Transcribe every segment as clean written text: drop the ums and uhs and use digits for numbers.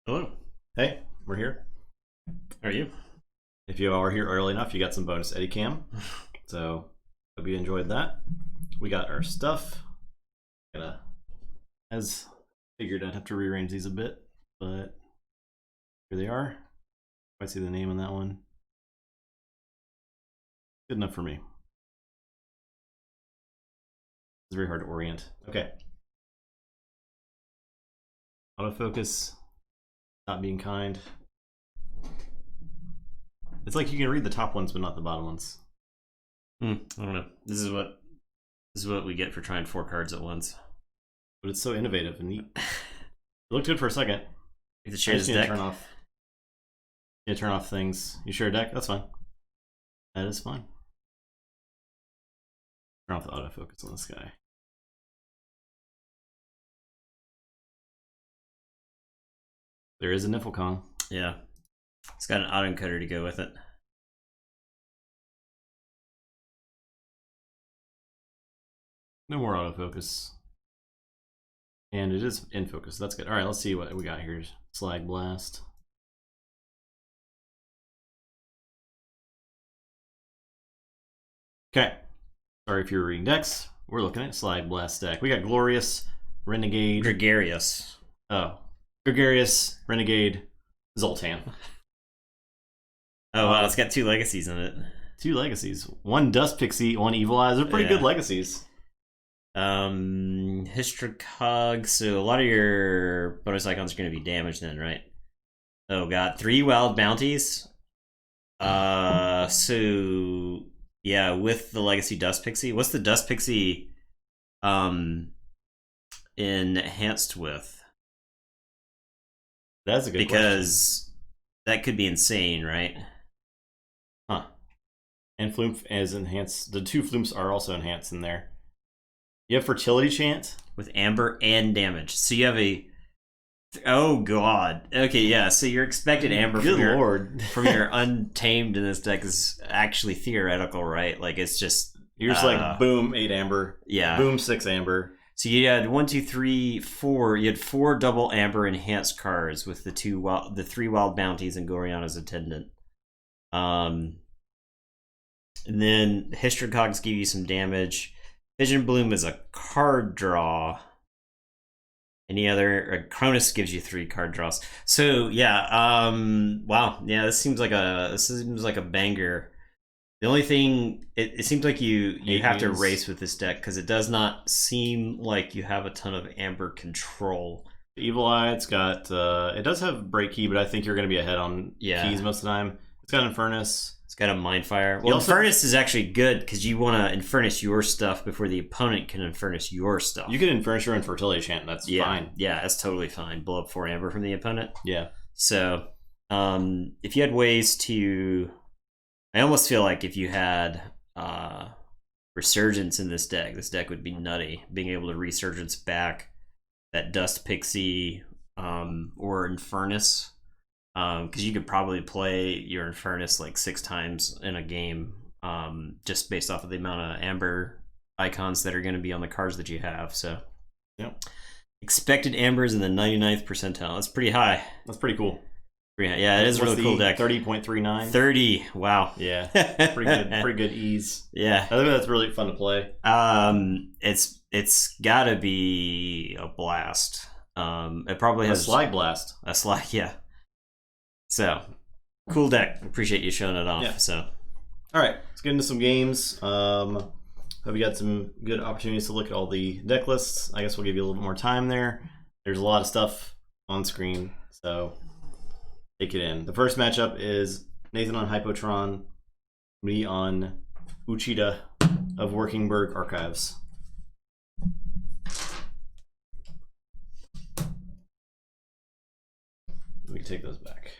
Hello. Hey, we're here. How are you? If you are here early enough, you got some bonus Eddie Cam. So hope you enjoyed that. We got our stuff. As figured, I'd have to rearrange these a bit, but here they are. I see the name on that one. Good enough for me. It's very hard to orient. Okay. Autofocus. Not being kind. It's like you can read the top ones, but not the bottom ones. I don't know. This is what we get for trying 4 cards at once. But it's so innovative and neat. It looked good for a second. You have to share this deck. Turn off things. You share a deck? That's fine. That is fine. Turn off the autofocus on this guy. There is a Niflcon. Yeah. It's got an autoencoder to go with it. No more autofocus. And it is in focus. That's good. Alright, let's see what we got here. Slag Blast. Okay. Sorry if you're reading decks. We're looking at Slag Blast deck. We got Glorious, Renegade. Gregarious. Oh. Gregarious, Renegade, Zoltan. Oh wow, it's got 2 legacies in it. 2 legacies. 1 Dust Pixie, 1 Evil Eyes. They're pretty good legacies. Hystricog, so a lot of your bonus icons are going to be damaged then, right? Oh, got 3 Wild Bounties. So yeah, with the Legacy Dust Pixie. What's the Dust Pixie enhanced with? That's a good because that could be insane, right? Huh. And Flume is enhanced. The 2 Flumes are also enhanced in there. You have Fertility Chant with Amber and damage. So you have a... Oh god. Okay, yeah. So your expected Amber from your Untamed in this deck is actually theoretical, right? Like it's just... You're just like boom, 8 Amber. Yeah. Boom, 6 Amber. So you had 1, 2, 3, 4. You had 4 double Amber enhanced cards with the 3 Wild Bounties and Goriana's Attendant. And then Hystricogs give you some damage. Vision Bloom is a card draw. Any other? Cronus gives you 3 card draws. So yeah, wow, yeah, this seems like a banger. The only thing, it seems like you have to race with this deck because it does not seem like you have a ton of Amber control. Evil Eye, it's got it does have Break Key, but I think you're going to be ahead on keys most of the time. It's got Infernus. It's got a Mindfire. Well, Infernus is actually good because you want to Infernus your stuff before the opponent can Infernus your stuff. You can Infernus your own Fertility Chant. That's fine. Yeah, that's totally fine. Blow up 4 Amber from the opponent. Yeah. So, if you had ways to... I almost feel like if you had Resurgence in this deck would be nutty. Being able to Resurgence back that Dust Pixie or Infernus. Because you could probably play your Infernus like 6 times in a game just based off of the amount of Amber icons that are going to be on the cards that you have. So, yep. Expected Ambers in the 99th percentile. That's pretty high. That's pretty cool. Yeah, it is a really cool deck. 30.39. 30. Wow. Yeah. Pretty good. Pretty good ease. Yeah. I think that's really fun to play. It's gotta be a blast. It probably has a Slag Blast. A slag, yeah. So cool deck. Appreciate you showing it off. Yeah. So alright, let's get into some games. Hope you got some good opportunities to look at all the deck lists. I guess we'll give you a little bit more time there. There's a lot of stuff on screen, so take it in. The first matchup is Nathan on Hypotron, me on Uchida of Workingburg Archives. We can take those back.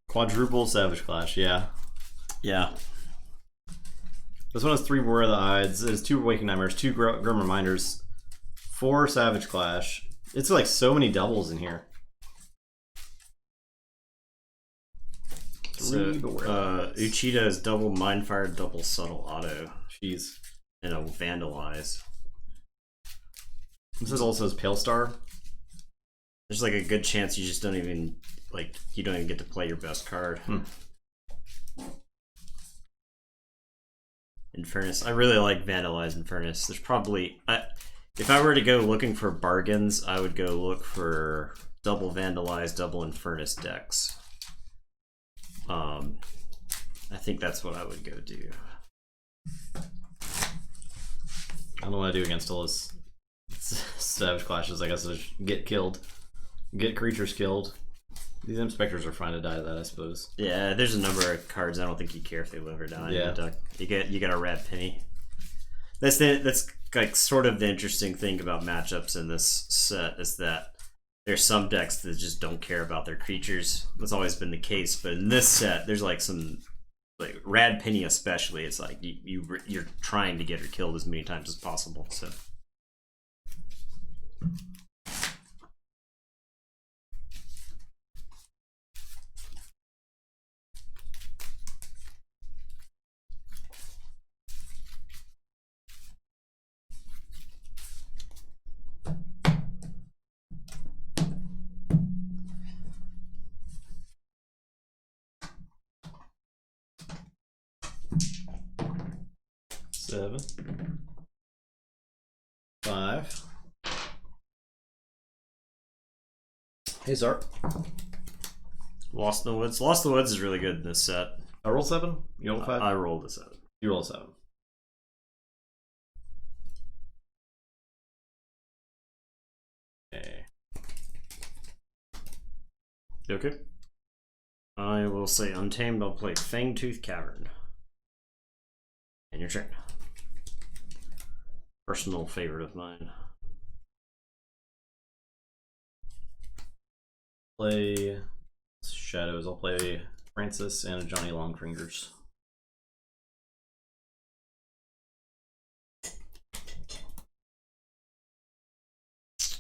Quadruple Savage Clash, yeah. Yeah. This one has 3 War of the Ides, there's 2 Waking Nightmares, 2 Grim Reminders, 4 Savage Clash. It's like so many doubles in here. It's So, Beware. Uchida is double Mind Fire, double Subtle Auto. Jeez. And a Vandalize. This also says Pale Star. There's like a good chance you just don't even you don't even get to play your best card. Infernus. I really like Vandalize Infernus. There's probably if I were to go looking for bargains, I would go look for double Vandalize, double Infernus decks. I think that's what I would go do. I don't know what I do against all this Savage Clashes. I guess I just get killed. Get creatures killed. These Inspectors are fine to die to that, I suppose. Yeah, there's a number of cards I don't think you care if they live or die. Yeah. You get a red penny. That's like sort of the interesting thing about matchups in this set is that there's some decks that just don't care about their creatures. That's always been the case, but in this set, there's like some Rad Penny especially. It's like you're trying to get her killed as many times as possible. So. Seven. 5. Hey, Zark. Lost in the Woods. Lost in the Woods is really good in this set. I roll 7? You roll 5? I rolled a 7. You roll 7. Okay. Okay. I will say Untamed. I'll play Fangtooth Cavern. And your turn. Personal favorite of mine. Play Shadows. I'll play Francis and Johnny Longfingers.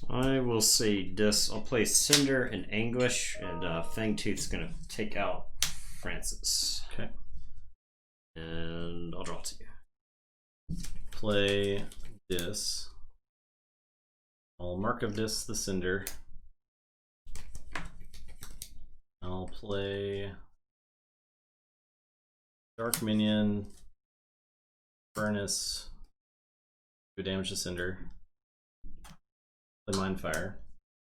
I will say this. I'll play Cinder and Anguish, and Fangtooth's gonna take out Francis. Okay. And I'll draw to you. Play this. I'll mark of this the Cinder. I'll play Dark Minion, Furnace, do damage to Cinder. Play Mind Fire.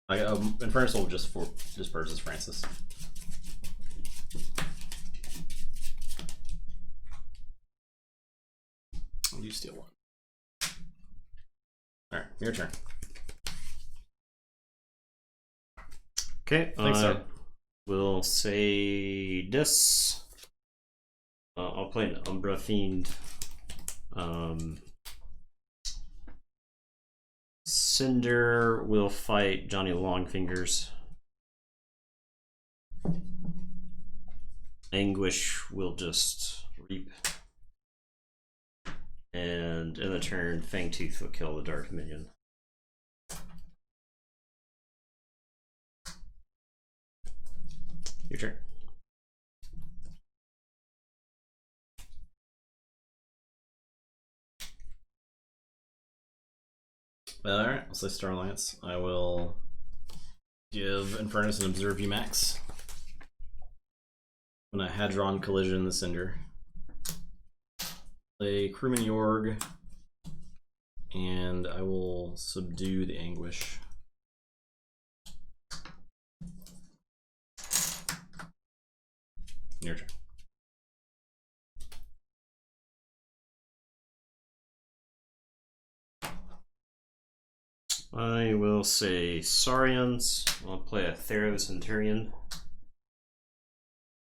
And Furnace will just disperses Francis. You steal one. Alright, your turn. Okay. Thanks, sir. We'll say this. I'll play an Umbra Fiend. Cinder will fight Johnny Longfingers. Anguish will just reap. And in the turn, Fangtooth will kill the Dark Minion. Your turn. Alright, I'll say Starlance. I will give Infernus and Observe you max. When I Hadron Collision the Cinder. Play Crewman Yorg. And I will subdue the Anguish. Your turn. I will say Saurians. I'll play a Theros-Centurion.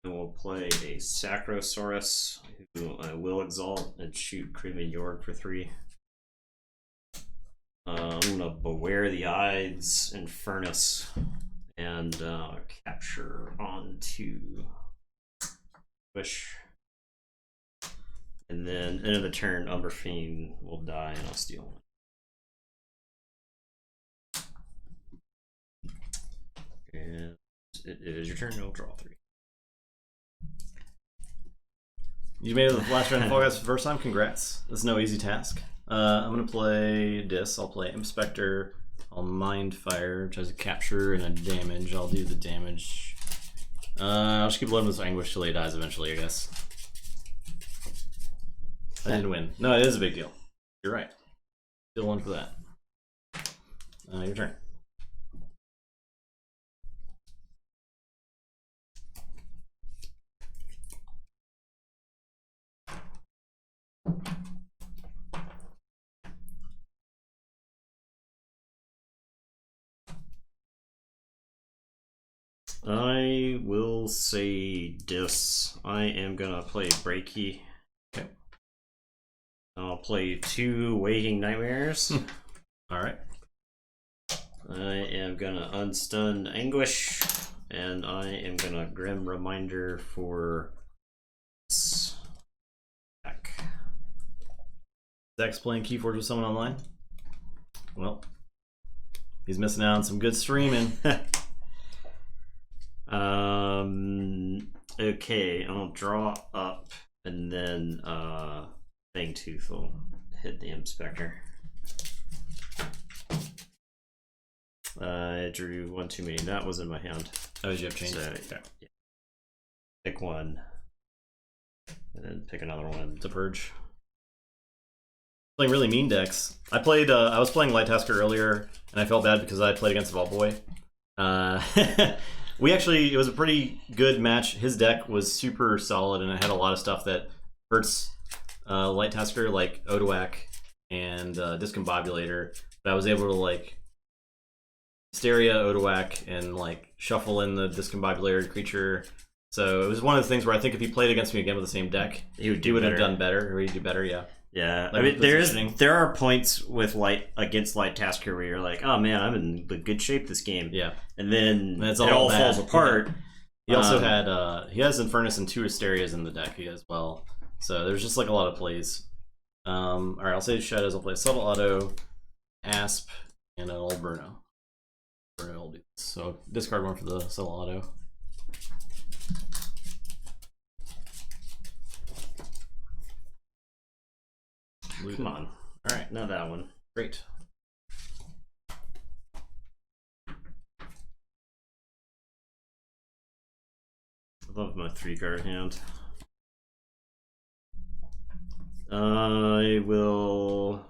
And we'll play a Sacrosaurus, who I will exalt and shoot Crewman Yorg for 3. I'm gonna Beware the Ides and Furnace and capture onto Wish. And then end of the turn, Umber Fiend will die and I'll steal one. And it is your turn, you'll draw 3. You made it to the last round of Fall Guys for the first time. Congrats. This is no easy task. I'm gonna play Dis. I'll play Inspector. I'll Mind Fire, which has a capture and a damage. I'll do the damage. I'll just keep loading this Anguish till he dies eventually, I guess. I didn't win. No, it is a big deal. You're right. Still one for that. Your turn. I will say Dis. I am gonna play Breaky. Okay. I'll play 2 Waking Nightmares. Alright. I am gonna unstun Anguish, and I am gonna Grim Reminder for back. Zach's playing Keyforge with someone online. Well, he's missing out on some good streaming. Okay, I'll draw up, and then Fangtooth will hit the Inspector. I drew 1 too many. That was in my hand. Oh, you have changed. So, yeah. Pick one, and then pick another one to purge. Playing really mean decks. I played. I was playing Light Tasker earlier, and I felt bad because I played against Vault Boy. We actually, it was a pretty good match. His deck was super solid, and it had a lot of stuff that hurts Light Tasker, like Odoak and Discombobulator. But I was able to like Hysteria, Odoak, and like shuffle in the Discombobulator creature. So it was one of the things where I think if he played against me again with the same deck, he would have done better, or he'd do better. Yeah. Yeah, like I mean, there are points with against Light Tasker where you're like, oh man, I'm in good shape this game. Yeah, and then it all falls apart. Yeah. He also had he has Infernus and 2 Hysterias in the deck as well. So there's just like a lot of plays. All right, I'll say Shadows. I'll play Subtle Auto, Asp, and an old Bruno. Bruno will do this. So discard 1 for the Subtle Auto. Come on. Alright, not that one. Great. I love my 3-card hand. I will...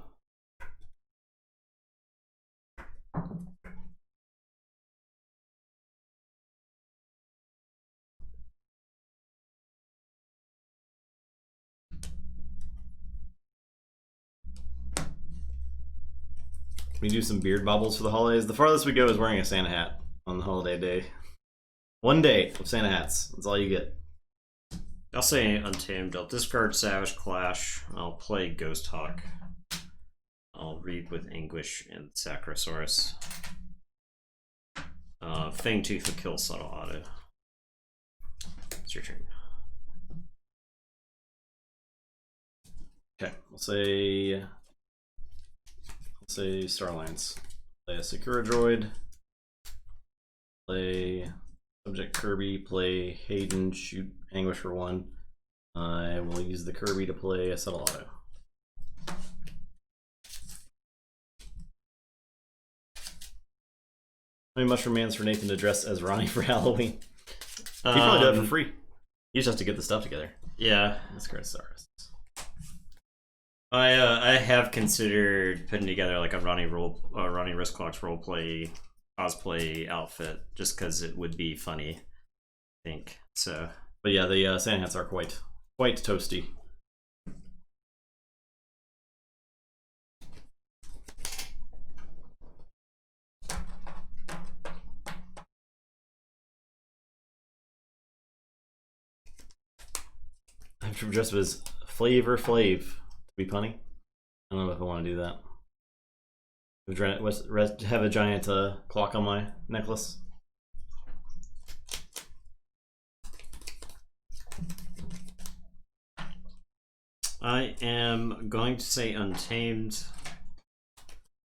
We do some beard bobbles for the holidays. The farthest we go is wearing a Santa hat on the holiday day. 1 day of Santa hats. That's all you get. I'll say Untamed. I'll discard Savage Clash. I'll play Ghost Hawk. I'll read with Anguish and Sacrosaurus. Fangtooth will kill Subtle Auto. It's your turn. Okay, we'll say Starlines. Play a Sakura Droid. Play Subject Kirby. Play Hayden. Shoot Anguish for 1. I will use the Kirby to play a Subtle Auto. How many Mushroom Mans for Nathan to dress as Ronnie for Halloween? He probably do it for free. He just has to get the stuff together. Yeah. This card's Stars. I have considered putting together like a Ronnie Wristclock's roleplay cosplay outfit just because it would be funny, I think. So, but yeah, the Santa hats are quite toasty. I'm dressed as Flavor Flav to be punny. I don't know if I want to do that. Have a giant clock on my necklace. I am going to say Untamed.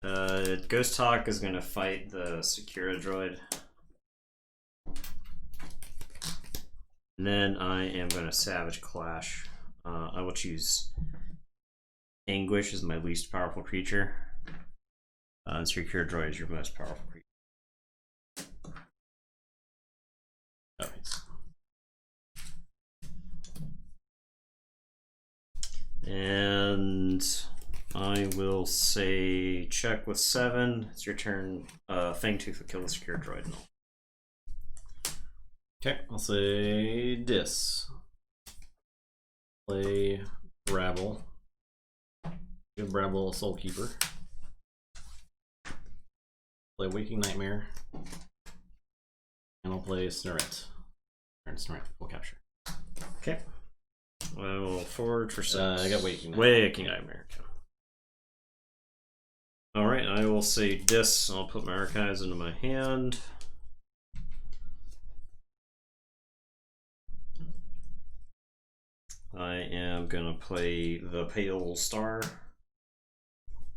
Ghost Hawk is going to fight the Sakura Droid. And then I am going to Savage Clash. I will choose Anguish as my least powerful creature. And Secure Droid is your most powerful creature. Oh, nice. And I will say check with 7. It's your turn. Fangtooth will kill the Secure Droid. Okay, I'll say Dis. Play Brabble. Give Brabble a Soul Keeper. Play Waking Nightmare. And I'll play Snurret. Snurret will capture. Okay. I will forward for 6. I got Waking Nightmare. Waking Nightmare. Alright, I will say Dis. I'll put my archives into my hand. I am gonna play the Pale Star.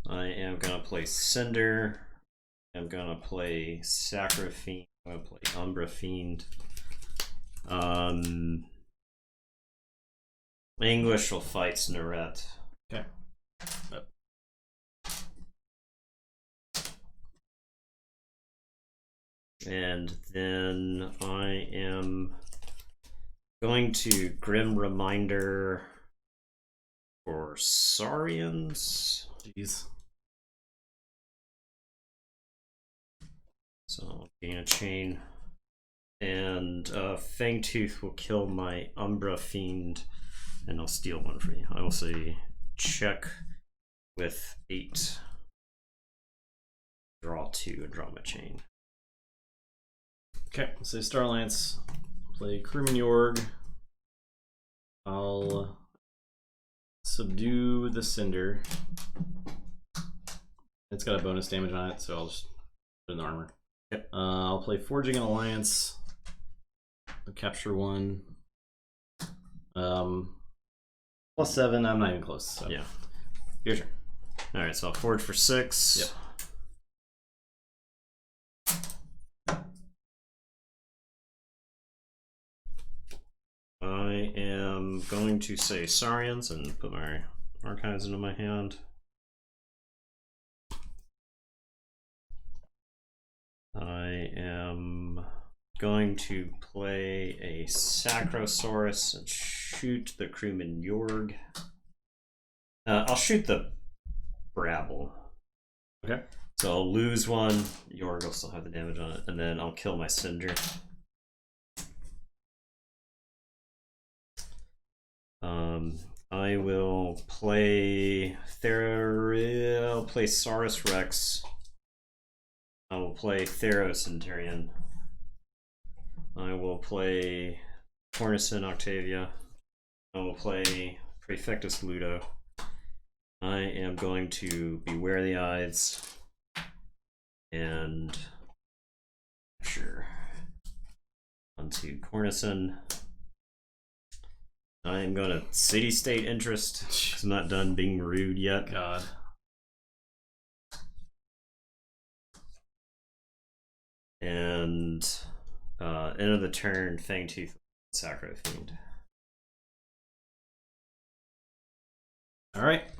I am gonna play Cinder. I'm gonna play Sacra Fiend. I'm gonna play Umbra Fiend. Anguish will fight Snurret. Okay. Yep. And then I am going to Grim Reminder for Saurians. Jeez. So I'll gain a chain. And Fangtooth will kill my Umbra Fiend, and I'll steal one for you. I will say check with 8. Draw 2 and draw my chain. Okay, so Starlance, play Crewman Yorg. I'll subdue the Cinder. It's got a bonus damage on it, so I'll just put it in the armor. Yep. I'll play Forging an Alliance. I'll capture 1. +7, I'm not even close. So. Yeah. Your turn. Alright, so I'll forge for 6. Yep. I am going to say Saurians and put my archives into my hand. I am going to play a Sacrosaurus and shoot the Crewman Yorg. I'll shoot the Brabble. Okay. So I'll lose 1. Yorg will still have the damage on it, and then I'll kill my Cinder. I will play I'll play Saurus Rex. I will play Centurion. I will play Cornison Octavia. I will play Praefectus Ludo. I am going to Beware the Eyes and sure onto Cornison. I am going to City State Interest because I'm not done being rude yet. God. And end of the turn, Fangtooth, Sacro Fiend. Alright.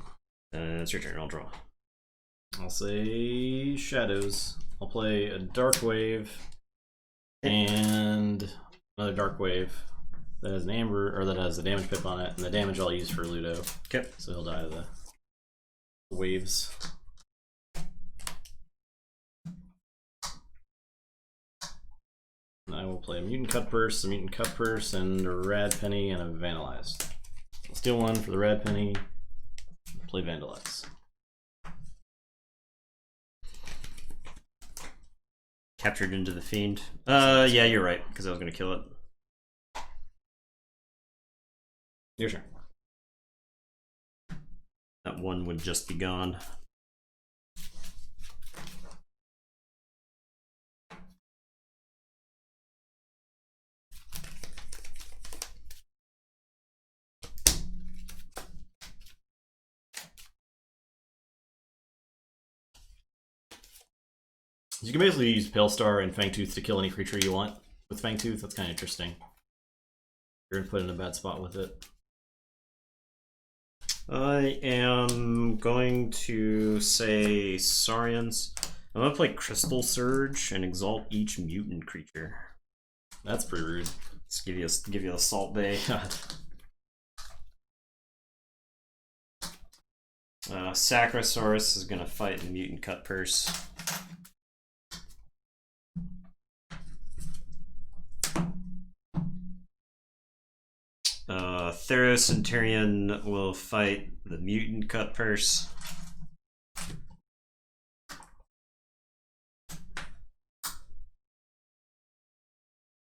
It's your turn, I'll draw. I'll say Shadows. I'll play a Dark Wave and another Dark Wave that has an Amber, or that has the damage pip on it, and the damage I'll use for Ludo. Okay. So he'll die to the waves. And I will play a Mutant Cutpurse, a Mutant Cutpurse, and a Rad Penny, and a Vandalize. I'll steal 1 for the Rad Penny, play Vandalize. Captured into the Fiend. Yeah, you're right, because I was going to kill it. Your turn. That 1 would just be gone. You can basically use Pale Star and Fangtooth to kill any creature you want with Fangtooth. That's kind of interesting. You're gonna put in a bad spot with it. I am going to say Saurians. I'm gonna play Crystal Surge and exalt each mutant creature. That's pretty rude. Let's give you a Salt Bay. God. Sacrosaurus is gonna fight the mutant cut purse. Theros will fight the mutant cut purse.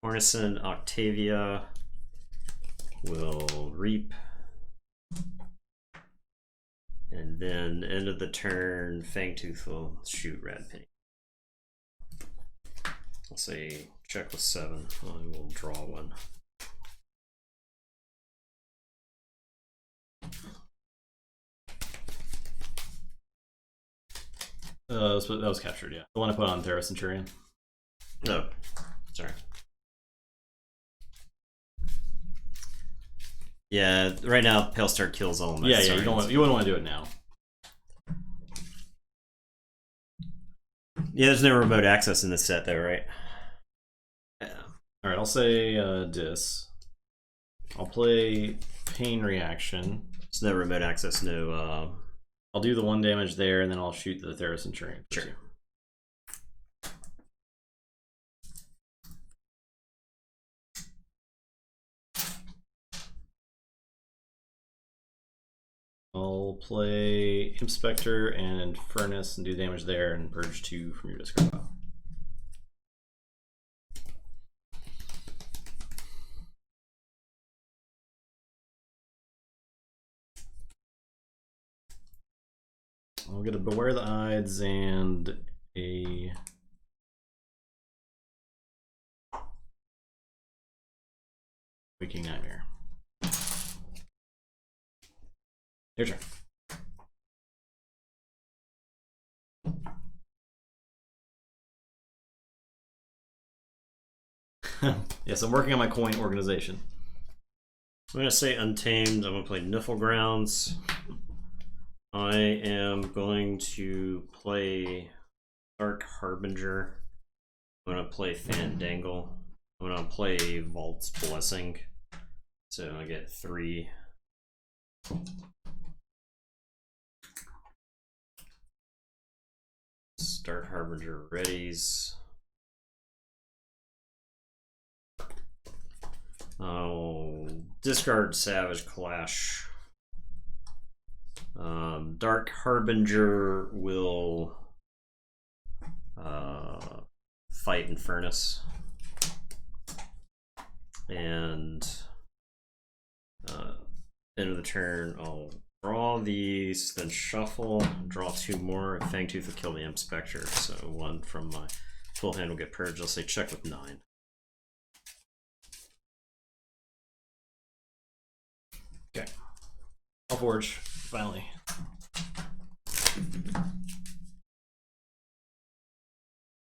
Ornison Octavia will reap. And then end of the turn, Fangtooth will shoot Red Penny. I'll say check with 7. I will draw 1. That was captured, yeah. The one I put on Theros Centurion. No, sorry. Yeah, right now Pale Star kills all of my Yeah, you wouldn't want to do it now. Yeah, there's no remote access in this set though, right? Yeah. Alright, I'll say Dis. I'll play Pain Reaction. There's no remote access, no I'll do the 1 damage there, and then I'll shoot the Theros Centurion. Sure. I'll play Inspector and Furnace and do damage there and purge 2 from your discard pile. I'll get a Beware the Ides and a Waking Nightmare. Your turn. Yes, I'm working on my coin organization. I'm gonna say Untamed. I'm gonna play Niflgrounds. I am going to play Dark Harbinger. I'm gonna play Fandangle. I'm gonna play Vault's Blessing. So I get 3. Dark Harbinger readies. Oh, discard Savage Clash. Dark Harbinger will fight in Furnace. And end of the turn, I'll draw these, then shuffle, draw 2 more. Fangtooth will kill the Imp Spectre, so 1 from my full hand will get purged. I'll say check with 9. Okay. I'll forge, finally.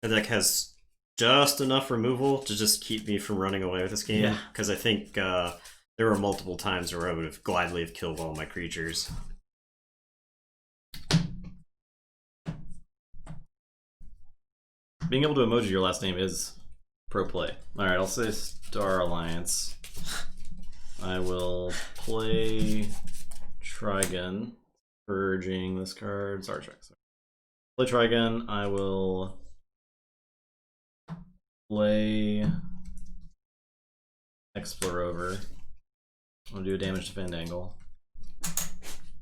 The deck has just enough removal to just keep me from running away with this game, because I think there were multiple times where I would have gladly have killed all my creatures. Being able to emoji your last name is pro play. Alright, I'll say Star Alliance. I will play Trigun, purging this card. Sorry. Play Trigun. I will play Explorover. I'll do damage to Fandangle.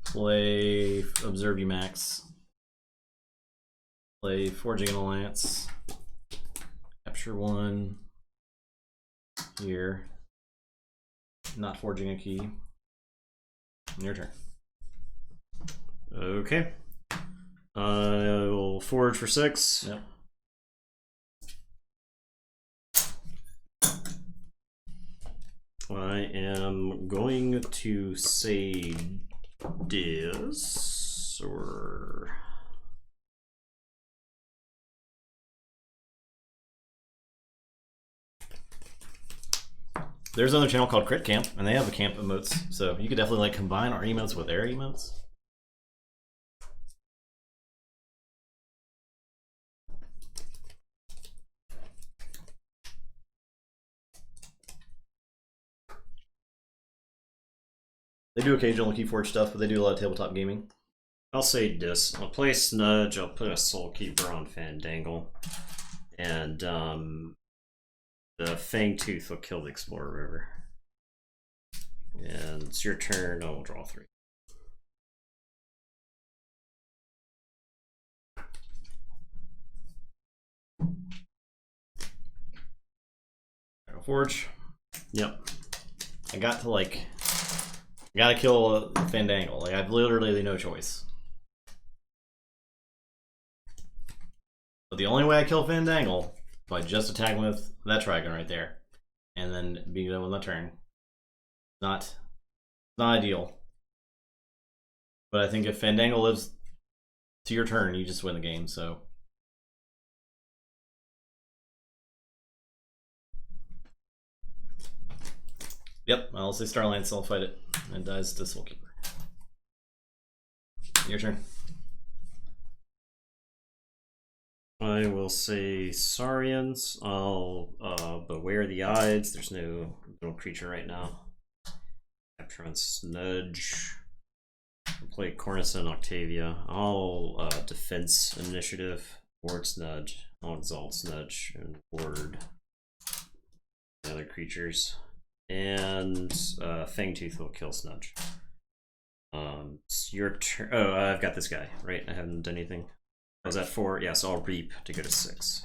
Play Observe You Max. Play Forging an Alliance. Capture 1 here. Not forging a key. Your turn. Okay. I will forge for 6. Yep. I am going to say Dis or there's another channel called Crit Camp, and they have a camp emotes, so you could definitely like combine our emotes with their emotes. They do occasional Keyforge stuff, but they do a lot of tabletop gaming. I'll say this. I'll play Snudge, I'll put a Soul Keeper on Fandangle, and the Fangtooth will kill the Explorer River. And it's your turn, I will draw 3. Forge. Yep. I got to like, I gotta kill Fandangle. Like I've literally no choice. But the only way I kill Fandangle is by just attacking with that Trigon right there, and then being done with my turn. Not ideal. But I think if Fandangle lives to your turn, you just win the game. So. Yep, I'll say Starlance, I'll fight it. And dies to Soul Keeper. Your turn. I will say Saurians. I'll Beware the Ides. There's no creature right now. Capture on Snudge. I'll play Cornison Octavia. I'll Defense Initiative. Ward Snudge. I'll Exalt Snudge and ward the other creatures. And Fangtooth will kill Snudge. It's your turn. Oh, I've got this guy, right? I haven't done anything. I was at 4. Yeah, so I'll reap to go to 6.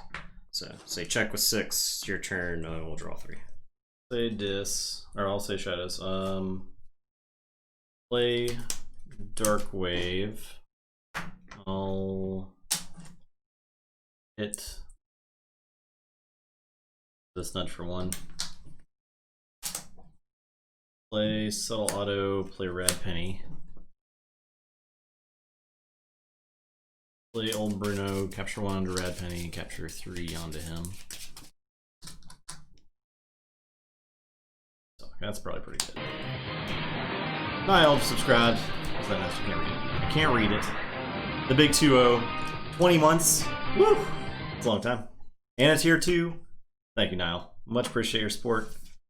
So say check with 6. It's your turn. We'll draw 3. Say Dis, or I'll say Shadows. Play Dark Wave. I'll hit this nudge for 1. Play Subtle Auto, play Rad Penny. Play Old Bruno, capture 1 onto Rad Penny, capture 3 onto him. So that's probably pretty good. Niall, subscribe. What's that next? You can't read it. I can't read it. The big 2-0. 20 months. Woo! It's a long time. And it's here too. Thank you, Niall. Much appreciate your support.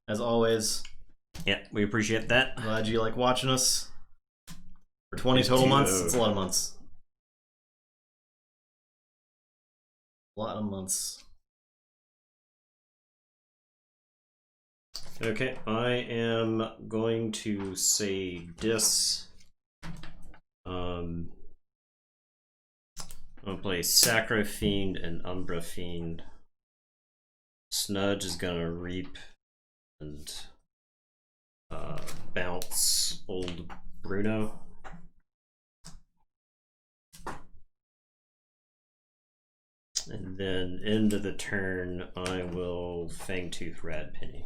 As always. Yeah, we appreciate that. Glad you like watching us. For 20 total months, it's a lot of months. A lot of months. Okay, I am going to say Dis. I'm gonna play Sacro Fiend and Umbra Fiend. Snudge is gonna reap and bounce Old Bruno. And then end of the turn, I will Fangtooth Rad Penny.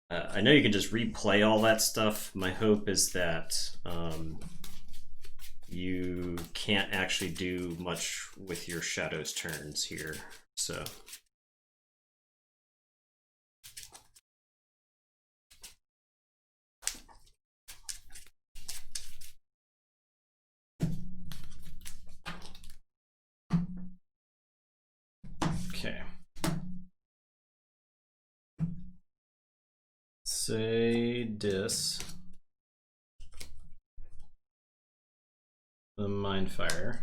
I know you can just replay all that stuff. My hope is that you can't actually do much with your Shadows turns here. So. Okay. Say Dis. The Mindfire.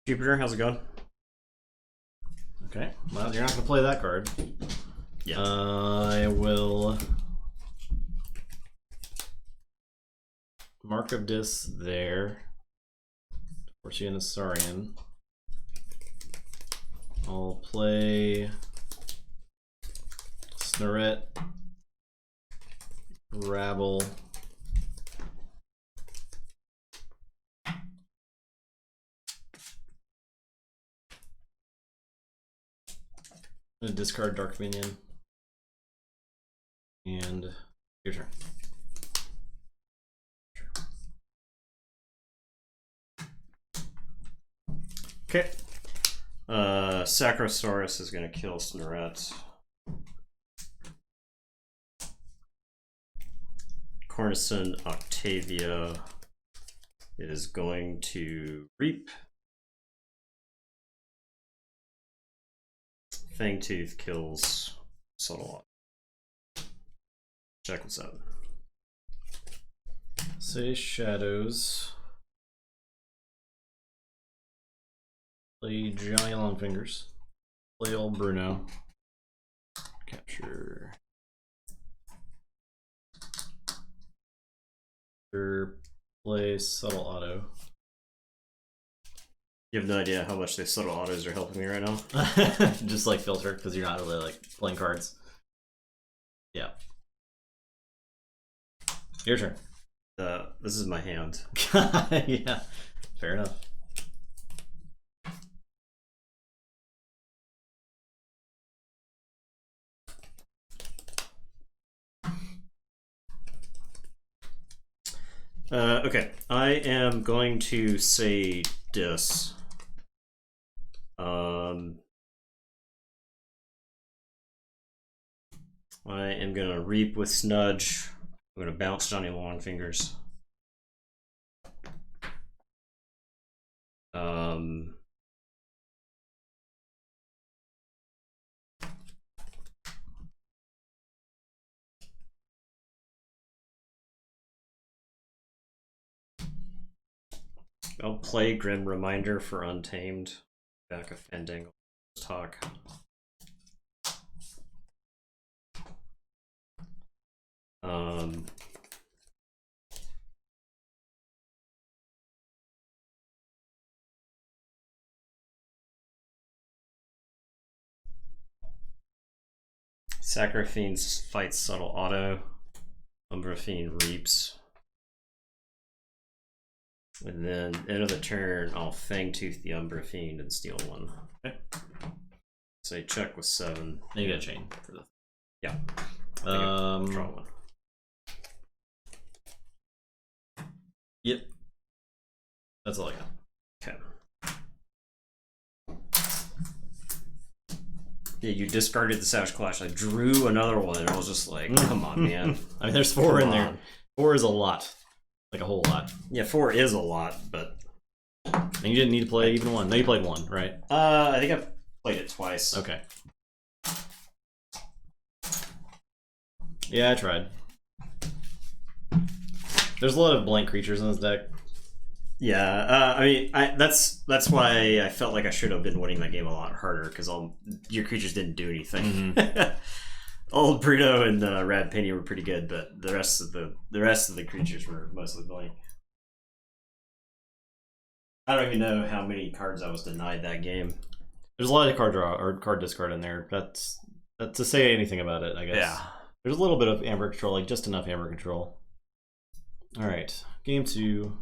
Jupiter, how's it going? Okay. Well, you're not going to play that card. Yeah. I will Mark of Dis there. Force you in the Saurian. I'll play Snurret, Rabble, I'm gonna discard Dark Minion, and your turn. Okay. Sacrosaurus is going to kill Snorret. Cornison Octavia is going to reap. Fangtooth kills Subtle. Check what's up. Say Shadows. Play Johnny Longfingers. Play old Bruno. Capture. Play Subtle Auto. You have no idea how much the subtle autos are helping me right now. Just like filter, because you're not really like playing cards. Yeah. Your turn. This is my hand. Yeah, fair enough. Okay, I am going to say this. I am gonna reap with Snudge. I'm gonna bounce Johnny Longfingers. I'll play Grim Reminder for Untamed. Back offending talk. Sacrifice fights Subtle Auto. Umbrafiend reaps. And then end of the turn, I'll Fangtooth the Umbrafiend and steal one. Okay. Say check with 7. And you got a chain for the. Yeah. Draw one. Yep. That's all I got. Okay. Yeah, you discarded the Savage Clash. I drew another one, and I was just like, come on, man. I mean, there's 4 in there. 4 is a lot. Like a whole lot. Yeah, 4 is a lot, but... And you didn't need to play even 1. No, you played 1, right? I think I've played it twice. Okay. Yeah, I tried. There's a lot of blank creatures in this deck. Yeah, I mean, that's why I felt like I should have been winning that game a lot harder, because all your creatures didn't do anything. Mm-hmm. Old Bruno and Rad Penny were pretty good, but the rest of the creatures were mostly blank. I don't even know how many cards I was denied that game. There's a lot of card draw or card discard in there. That's to say anything about it, I guess. Yeah. There's a little bit of Amber control, like just enough Amber control. All right, game 2.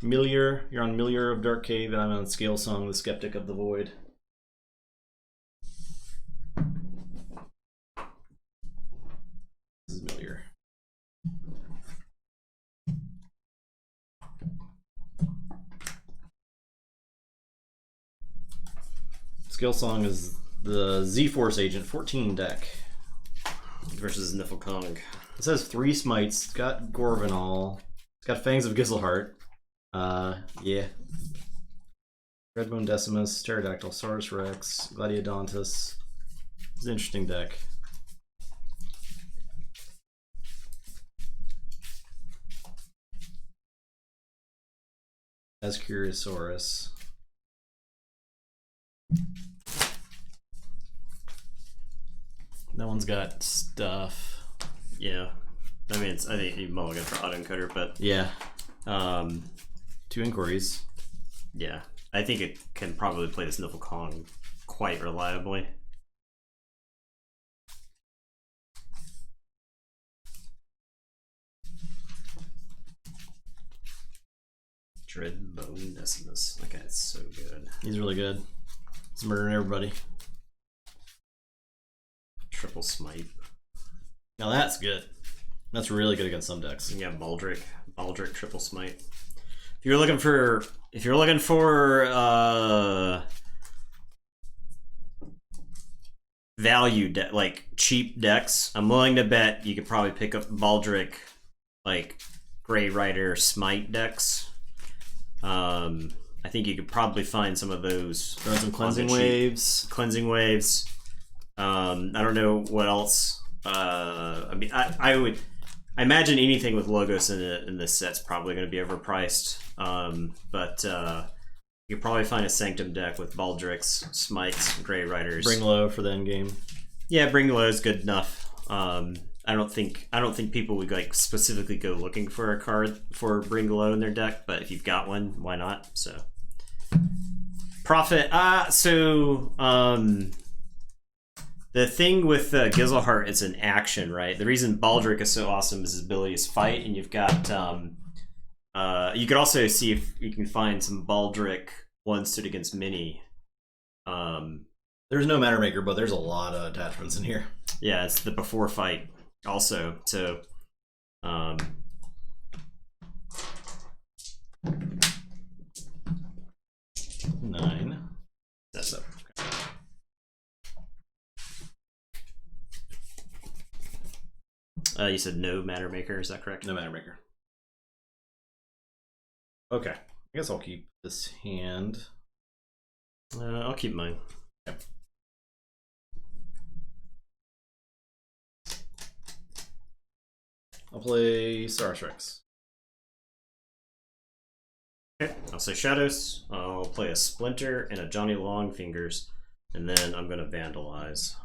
Milieu. You're on Milieu of Dark Cave, and I'm on Scale Song, the Skeptic of the Void. This is Milieu. Scale Song is the Z-Force Agent 14 deck. Versus Niflkong. It says 3 smites. It's got Gorvanall. It's got Fangs of Gizelhart. Yeah. Redbone Decimus, Pterodactyl, Saurus Rex, Gladiodontus. It's an interesting deck. As Curiosaurus. That one's got stuff. Yeah. I mean, I think you mulligan for autoencoder, but... Yeah. 2 inquiries. Yeah. I think it can probably play this Niflkong quite reliably. Dreadbone Decimus. That guy's so good. He's really good. He's murdering everybody. Triple Smite. Now that's good. That's really good against some decks. Yeah, Baldric. Triple Smite. If you're looking for if you're looking for value like cheap decks, I'm willing to bet you could probably pick up Baldric, like Grey Rider, Smite decks. I think you could probably find some of those. Throw some cleansing waves. Cleansing waves. I don't know what else. I mean, I imagine anything with logos in this set's probably going to be overpriced. But you could probably find a Sanctum deck with Baldricks, Smites, Grey Riders. Bring low for the end game. Yeah, bring low is good enough. I don't think people would like specifically go looking for a card for bring low in their deck, but if you've got one, why not? So profit. The thing with Gizelheart, it's an action, right? The reason Baldric is so awesome is his ability is fight, and you've got you could also see if you can find some Baldric one stood against mini. There's no Matter Maker, but there's a lot of attachments in here. Yeah, it's the before fight also. So 9. That's up. You said no Matter Maker, is that correct? No Matter Maker. Okay, I guess I'll keep this hand. I'll keep mine. Okay. I'll play Star Shreks. Okay, I'll say Shadows. I'll play a Splinter and a Johnny Longfingers, and then I'm going to Vandalize.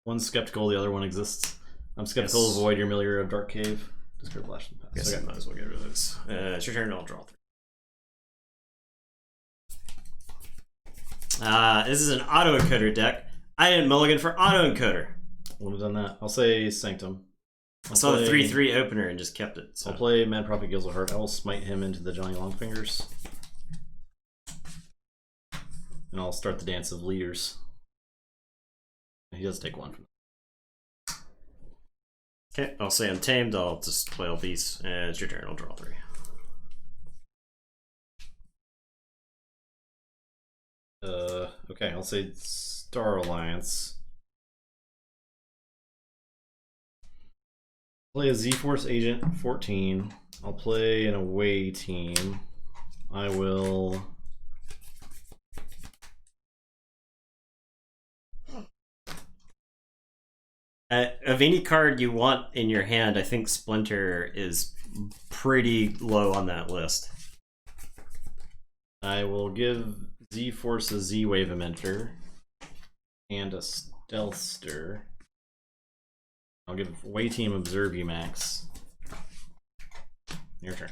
One's skeptical, the other one exists. I'm skeptical of Void, your Familiar of Dark Cave. Discard Flash and Pass. Guess I might as well get rid of this. It's your turn, I'll draw 3. This is an auto-encoder deck. I didn't mulligan for auto-encoder. Would have done that. I'll say Sanctum. I saw the 3/3 opener and just kept it. So. I'll play Mad Prophet Gizelheart. I will smite him into the Johnny Longfingers. And I'll start the Dance of Leaders. He does take one from them. Okay, I'll say Untamed. I'll just play all these. And it's your turn. I'll draw 3. Okay, I'll say Star Alliance. Play a Z-Force Agent 14. I'll play an away team. I will... Of any card you want in your hand, I think Splinter is pretty low on that list. I will give Z-Force a Z-Wave Emitter and a Stealthster. I'll give Away Team Observe you, Max. Your turn.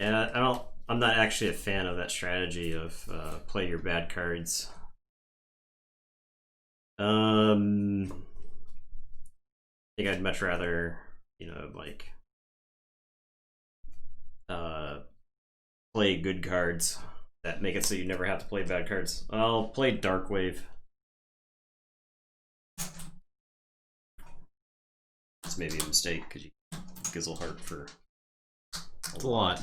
Yeah, I'm not actually a fan of that strategy of play your bad cards. I think I'd much rather, like play good cards that make it so you never have to play bad cards. I'll play Darkwave. It's maybe a mistake because you Gizelheart for a lot.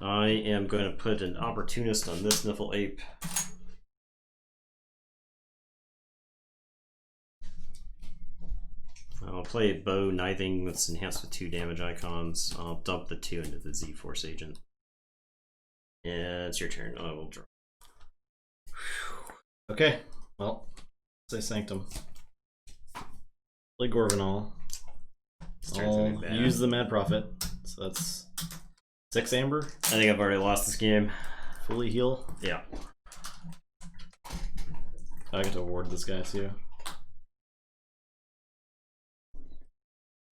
I am going to put an Opportunist on this Niffle Ape. I'll play Bow Knithing that's enhanced with 2 damage icons. I'll dump the 2 into the Z-Force Agent. Yeah, it's your turn. I will draw. Okay, well, say Sanctum. Play Gorgonal. I'll use the Mad Prophet. So that's 6 Amber. I think I've already lost this game. Fully heal. Yeah. I get to award this guy too.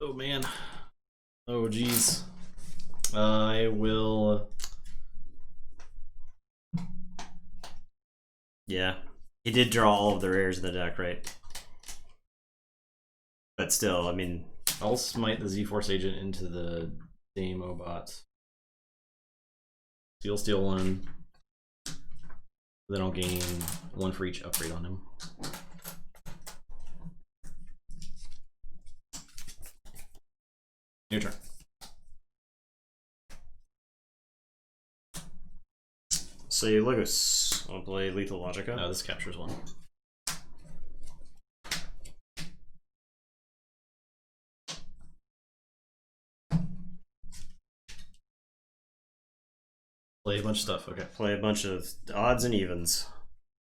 Oh man. Oh geez. I will. Yeah. He did draw all of the rares in the deck, right? But still, I mean, I'll smite the Z-Force agent into the Demo bot. Steal 1. Then I'll gain 1 for each upgrade on him. Your turn. So you Logos. I'll play Lethal Logica. No, this captures 1. Play a bunch of stuff, okay. Play a bunch of odds and evens.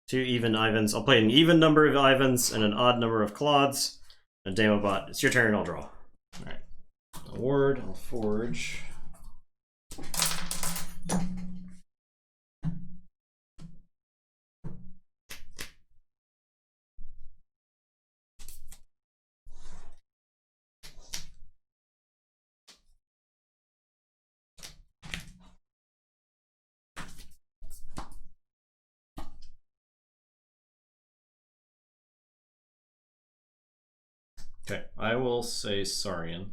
2 even Ivans. I'll play an even number of Ivans and an odd number of Claudes. A Demo bot. It's your turn, I'll draw. Alright. Award, I'll forge. Okay, I will say Saurian.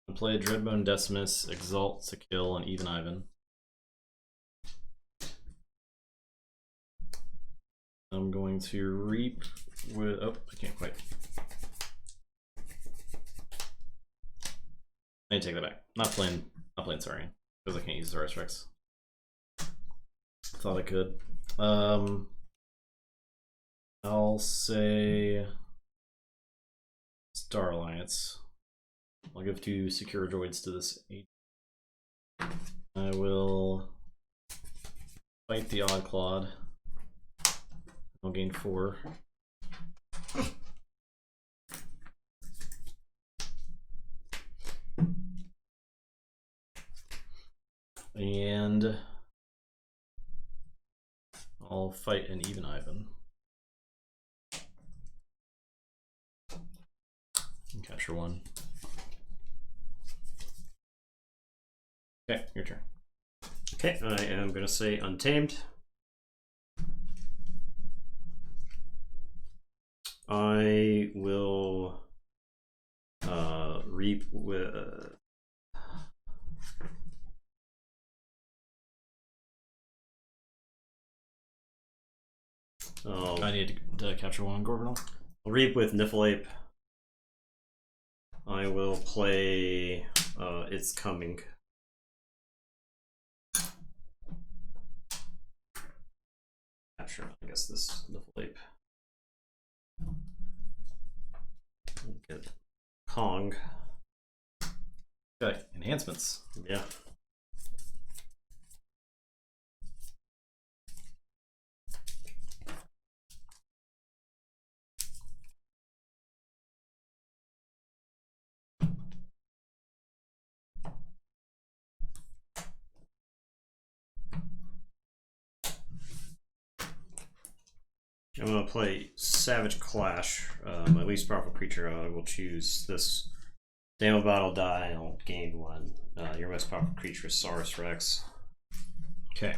I'll play Dreadbone Decimus, Exalt to kill, and Even Ivan. I'm going to reap with. Oh, I can't quite. I need to take that back. Not playing Saurian because I can't use Zara's Rex. Thought I could. I'll say Star Alliance. I'll give 2 secure droids to this 8. I will fight the Odd Claude. I'll gain 4. And I'll fight an Even Ivan. And capture 1. Okay, your turn. Okay, I am going to say Untamed. I will reap with. I need to capture 1 Gorgonal. I'll reap with Niffleape. I will play It's Coming. Capture, I guess, this Niffleape. Get Kong. Okay, enhancements. Yeah. I'm going to play Savage Clash. My least powerful creature, I will choose this. Demo bottle die, and I'll gain 1. Your most powerful creature is Saurus Rex. Okay.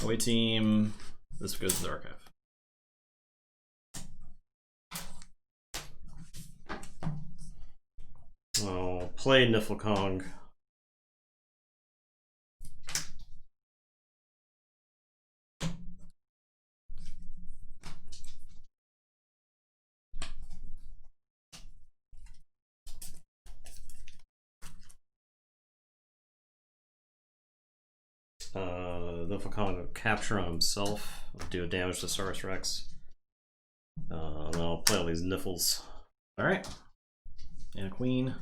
Away team. This goes to the archive. I'll play Nifflecong. Nifflecong will capture on himself. I'll do a damage to Saurus Rex. And then I'll play all these Niffles. Alright. And a queen.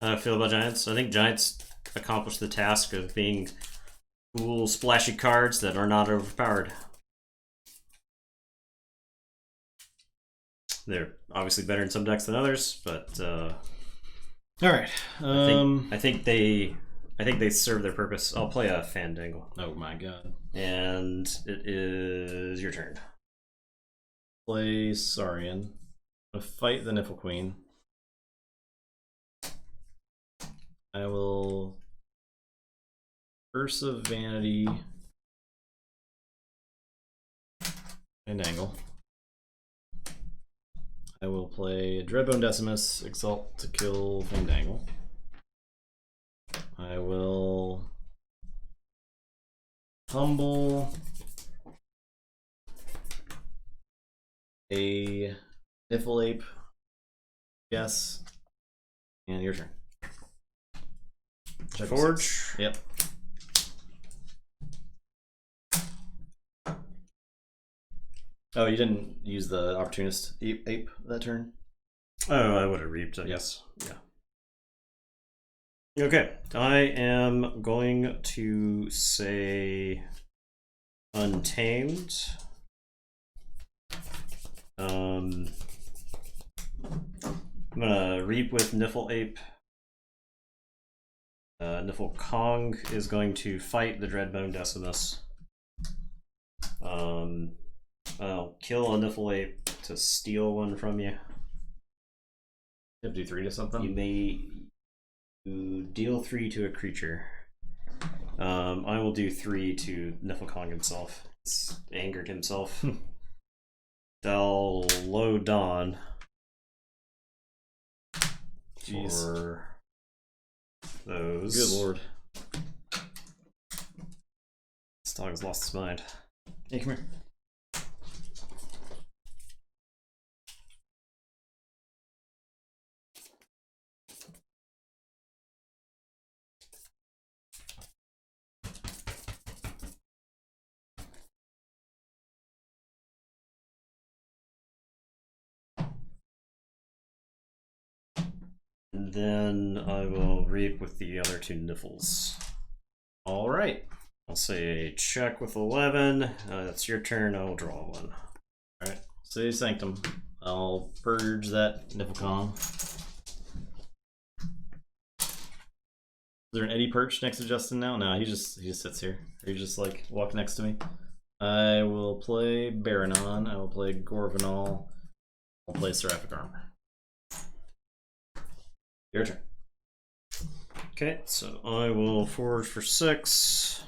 How do I feel about Giants? I think Giants accomplish the task of being cool, splashy cards that are not overpowered. They're obviously better in some decks than others, but all right. I think they serve their purpose. I'll play a Fandangle. Oh my god. And it is your turn. Play Saurian. I'll fight the Niffle Queen. I will Curse of Vanity Fandangle. I will play Dreadbone Decimus, Exalt to kill Fandangle. I will humble a Niffle Ape. Yes. And your turn. Check Forge. Yep. Oh, you didn't use the Opportunist Ape that turn? Oh, I would have reaped, I guess. Yeah. Okay, I am going to say Untamed. I'm gonna reap with Niffle Ape. Niffle Kong is going to fight the Dreadbone Decimus. I'll kill a Niffle Ape to steal one from you. You have to do 3 to something? You deal 3 to a creature. I will do 3 to Niffle Kong himself. He's angered himself. They'll load Dawn. Jeez. For those. Good lord. This dog's lost his mind. Hey, come here. And then I will reap with the other 2 Niffles. All right. I'll say check with 11. It's your turn. I will draw 1. All right. Say Sanctum. I'll purge that Nifflecon. Is there an Eddie perch next to Justin now? No, he just sits here. Or he just like walk next to me. I will play Baranon. I will play Gorvanal. I'll play Seraphic Armor. Your turn. Okay, so I will forge for 6.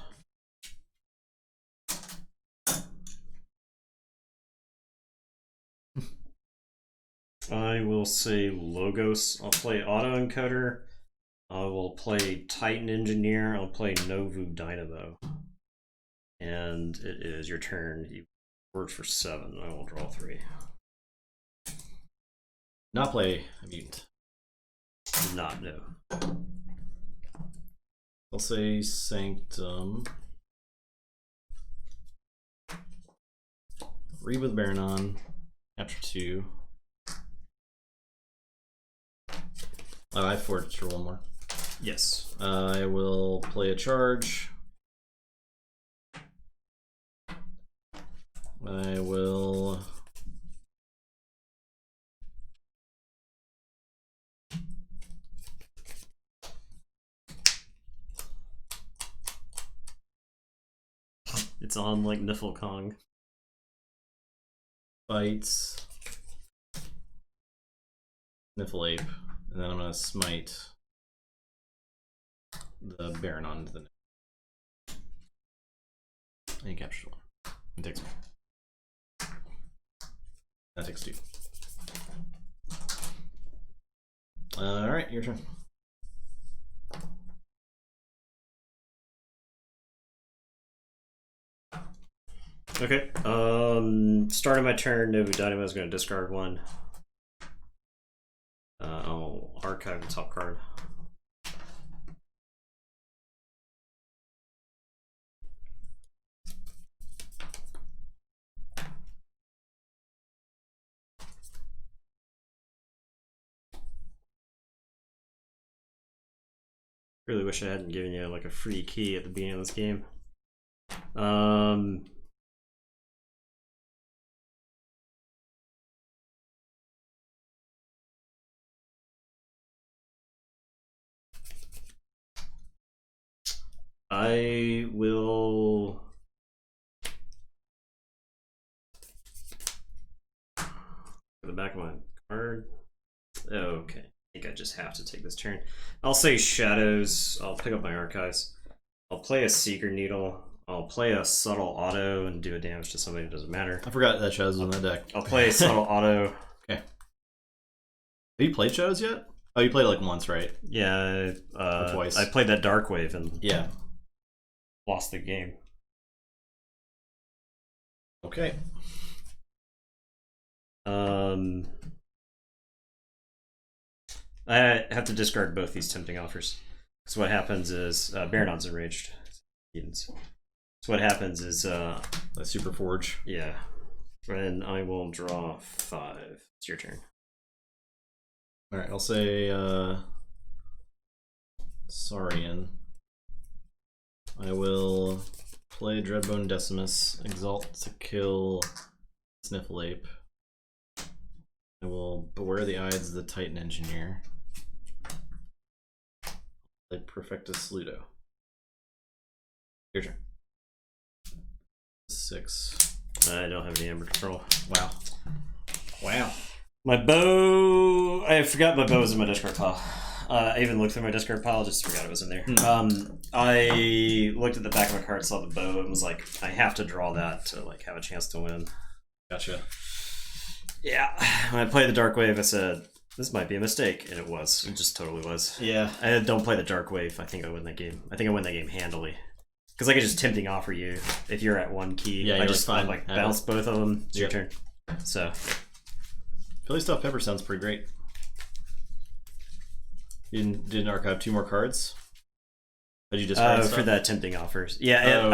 I will say Logos. I'll play Autoencoder. I will play Titan Engineer. I'll play Novu Dynamo. And it is your turn. You forge for 7. I will draw 3. Not play a mutant. Not no. I'll say Sanctum. Read with Baranon. After 2. Oh, I forged for 1 more. Yes. I will play a charge. I will It's on like Niffle Kong. fight Niffle Ape, and then I'm gonna smite the Baron onto the neck. And he captures 1. It takes 1. That takes 2. Alright, your turn. Okay. Starting my turn, Novu Dynamo is going to discard 1. I'll archive the top card. Really wish I hadn't given you like a free key at the beginning of this game. I will the back of my card. Okay, I think I just have to take this turn. I'll say Shadows. I'll pick up my archives. I'll play a Seeker Needle. I'll play a subtle auto and do a damage to somebody. It doesn't matter. I forgot that Shadows was on that deck. I'll play subtle auto. Okay. Have you played Shadows yet? Oh, you played it like once, right? Yeah, or twice. I played that Dark Wave and yeah, lost the game. Okay. I have to discard both these tempting offers. So what happens is Baronon's enraged. So what happens is a Super Forge. Yeah. And I will draw 5. It's your turn. Alright, I'll say Saurian. I will play Dreadbone Decimus, Exalt to kill Sniffleape. I will Beware the Eyes of the Titan Engineer. Play Perfectus Ludo. Your turn. 6. I don't have any Amber Control. Wow. Wow. My bow... I forgot my bow was in my discard pile. I even looked through my discard pile, just forgot it was in there. I looked at the back of my card, saw the bow, and was like, I have to draw that to like have a chance to win. Gotcha. Yeah. When I played the Dark Wave, I said, this might be a mistake, and it was. It just totally was. Yeah. I don't play the Dark Wave. I think I win that game. I think I win that game handily. Because I could just tempting offer you if you're at 1 key. Yeah, I just fine. like bounce both of them. It's your turn. So Philly Stuffed Pepper sounds pretty great. You didn't archive 2 more cards? Did you discard stuff? For the tempting offers. Yeah,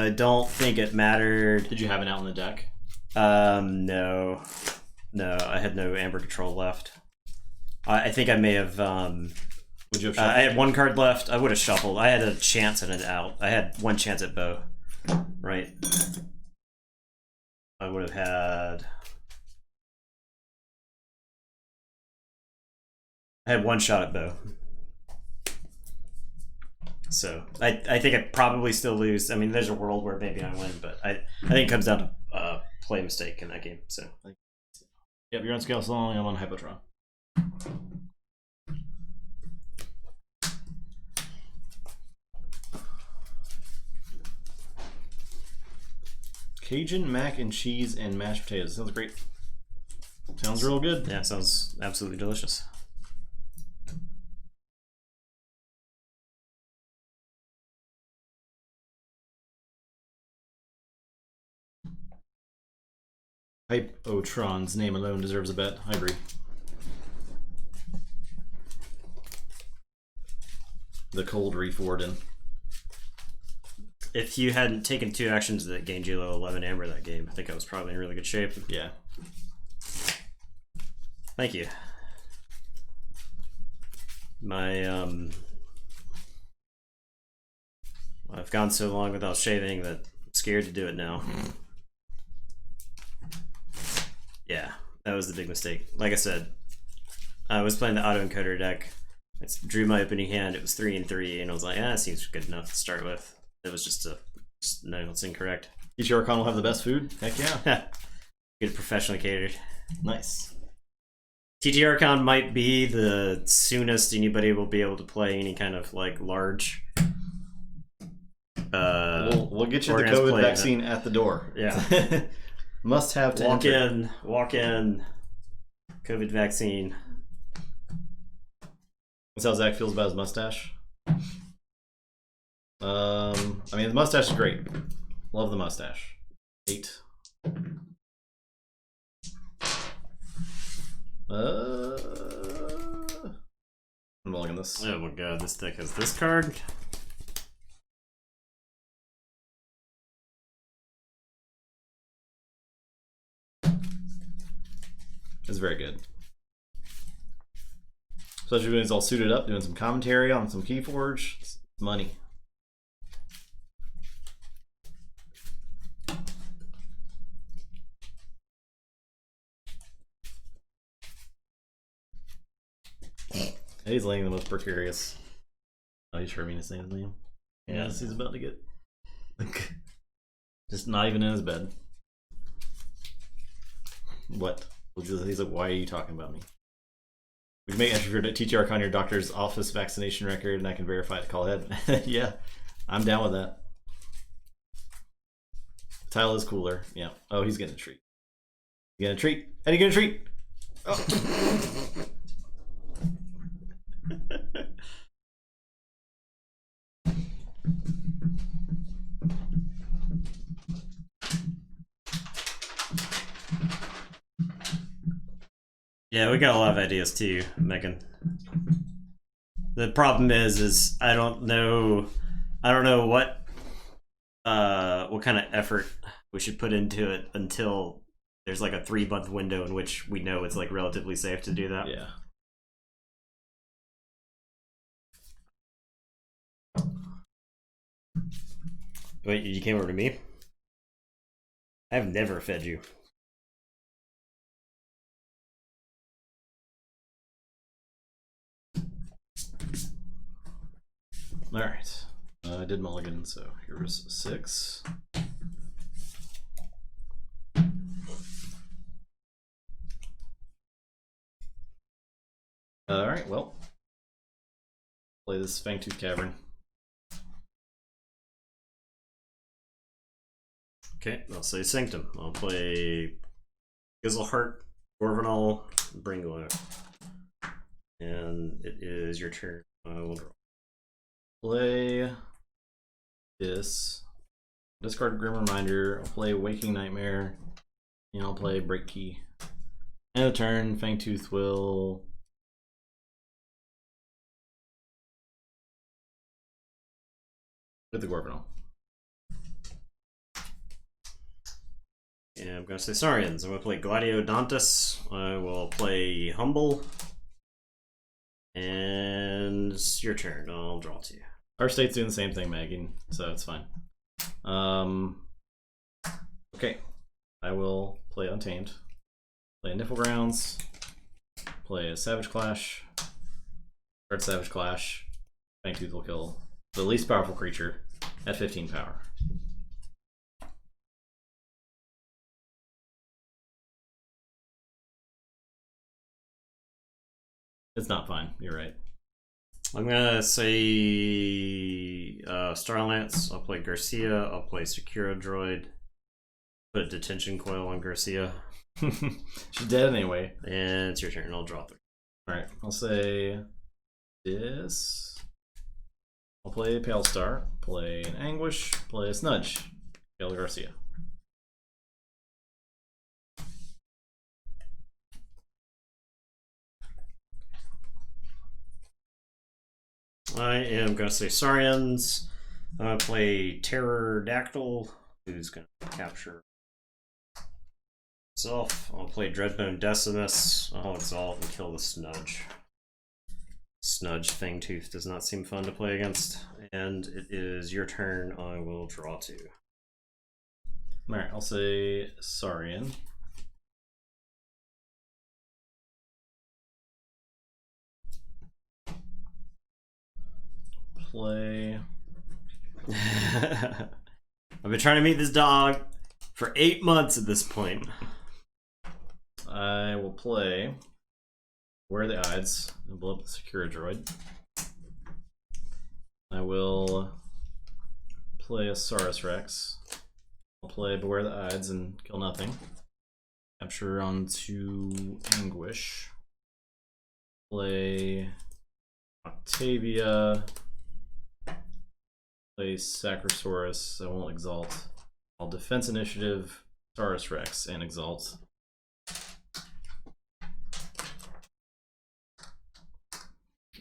I don't think it mattered. Did you have it out in the deck? No. No, I had no Amber Control left. I think I may have Would you have shuffled? I had 1 card left. I would have shuffled. I had a chance at an out. I had 1 chance at bow. Right. I would have had... I had 1 shot at bow. So I think I probably still lose. I mean, there's a world where maybe I win, but I think it comes down to play mistake in that game. So yep, you're on Scale Long. I'm on Hypotron. Cajun mac and cheese and mashed potatoes. Sounds great. Sounds real good. Yeah, sounds absolutely delicious. Hypotron's name alone deserves a bet. I agree. The cold Reef Warden. If you hadn't taken 2 actions that gained you level 11 Amber that game, I think I was probably in really good shape. Yeah. Thank you. My I've gone so long without shaving that I'm scared to do it now. Yeah, that was the big mistake. Like I said, I was playing the autoencoder deck. I drew my opening hand. It was 3 and 3, and I was like, that seems good enough to start with. It was just no, it's incorrect. TT Archon will have the best food? Heck yeah. Good professionally catered. Nice. TT Archon might be the soonest anybody will be able to play any kind of like large. We'll get you the COVID vaccine at the door. Yeah. Must have to walk in. COVID vaccine. That's how Zach feels about his mustache. I mean, the mustache is great. Love the mustache. 8. I'm looking at this. Oh my god, this deck has this card. It's very good. Especially when he's all suited up, doing some commentary on some Keyforge. It's money. He's laying the most precarious. Oh, you sure mean to say his name? Yes, he's about to get just not even in his bed. What? He's like, why are you talking about me? We can make entry for TT Archon your doctor's office vaccination record, and I can verify it to call ahead. Yeah, I'm down with that. Tile is cooler. Yeah. Oh, he's getting a treat. You getting a treat? Eddie, get a treat. Oh. Yeah, we got a lot of ideas too, Megan. The problem is I don't know what kind of effort we should put into it until there's like a 3-month window in which we know it's like relatively safe to do that. Yeah. Wait, you came over to me? I've never fed you. All right. I did mulligan, so here's 6. All right. Well, play this Fangtooth Cavern. Okay, I'll say Sanctum. I'll play Gizzleheart, Gorvenal, Bringler. And it is your turn. I will draw. Play this. Discard Grim Reminder. I'll play Waking Nightmare. And I'll play Break Key. End of turn, Fangtooth will... with the Gorvenal. And I'm going to say Saurians. I'm going to play Gladiodontus. I will play Humble. And it's your turn. I'll draw 2. Our state's doing the same thing, Megan, so it's fine. Okay. I will play Untamed. Play a Nipple Grounds. Play a Savage Clash. Start Savage Clash. Fangtooth will kill the least powerful creature at 15 power. It's not fine, you're right. I'm gonna say Starlance. I'll play Garcia. I'll play Secura Droid. Put a detention coil on Garcia. She's dead anyway. And it's your turn. I'll draw 3. Alright, I'll say this. I'll play Pale Star, play an Anguish, play a Snudge. Kill Garcia. I am going to say Saurians. I'm going to play Pterodactyl, who's going to capture itself. I'll play Dreadbone Decimus. I'll exalt and kill the Snudge. Snudge Fangtooth does not seem fun to play against. And it is your turn. I will draw 2. Alright, I'll say Saurian. Play. I've been trying to meet this dog for 8 months at this point. I will play Where Are the Odds and blow up the Secura Droid. I will play a Saurus Rex. I'll play Beware the Odds and kill nothing. Capture onto Anguish. Play Octavia. Play Sacrosaurus. I won't exalt. I'll defense initiative, Saurus Rex, and exalt.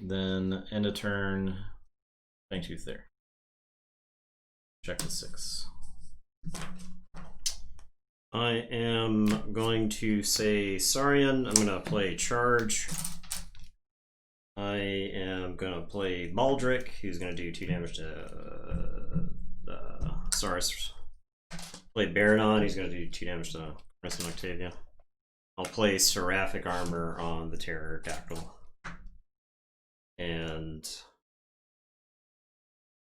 Then end of turn, Fangtooth there. Check the 6. I am going to say Saurian. I'm going to play Charge. I am going to play Baldric, who's going to do 2 damage to Saurus. Play Baradon, he's going to do 2 damage to Chris and Octavia. I'll play Seraphic Armor on the Pterodactyl. And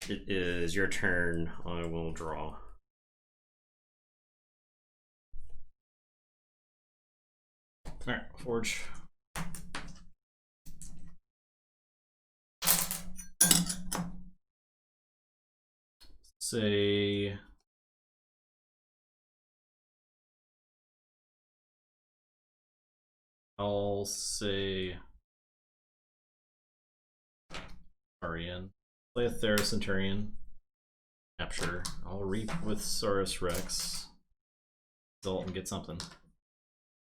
it is your turn. I will draw. Alright, Forge. Say I'll say Arian. Play a Theracenturion. Capture. I'll reap with Saurus Rex. Result and get something.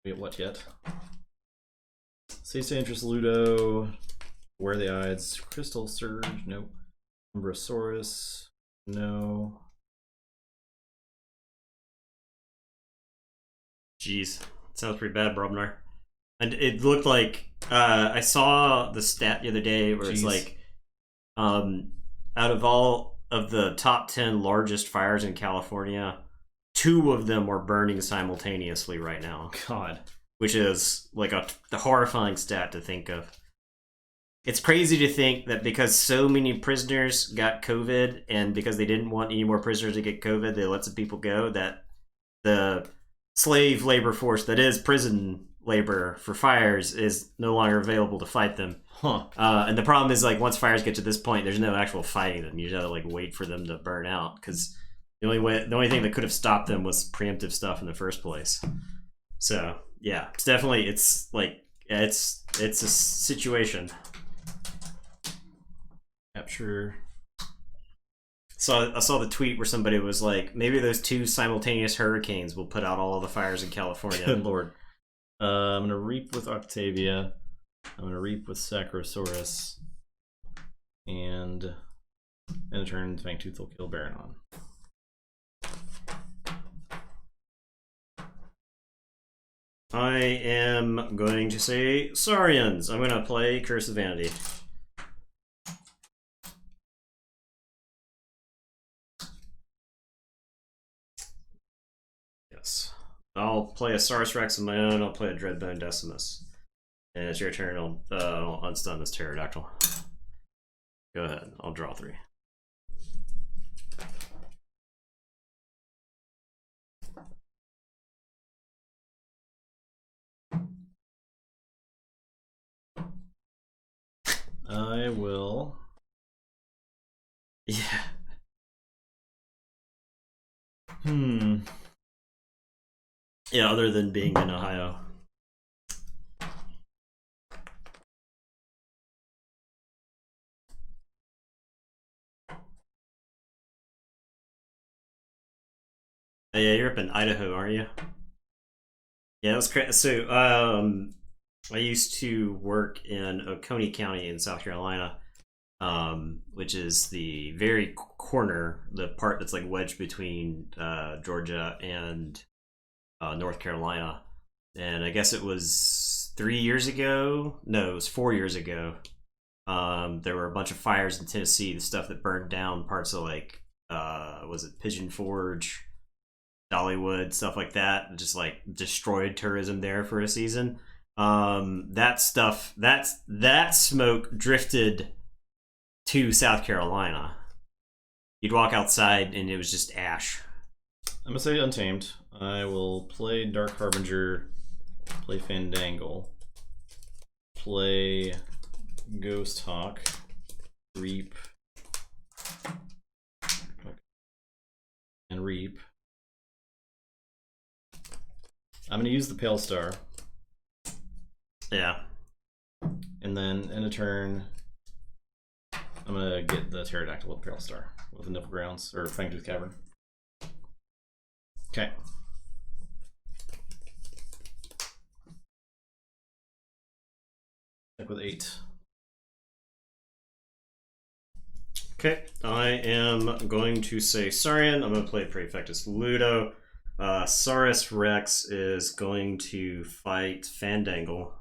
Wait, what yet? Say Interest Ludo. Where the odds? Crystal Surge, no. Umbrosaurus, no. Jeez, sounds pretty bad, Brobnar. And it looked like I saw the stat the other day where it's like, out of all of the top 10 largest fires in California, 2 of them are burning simultaneously right now. God, which is like the horrifying stat to think of. It's crazy to think that because so many prisoners got COVID and because they didn't want any more prisoners to get COVID, they let some people go, that the slave labor force that is prison labor for fires is no longer available to fight them. And the problem is, like, once fires get to this point, there's no actual fighting them. You just gotta like wait for them to burn out, because the only thing that could have stopped them was preemptive stuff in the first place. So yeah, it's definitely, it's like it's a situation. Capture. So I saw the tweet where somebody was like, maybe those 2 simultaneous hurricanes will put out all of the fires in California. Good lord. I'm gonna reap with Octavia. I'm gonna reap with Sacrosaurus. And in a turn, Fangtooth will kill Baronon. I am going to say Saurians. I'm going to play Curse of Vanity. Yes. I'll play a Saurus Rex of my own. I'll play a Dreadbone Decimus. And it's your turn. I'll unstun this Pterodactyl. Go ahead. I'll draw 3. I will. Yeah. Yeah, other than being in Ohio. Yeah, you're up in Idaho, aren't you? Yeah, that was crazy. So, I used to work in Oconee County in South Carolina, which is the very corner, the part that's like wedged between Georgia and North Carolina. And I guess it was 3 years ago. No, it was 4 years ago. There were a bunch of fires in Tennessee, the stuff that burned down parts of like, was it Pigeon Forge, Dollywood, stuff like that, just like destroyed tourism there for a season. That stuff, that smoke drifted to South Carolina. You'd walk outside and it was just ash. I'm gonna say Untamed. I will play Dark Harbinger, play Fandangle, play Ghost Hawk, Reap, and Reap. I'm gonna use the Pale Star. Yeah. And then in a turn, I'm gonna get the Pterodactyl with Pale Star with the Nipple Grounds or Fangtooth Cavern. Okay. Check with 8. Okay, I am going to say Saurian. I'm going to play Praefectus Ludo. Saurus Rex is going to fight Fandangle.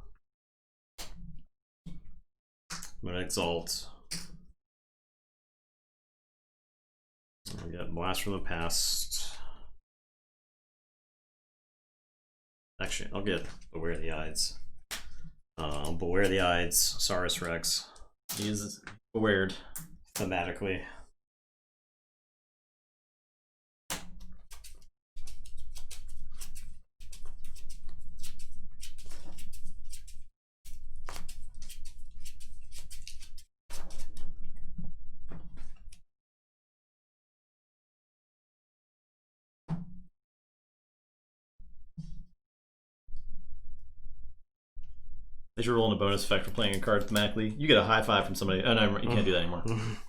I'm going to Exalt. I got Blast from the Past. Actually, I'll get Beware the Ides. Beware the Ides, Saurus Rex. He is bewared. Thematically. As you're rolling a bonus effect for playing a card thematically, you get a high five from somebody. Oh no, you can't do that anymore.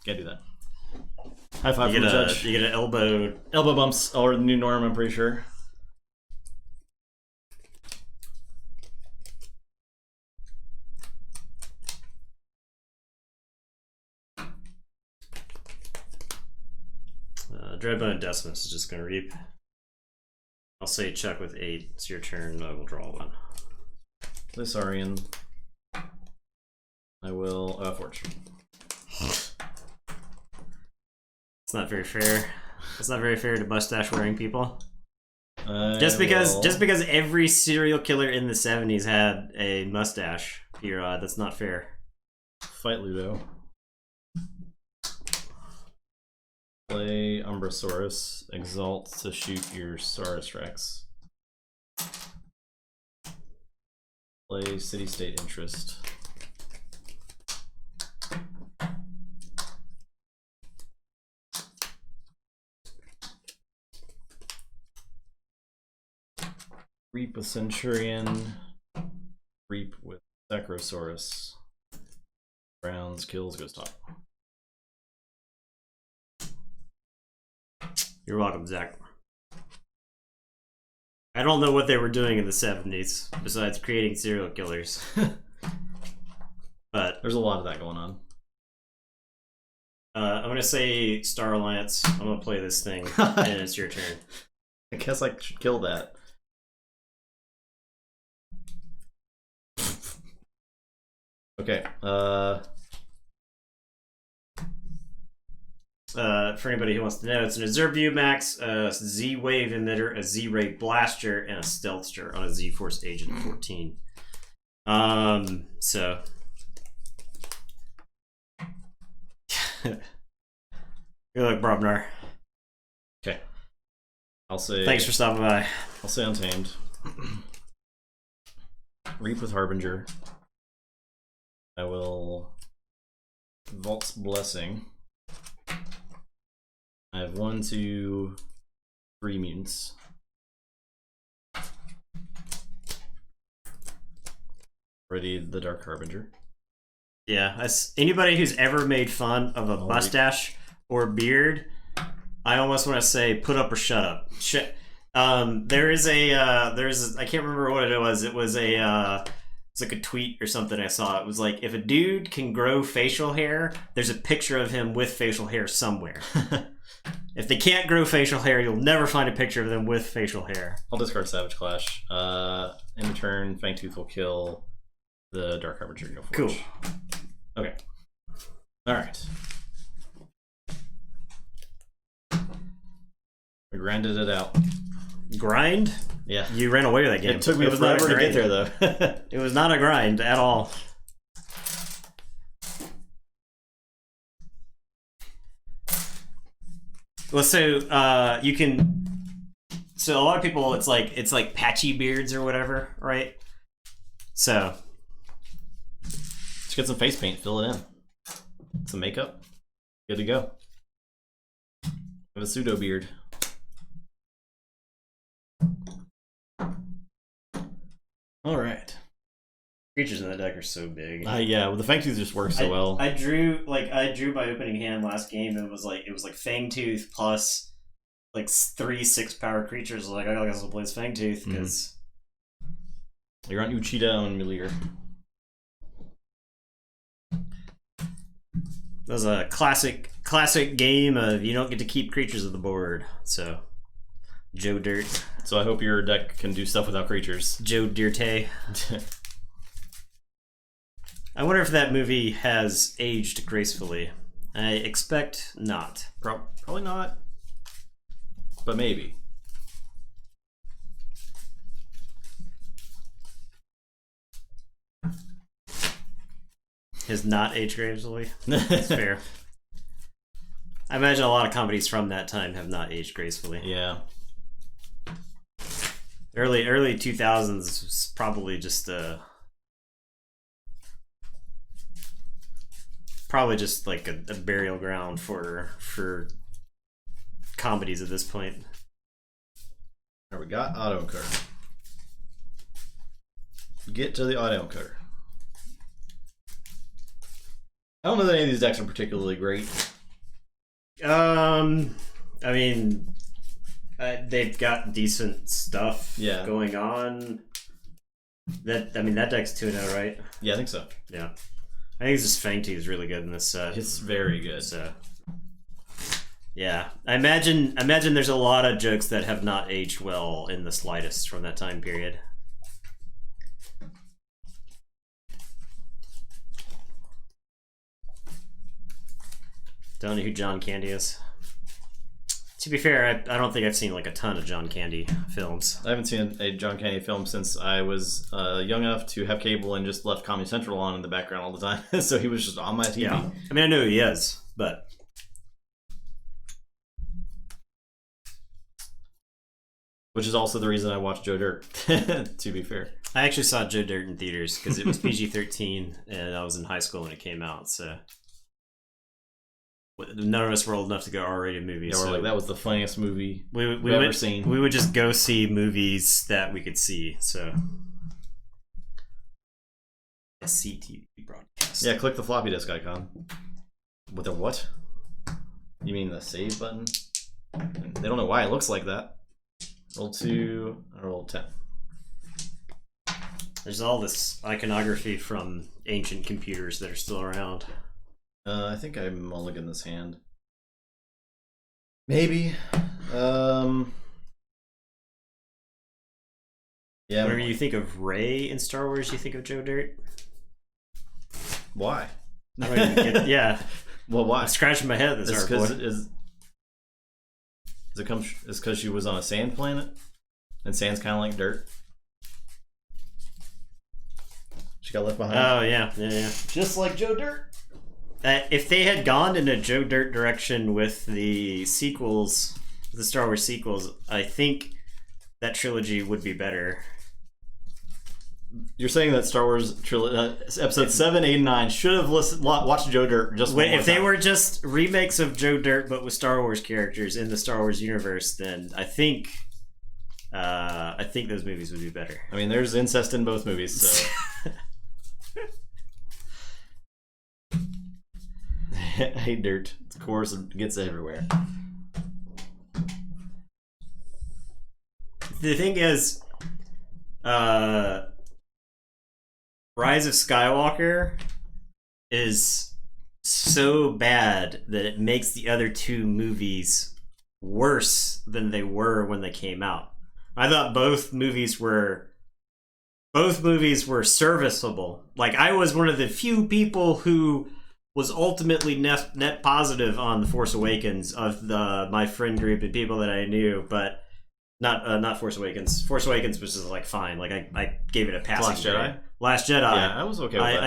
Can't do that. High five from the judge. You get an elbow bumps, or the new norm. I'm pretty sure. Dreadbone Decimus is just going to reap. I'll say check with 8. It's your turn. I will draw 1. This Arian. I will Forge. It's not very fair. It's not very fair to mustache wearing people. Just because every serial killer in the 70s had a mustache, that's not fair. Fight Ludo. Play Umbrasaurus. Exalt to shoot your Saurus Rex. Play City State Interest. Reap with Centurion. Reap with Sacrosaurus. Browns, kills, goes top. You're welcome, Zach. I don't know what they were doing in the 70s besides creating serial killers. But there's a lot of that going on. I'm going to say Star Alliance. I'm going to play this thing, and it's your turn. I guess I should kill that. Okay. For anybody who wants to know, it's an Observe View Max, a Z-Wave Emitter, a Z-Ray Blaster, and a Stealthster on a Z-Force Agent 14. So... Good luck, Brobnar. Okay. I'll say... Thanks for stopping by. I'll say Untamed. Reap with Harbinger. I will... Vault's Blessing. I have 1, 2, 3 mutants. Ready the Dark Harbinger. Yeah, anybody who's ever made fun of a mustache or beard, I almost want to say put up or shut up. There's I can't remember what it was. It was it's like a tweet or something I saw. It was like, if a dude can grow facial hair, there's a picture of him with facial hair somewhere. If they can't grow facial hair, you'll never find a picture of them with facial hair. I'll discard Savage Clash. In return, Fangtooth will kill the Dark Harbinger. Go cool. Okay. Alright. We grinded it out. Grind? Yeah. You ran away with that game. It took me forever to get there, though. It was not a grind at all. Well, so you can. So a lot of people, it's like patchy beards or whatever, right? So just get some face paint, fill it in. Some makeup, good to go. Have a pseudo beard. All right. Creatures in that deck are so big. Yeah, well, the Fangtooth just works so well. I drew my opening hand last game, and it was like Fangtooth plus like 3 6-power creatures. Like, I guess I'll play this Fangtooth because you're on Uchida and Mulir. That was a classic game of you don't get to keep creatures on the board. So Joe Dirt. So I hope your deck can do stuff without creatures. Joe Dirte. I wonder if that movie has aged gracefully. I expect not. Probably not, but maybe. Has not aged gracefully. That's fair. I imagine a lot of comedies from that time have not aged gracefully. Yeah. Early 2000s was probably just like a burial ground for comedies at this point. There we got auto encoder. Get to the auto encoder. I don't know that any of these decks are particularly great. I mean, they've got decent stuff going on. That deck's 2-0, right? Yeah, I think so. Yeah, I think this Fangti is really good in this set. It's very good. So, yeah, I imagine there's a lot of jokes that have not aged well in the slightest from that time period. Don't know who John Candy is. To be fair, I don't think I've seen like a ton of John Candy films. I haven't seen a John Candy film since I was young enough to have cable and just left Comedy Central on in the background all the time. So he was just on my TV. Yeah. I mean, I know who he is, but... Which is also the reason I watched Joe Dirt, to be fair. I actually saw Joe Dirt in theaters because it was PG-13 and I was in high school when it came out, so... None of us were old enough to go R-rated movies. Yeah, we're so like, that was the funniest movie we've ever ever seen. We would just go see movies that we could see, so... SCTV broadcast. Yeah, click the floppy disk icon. With a what? You mean the save button? They don't know why it looks like that. Roll 2, roll 10. There's all this iconography from ancient computers that are still around. I think I mulligan this hand. Maybe. Yeah. Whenever you think of Rey in Star Wars, you think of Joe Dirt? Why? Yeah. Well, why? I'm scratching my head. This is it because she was on a sand planet, and sand's kind of like dirt. She got left behind. Oh yeah. Just like Joe Dirt. If they had gone in a Joe Dirt direction with the sequels, the Star Wars sequels, I think that trilogy would be better. You're saying that Star Wars episode 7, 8, and 9 should have watched Joe Dirt just one more time. If they were just remakes of Joe Dirt but with Star Wars characters in the Star Wars universe, then I think those movies would be better. I mean, there's incest in both movies, so. I hate dirt. Of course, it gets everywhere. The thing is, Rise of Skywalker is so bad that it makes the other two movies worse than they were when they came out. I thought both movies were serviceable. Like, I was one of the few people who was ultimately net positive on The Force Awakens of my friend group and people that I knew, but not Force Awakens. Force Awakens was just like fine. Like I gave it a passing Last Jedi? grade. Last Jedi. Yeah, I was okay with that.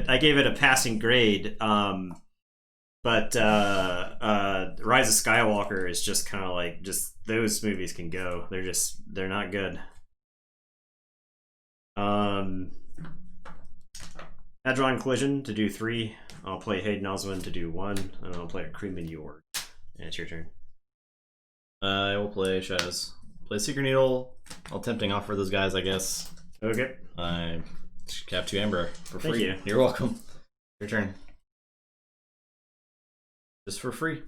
I gave it a passing grade. But Rise of Skywalker is just kind of like, just those movies can go. They're not good. Hadron Collision to do 3. I'll play Hayden Oswin to do 1, and then I'll play a Cream York. And it's your turn. I will play Shaz. Play Secret Needle. I'll tempting offer those guys, I guess. Okay. I cap 2 Amber for free. Thank you. You're welcome. Your turn. Just for free.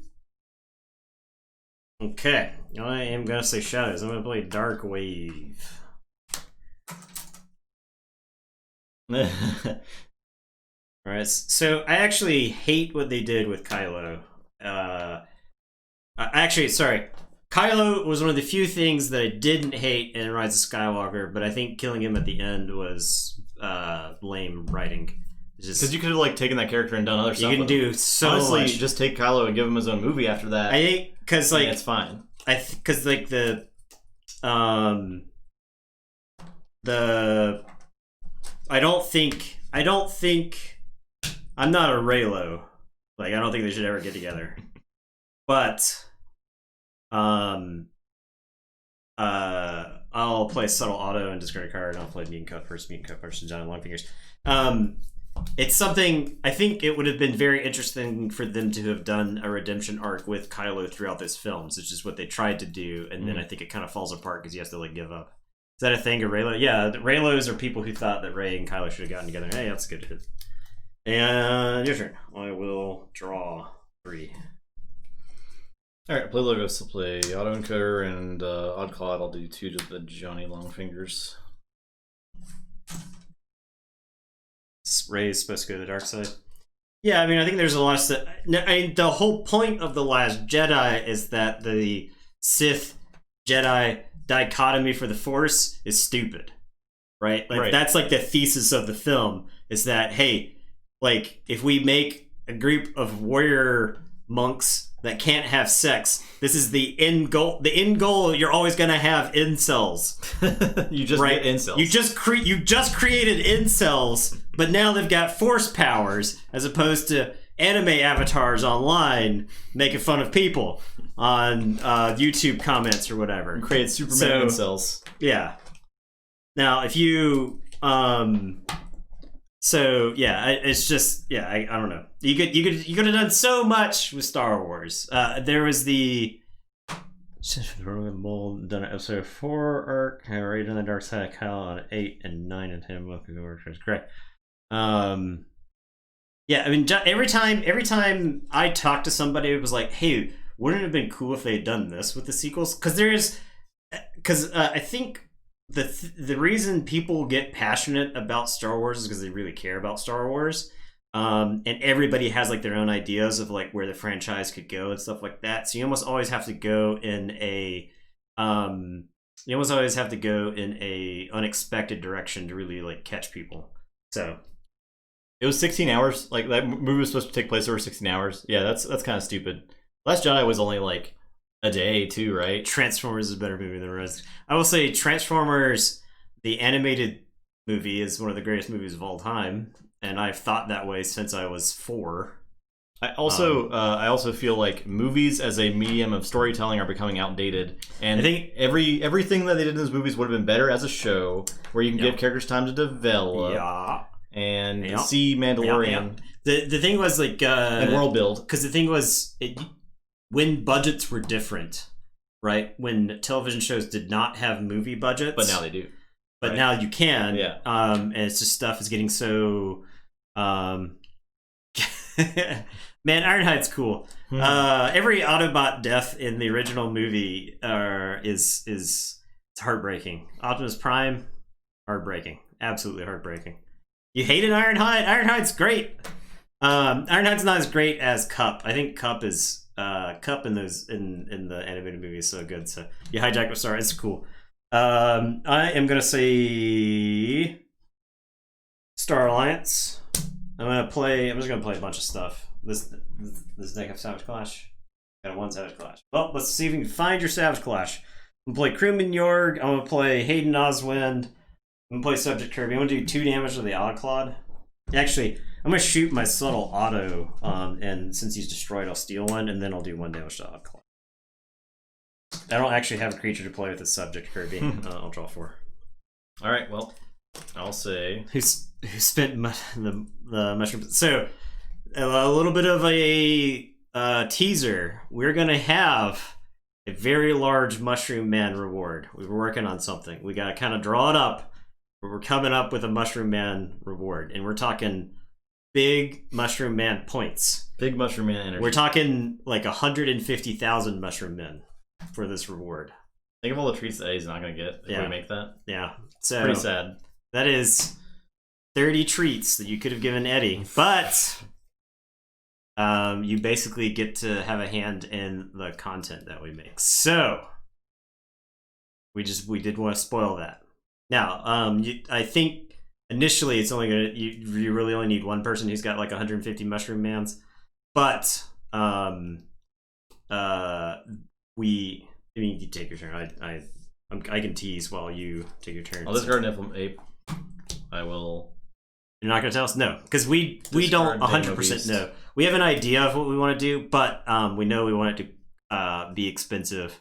Okay. I am going to say Shadows. I'm going to play Dark Wave. Alright, so I actually hate what they did with Kylo. Sorry. Kylo was one of the few things that I didn't hate in Rise of Skywalker, but I think killing him at the end was lame writing. Because you could have taken that character and done other stuff. You can do so honestly, much. Just take Kylo and give him his own movie after that. I think because it's fine. I don't think I'm not a Raylo. I don't think they should ever get together. But I'll play Subtle Auto and discard a card, and I'll play Mutant Cut Person, John Longfingers. It's something I think it would have been very interesting for them to have done a redemption arc with Kylo throughout those films, which is what they tried to do, and then I think it kind of falls apart because he has to give up. Is that a thing of Raylo? Yeah, the Raylos are people who thought that Rey and Kylo should have gotten together. Hey, that's good. And your turn. I will draw 3. Alright, play logos to play Auto Encoder and Odd Cloud. I'll do 2 to the Johnny Longfingers. Ray's supposed to go to the dark side. Yeah, I mean, I think there's a lot of stuff. I mean, the whole point of The Last Jedi is that the Sith Jedi dichotomy for the Force is stupid, right? Like that's like the thesis of the film is that, hey, like if we make a group of warrior monks that can't have sex, this is the end goal. The end goal, you're always gonna have incels. You just get incels. You just created incels, but now they've got force powers as opposed to anime avatars online making fun of people on YouTube comments or whatever. You created Superman incels. Yeah. Now, if you so yeah, it's just I don't know. You could have done so much with Star Wars. There was the done an episode 4 arc. Right on the dark side of Kyle on 8 and 9 and 10. Correct. Yeah, I mean, every time I talk to somebody, it was like, hey, wouldn't it have been cool if they had done this with the sequels? Because I think the reason people get passionate about Star Wars is because they really care about Star Wars, and everybody has like their own ideas of like where the franchise could go and stuff like that. So you almost always have to go in a unexpected direction to really like catch people. So it was 16 hours. Like that movie was supposed to take place over 16 hours. Yeah, that's kind of stupid. Last Jedi was only like a day too, right? Transformers is a better movie than the rest. I will say Transformers, the animated movie, is one of the greatest movies of all time, and I've thought that way since I was 4. I also feel like movies as a medium of storytelling are becoming outdated, and I think everything that they did in those movies would have been better as a show where you can give characters time to develop and see Mandalorian. The thing was like and world build, because the thing was when budgets were different, right? When television shows did not have movie budgets, but now they do. But now you can, and it's just stuff is getting so. Man, Ironhide's cool. Every Autobot death in the original movie is it's heartbreaking. Optimus Prime, heartbreaking, absolutely heartbreaking. You hated Ironhide? Ironhide's great. Ironhide's not as great as Cup. I think Cup is Cup in the animated movie is so good. So you hijacked with Star. It's cool. I am gonna say Star Alliance. I'm just gonna play a bunch of stuff. This deck of Savage Clash. Got 1 Savage Clash. Well, let's see if we can find your Savage Clash. I'm gonna play Crewman Yorg. I'm gonna play Hayden Oswind. I'm gonna play Subject Kirby. I'm gonna do 2 damage to the Oddclad. Actually, I'm gonna shoot my Subtle Auto, and since he's destroyed, I'll steal 1, and then I'll do 1 damage to Oddclad. I don't actually have a creature to play with a Subject Kirby. I'll draw 4. All right, well, I'll say who spent the mushroom. So a little bit of a teaser. We're gonna have a very large Mushroom Man reward. We were working on something. We gotta kind of draw it up. But we're coming up with a Mushroom Man reward, and we're talking big Mushroom Man points. Big Mushroom Man energy. We're talking like 150,000 Mushroom Men for this reward. Think of all the treats that Eddie's not gonna get if we make that. Yeah, so pretty sad. That is 30 treats that you could have given Eddie, but you basically get to have a hand in the content that we make. So we did want to spoil that. Now, I think initially it's only gonna you really only need 1 person who's got like 150 Mushroom Mans, but you can take your turn. I can tease while you take your turn. I'll discard an Implement Ape. I will. You're not going to tell us? No, because we don't 100% know. We have an idea of what we want to do, but we know we want it to be expensive.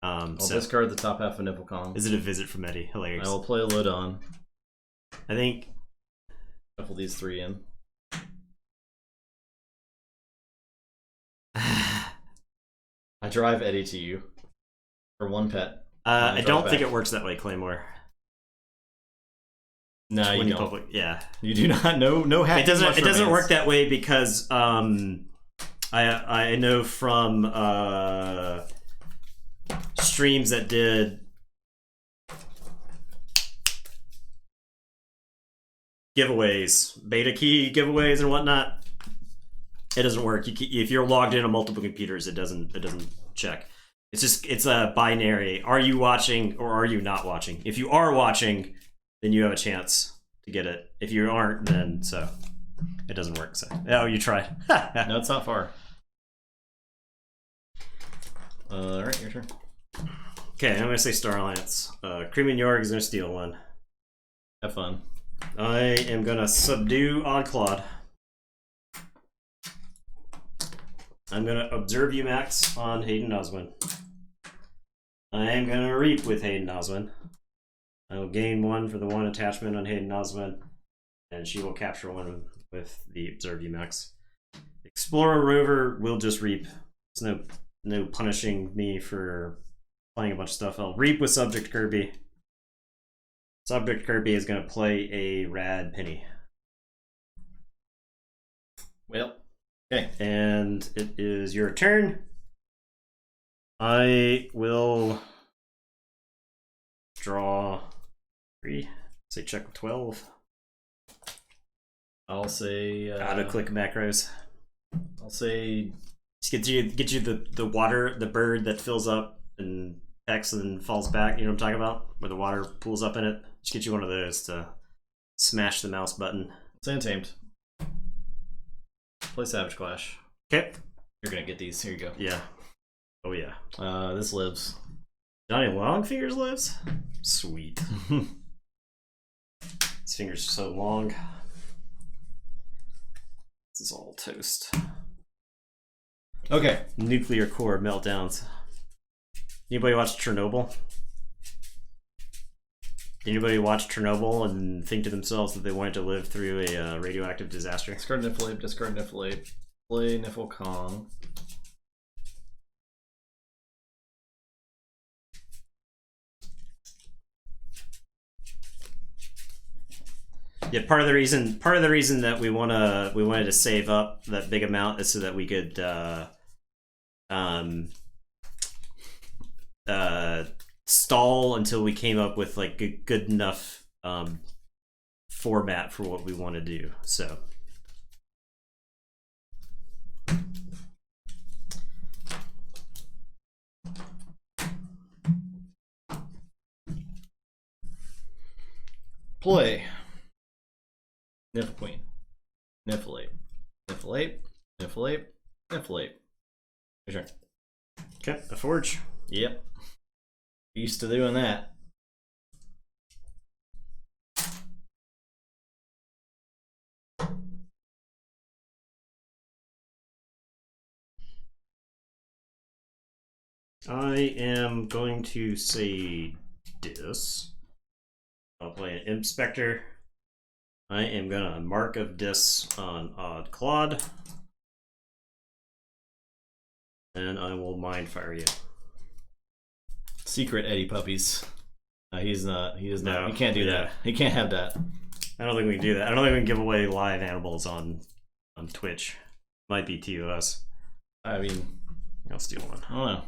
I'll discard the top half of Nipplecom. Is it a visit from Eddie? Hilarious. I will play a Lodon. I think. Shuffle these 3 in. I drive Eddie to you for 1 pet. I don't think it works that way, Claymore. No, 20 you don't. public. Yeah, You do not. No hack. it doesn't work that way because I know from streams that did giveaways, beta key giveaways and whatnot. It doesn't work. If you're logged in on multiple computers, it doesn't check. It's a binary. Are you watching or are you not watching? If you are watching, then you have a chance to get it. If you aren't, then so it doesn't work. So oh, you tried. No, it's not far. All right, your turn. Okay, I'm gonna say Star Alliance. Cream and York is gonna steal one. Have fun. I am gonna subdue Oddclod. I'm gonna observe you, Max, on Hayden Oswin. I am gonna reap with Hayden Oswin. I will gain one for the one attachment on Hayden Oswin, and she will capture one with the observe you, Max. Explorer Rover will just reap. There's no punishing me for playing a bunch of stuff. I'll reap with Subject Kirby. Subject Kirby is gonna play a rad penny. Well. Okay. And it is your turn. I will draw 3. Say check with 12. I'll say Auto click macros. I'll say Just get you the water, the bird that fills up and X and then falls back. You know what I'm talking about? Where the water pools up in it. Just get you one of those to smash the mouse button. say Untamed. Play Savage Clash. Okay. You're gonna get these. Here you go. Yeah. Oh yeah. This lives. Johnny Longfingers lives? Sweet. His fingers are so long. This is all toast. Okay. Nuclear core meltdowns. Anybody watch Chernobyl? Anybody watch Chernobyl and think to themselves that they wanted to live through a radioactive disaster? Discard Niflate, discard Niflate. Play Niffle Kong. Yeah, part of the reason that we wanted to save up that big amount is so that we could stall until we came up with like a good enough format for what we want to do. So Play. Niffle Queen. Niflate. Niflate. Niflate. Niflate. Your turn. okay, a forge. Yep. Used to doing that. I am going to say dis. I'll play an Inspector. I am gonna mark of dis on Odd Claude. And I will mind fire you. Secret Eddie Puppies. He's not. He does not. No, He can't do yeah. that. He can't have that. I don't think we can do that. I don't think we can give away live animals on Twitch. Might be TOS. I mean, I'll steal one. I don't know.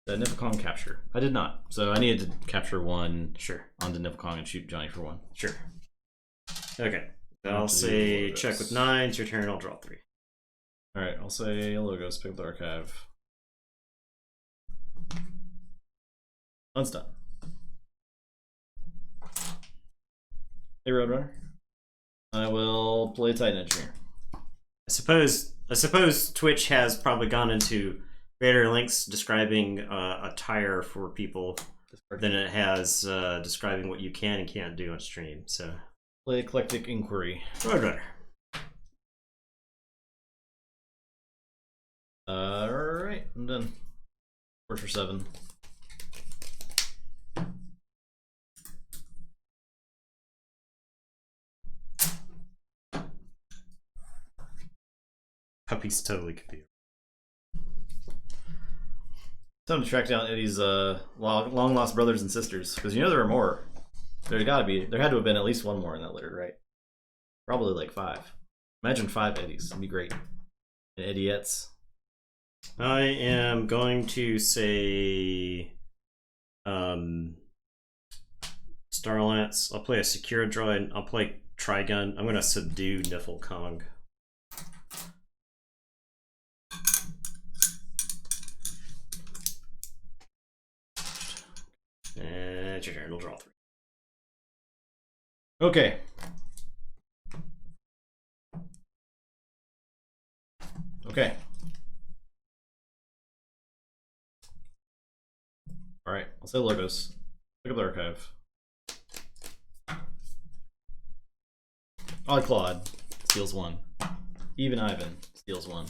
The Niflkong capture. I did not. So I needed to capture one Sure. onto Niflkong and shoot Johnny for one. Sure. Okay. I'll have to do say logos. check with 9. It's your turn. I'll draw 3. Alright, I'll say logos, pick up the archive. Unstun. Hey Roadrunner. I will play Titan Engineer. I suppose Twitch has probably gone into greater lengths describing attire for people than it has describing what you can and can't do on stream. So Play Eclectic Inquiry. Roadrunner. Alright, I'm done. 4 for 7. Puppy's totally confused. Time to track down Eddie's long lost brothers and sisters, because you know there are more. There had to have been at least one more in that litter, right? Probably like 5. Imagine 5 Eddies. It'd be great. And Eddiettes. I am going to say Starlance. I'll play a Secure Droid. I'll play Trigun. I'm going to subdue Niffle Kong. It's your turn. We'll draw 3. Okay. Okay. Alright, I'll say logos. Look up the archive. Odd Claude steals 1. Even Ivan steals 1.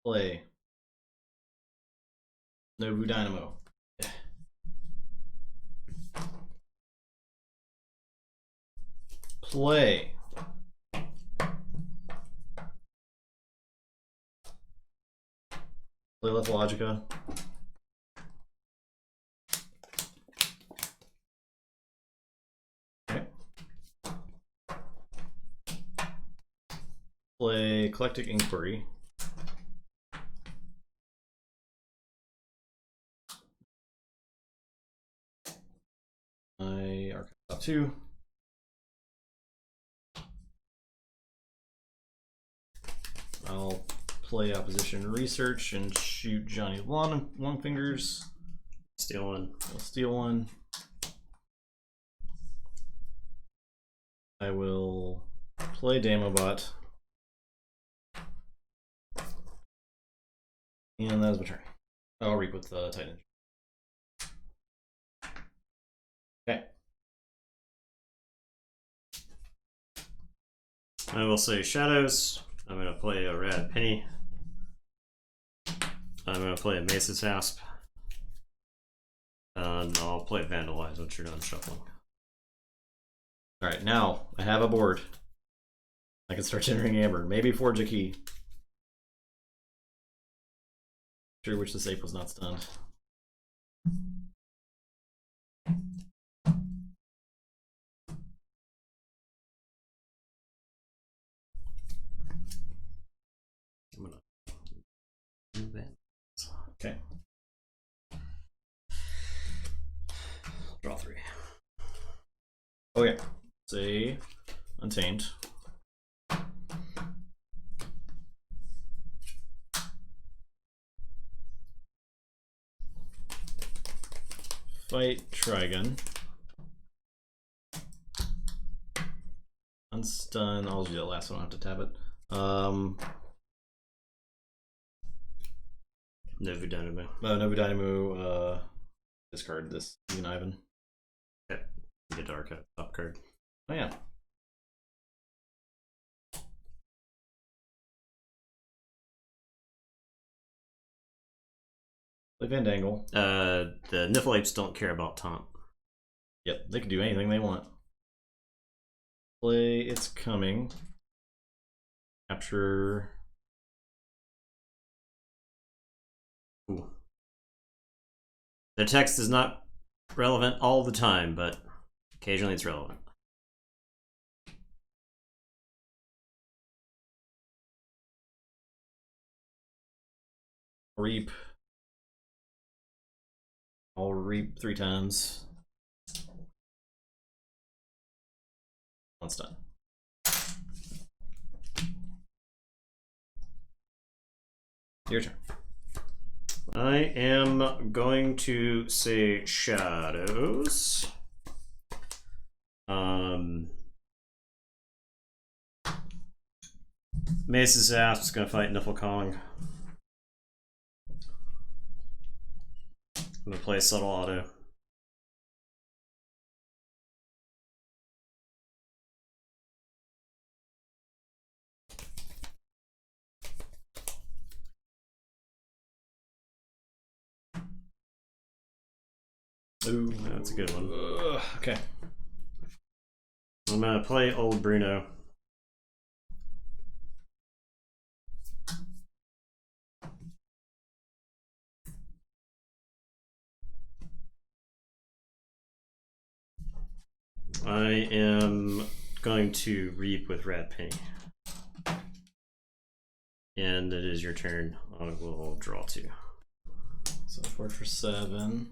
Play. Nobu Dynamo. Play. Play Lethalogica. Okay. Play Eclectic Inquiry. My archive top 2. I'll play Opposition Research and shoot Johnny Long Fingers. Steal 1. I'll steal 1. I will play Damobot. And that is my turn. I'll reap with the Titan. Okay. I will say Shadows. I'm going to play a Rad Penny. I'm going to play a Mesa's Asp. And I'll play Vandalize once you're done shuffling. Alright, now I have a board. I can start generating amber. Maybe forge a key. Sure which this ape was not stunned. I'm gonna do that. Okay. Draw 3. Okay. Say Untamed. Fight Trigun. Unstun. I'll do that last one. I don't have to tap it. Nobu Dynamo. Nobu Dynamo. Discard this. Even Ivan. Okay. Get Dark top card. Oh yeah. Play Vandangle. The Niffle Apes don't care about taunt. Yep, they can do anything they want. Play It's Coming. Capture. Ooh. The text is not relevant all the time, but occasionally it's relevant. Reap. I'll reap 3 times. Once done. Your turn. I am going to say Shadows. Mesa's Asp is going to fight Niffle Kong. I'm going to play Subtle Auto. Ooh, that's a good one. Okay. I'm going to play Old Bruno. I am going to reap with Rat Penny. And it is your turn. I will draw 2. So 4 for 7.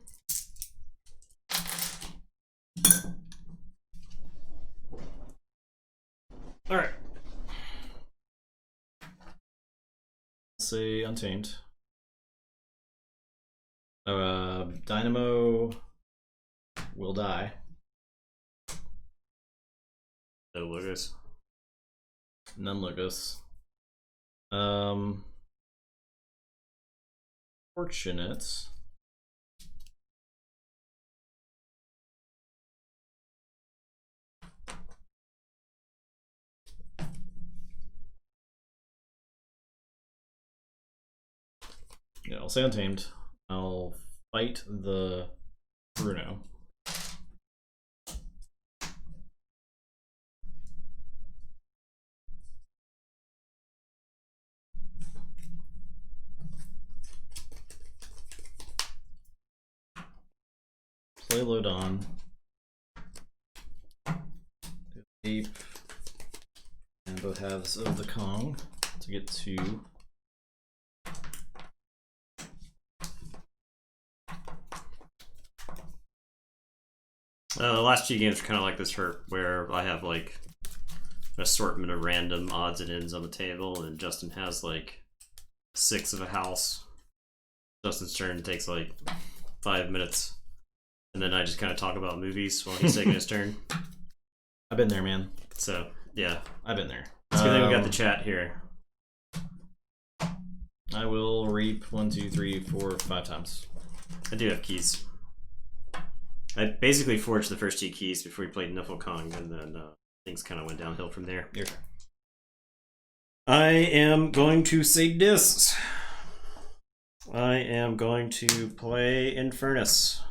All right. Say Untamed. Dynamo will die. No logos. None logos. Fortunate. Yeah, I'll say Untamed. I'll fight the Bruno. Play Lodon. Ape. And both halves of the Kong to get 2. The last 2 games are kind of like this, where I have like an assortment of random odds and ends on the table, and Justin has like 6 of a house. Justin's turn takes like 5 minutes, and then I just kind of talk about movies while he's taking his turn. I've been there, man. So yeah, I've been there. it's good thing we got the chat here. I will reap 1, 2, 3, 4, 5 times. I do have keys. I basically forged the first 2 keys before we played Niflkong, and then things kind of went downhill from there. Your turn. I am going to say discs. I am going to play Infernus.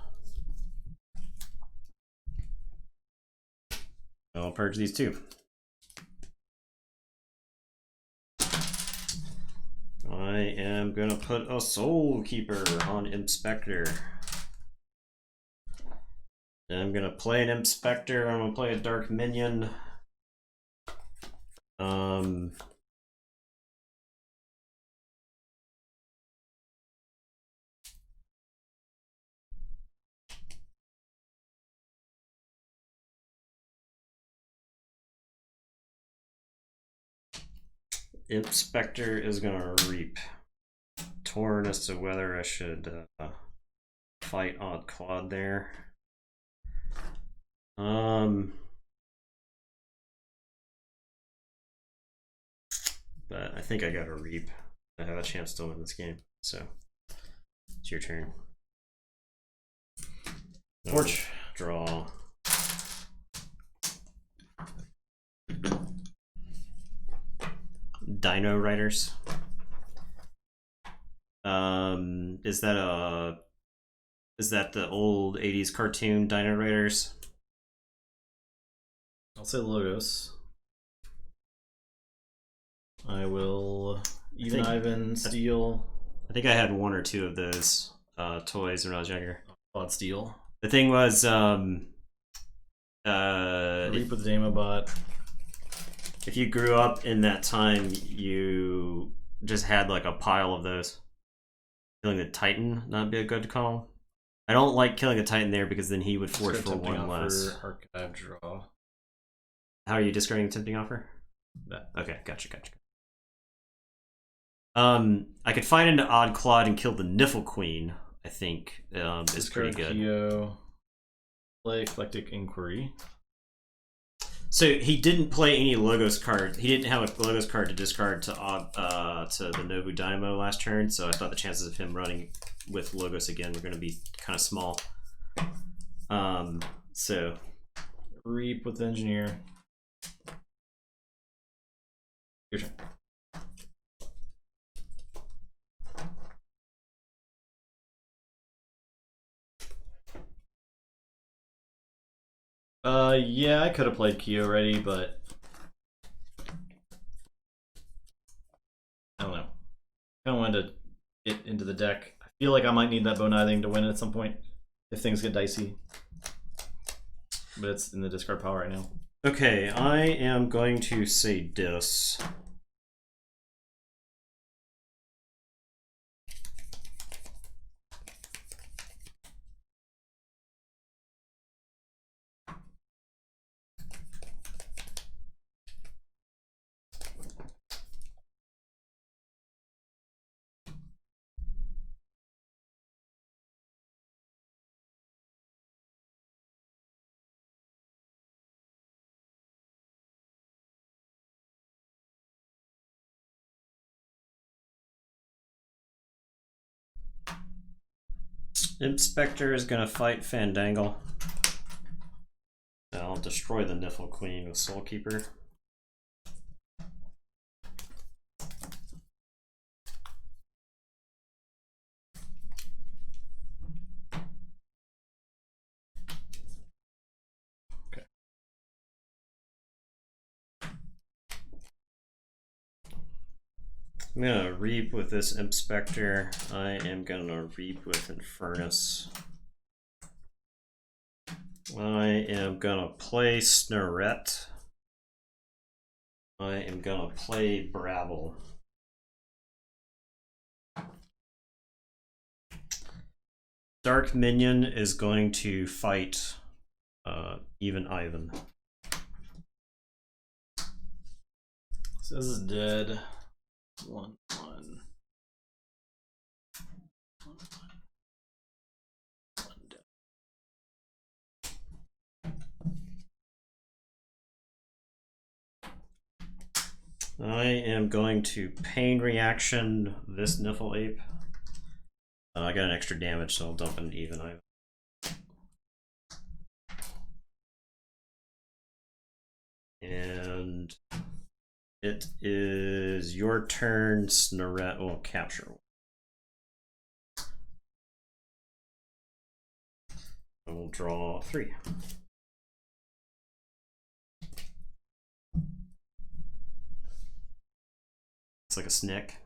I'll purge these 2. I am going to put a Soul Keeper on Inspector. I'm going to play an Inspector. I'm going to play a Dark Minion. Inspector is going to reap. Torn as to whether I should fight Odd Claude there. But I think I got to reap. I have a chance to win this game. So it's your turn. Torch. Draw. Dino Riders. Is that the old 80s cartoon Dino Riders? I'll say Logos. I will even Ivan steal. I think I had 1 or 2 of those toys when I was younger. Bot steal. The thing was, Reap with the Damobot. if you grew up in that time, you just had like a pile of those. Killing the Titan not be a good call. I don't like killing a Titan there because then he would force for 1 less. Archive draw. How are you discarding a tempting offer? That. Okay, gotcha. I could find into Odd Claude and kill the Niffle Queen. I think is pretty good. Kyo. Play Eclectic Inquiry. So he didn't play any Logos card. He didn't have a Logos card to discard to the Nobu Dynamo last turn. So I thought the chances of him running with Logos again were going to be kind of small. So Reap with Engineer. Your turn. Yeah, I could have played Key already, but I don't know. I kind of wanted to get into the deck. I feel like I might need that Bonithing to win at some point if things get dicey. but it's in the discard pile right now. Okay, I am going to say dis. Inspector is gonna fight Fandangle. I'll destroy the Niffle Queen with Soulkeeper. Okay. I'm gonna reap with this Inspector. I am gonna reap with Infernus. I am gonna play Snurret. I am gonna play Brabble. Dark Minion is going to fight even Ivan. So this is dead. 1/1. I am going to pain reaction this Niffle Ape. I got an extra damage, so I'll dump an even Ivan. And it is your turn, Snurret will capture. I will draw 3. It's like a snick.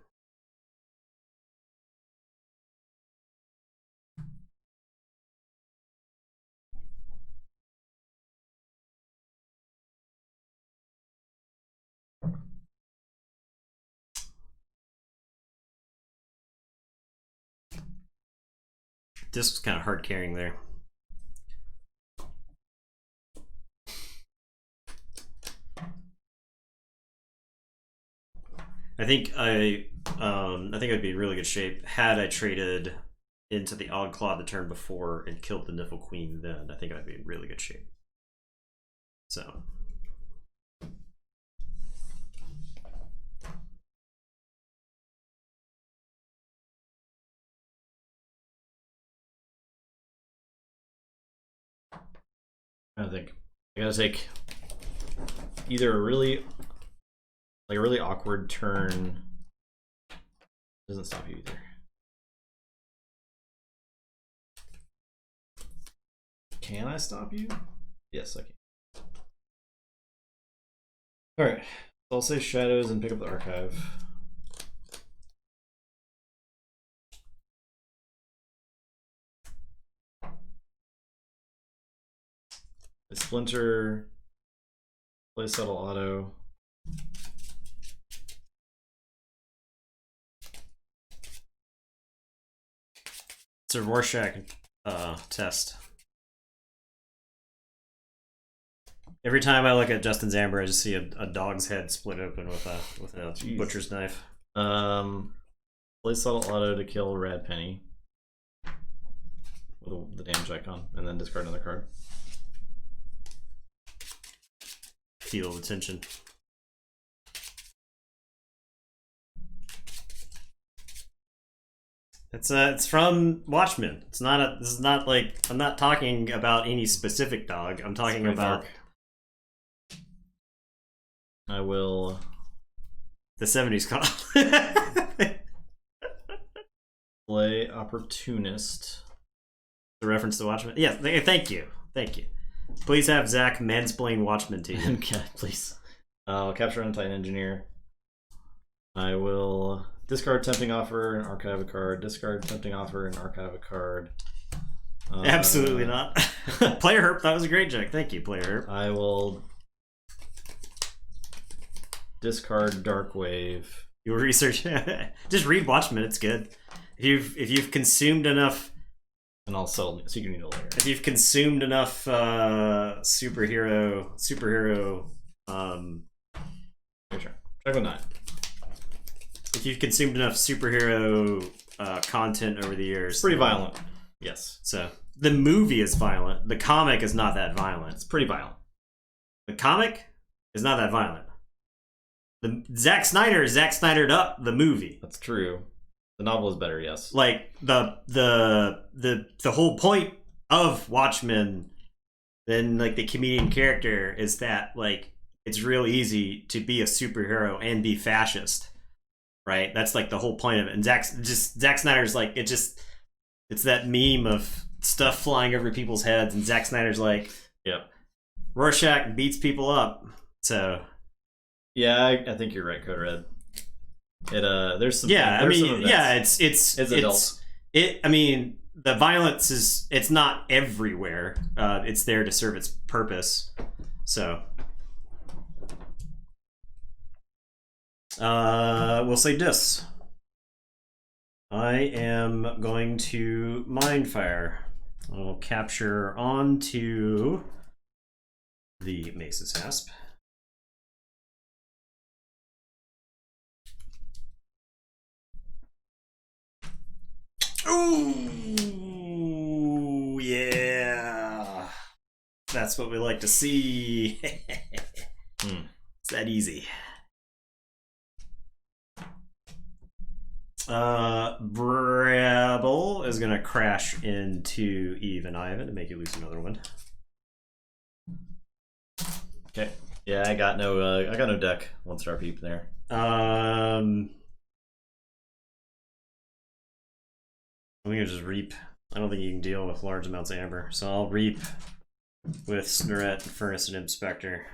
This was kind of hard carrying there. I think I'd be in really good shape had I traded into the Odd Claw the turn before and killed the Niffle Queen then. I think I'd be in really good shape. So. I think I gotta take either a really awkward turn. Doesn't stop you either. Can I stop you? Yes, I can. Alright. So I'll say Shadows and pick up the archive. I splinter, play Subtle Auto. It's a Rorschach test. Every time I look at Justin's Amber, I just see a dog's head split open with a butcher's knife. Play Subtle Auto to kill Rad Penny with the damage icon, and then discard another card. Feel the tension. It's from Watchmen. It's not this is not like, I'm not talking about any specific dog. I'm talking about dark. I will the 70s call. play Opportunist. The reference to Watchmen. Yeah, thank you. Please have Zach mansplain Watchmen to you. Okay, please. I'll capture Untitan Engineer. I will discard Tempting Offer and archive a card. Discard Tempting Offer and archive a card. Absolutely not. Player Herp, that was a great joke. Thank you, Player Herp. I will discard Darkwave. You will research. Just read Watchmen. It's good. If you've consumed enough, and I'll sell Secret Needle later. If you've consumed enough superhero, Sure. Check with 9. if you've consumed enough superhero content over the years, It's pretty violent. Yes. So the movie is violent. The comic is not that violent. It's pretty violent. The comic is not that violent. The Zack Snyder'd up the movie. That's true. The novel is better, yes. Like the whole point of Watchmen, then like the comedian character is that like it's real easy to be a superhero and be fascist, right? That's like the whole point of it. And Zack Snyder's like it's that meme of stuff flying over people's heads, and Zack Snyder's like, yep, Rorschach beats people up. So yeah, I think you're right, Code Red. There's some. Yeah, there's I some mean, yeah, it's adult. I mean, the violence it's not everywhere. It's there to serve its purpose. So, we'll say this. I am going to Mindfire. I'll capture onto the Mace's Hasp. Ooh, yeah. That's what we like to see. It's that easy. Brabble is gonna crash into Eve and Ivan to make you lose another one. Okay. Yeah, I got no deck. 1-star peep there. I'm gonna just reap. I don't think you can deal with large amounts of amber, so I'll reap with Snurret and Furnace and Inspector.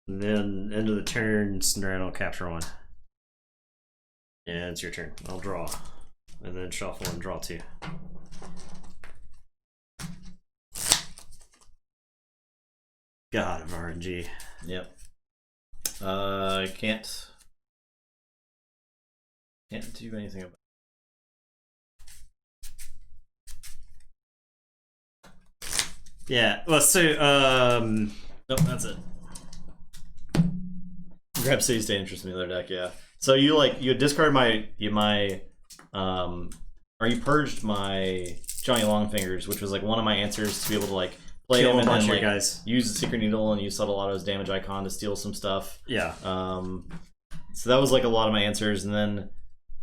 And then end of the turn, Snurret will capture 1. And it's your turn. I'll draw. And then shuffle and draw 2. God of RNG. Yep. I can't do anything about it. Yeah, well, so, nope, that's it. Grab City State Interest in the other deck, yeah. So you discard or you purged my Johnny Longfingers, which was like one of my answers to be able to like play kill him and a bunch then of like guys. use the Secret Needle and use Subtle Auto's damage icon to steal some stuff. Yeah. So that was like a lot of my answers, and then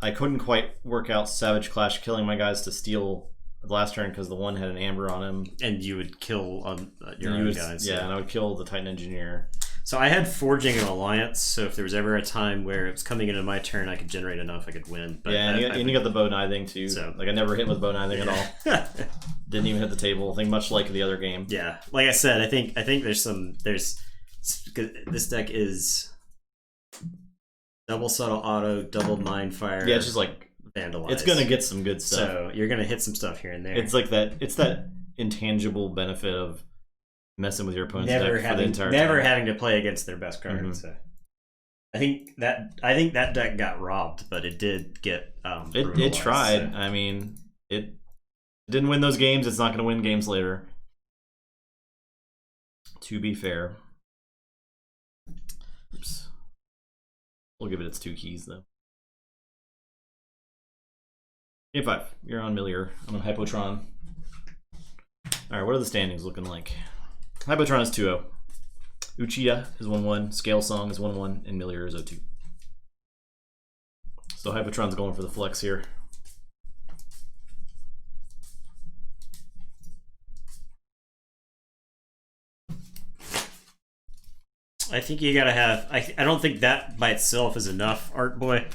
I couldn't quite work out Savage Clash killing my guys to steal the last turn because the one had an amber on him, and you would kill your own guys. Yeah, and I would kill the Titan Engineer. So I had Forging an Alliance, so if there was ever a time where it was coming into my turn, I could generate enough, I could win. But yeah, and you got the bow knithing too. So like I never hit with bow knithing at all. Didn't even hit the table. I think much like the other game. Yeah, like I said, I think there's this deck is double Subtle Auto, double Mindfire. Yeah, it's just like Vandalize. It's gonna get some good stuff. So you're gonna hit some stuff here and there. It's like that. It's that intangible benefit of messing with your opponent's deck for the entire never time. having to play against their best card. Mm-hmm. So I think that deck got robbed, but it did get it tried. So. I mean, it didn't win those games. It's not going to win games later. To be fair. Oops. We'll give it its 2 keys though. Game 5. You're on Millier. I'm on Hypotron. Alright, what are the standings looking like? Hypotron is 2-0. Uchida is 1-1. Scale Song is 1-1. And Millier is 0-2. So Hypotron's going for the flex here. I think you gotta have. I don't think that by itself is enough, Art Boy.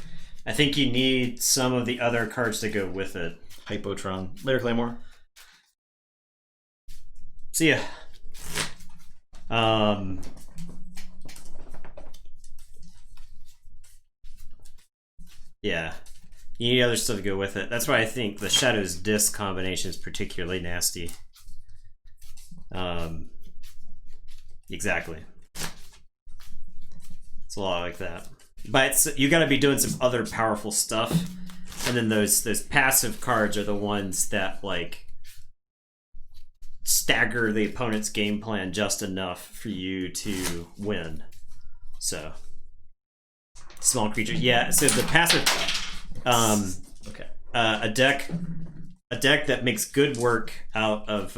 I think you need some of the other cards to go with it. Hypotron. Later, Claymore. See ya. Yeah. You need other stuff to go with it. That's why I think the Shadows Disc combination is particularly nasty. Exactly. It's a lot like that. But you got to be doing some other powerful stuff, and then those passive cards are the ones that like stagger the opponent's game plan just enough for you to win. So small creatures, yeah. So the passive, okay, a deck that makes good work out of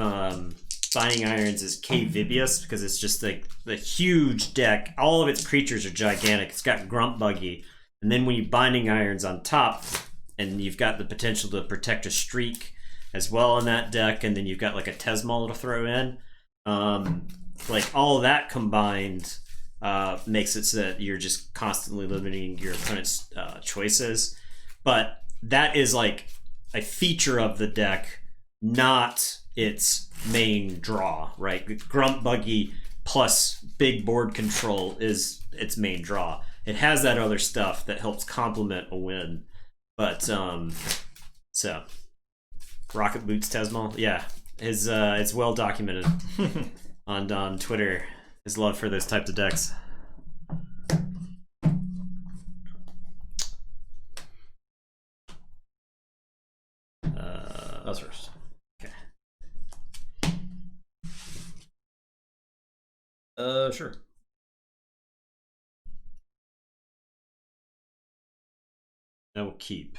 Binding Irons is Vibius, because it's just like the huge deck. All of its creatures are gigantic. It's got Grump Buggy, and then when you Binding Irons on top, and you've got the potential to protect a streak as well on that deck, and then you've got like a Tesmal to throw in. Like all of that combined makes it so that you're just constantly limiting your opponent's choices. But that is like a feature of the deck, not its main draw, right? Grump Buggy plus big board control is its main draw. It has that other stuff that helps complement a win. But so Rocket Boots Tesmal, yeah, it's well documented on Twitter. His love for those types of decks. Us first. Okay. Sure. I will keep.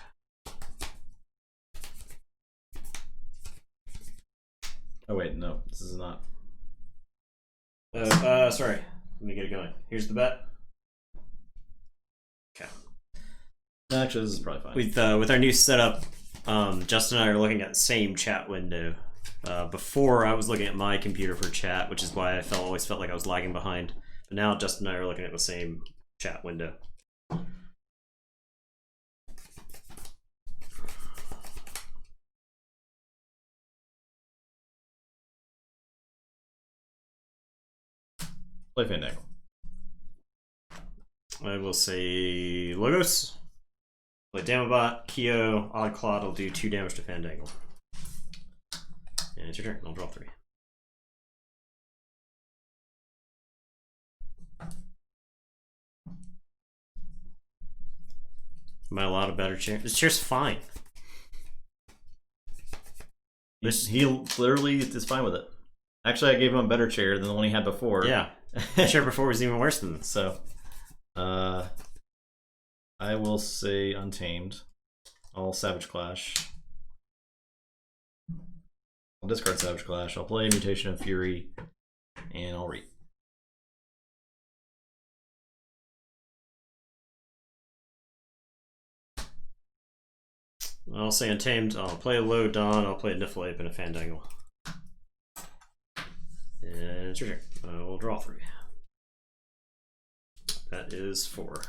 Oh wait, no, this is not. Sorry. Let me get it going. Here's the bet. Okay. Actually, this is probably fine. With our new setup, Justin and I are looking at the same chat window. Before I was looking at my computer for chat, which is why I always felt like I was lagging behind. But now Justin and I are looking at the same chat window. Play Fandangle. I will say Logos. Play Damabot, Keo, Oddclot will do 2 damage to Fandangle. And it's your turn. I'll draw 3. Am I allowed a better chair? This chair's fine. He literally is fine with it. Actually, I gave him a better chair than the one he had before. Yeah. The chair before was even worse than this. So, I will say Untamed. I'll Savage Clash. I'll discard Savage Clash. I'll play Mutation of Fury, and I'll read. I'll say Untamed. I'll play a Low Dawn. I'll play a Niffleape and a Fandangle. And it's your turn. We'll draw 3. That is 4.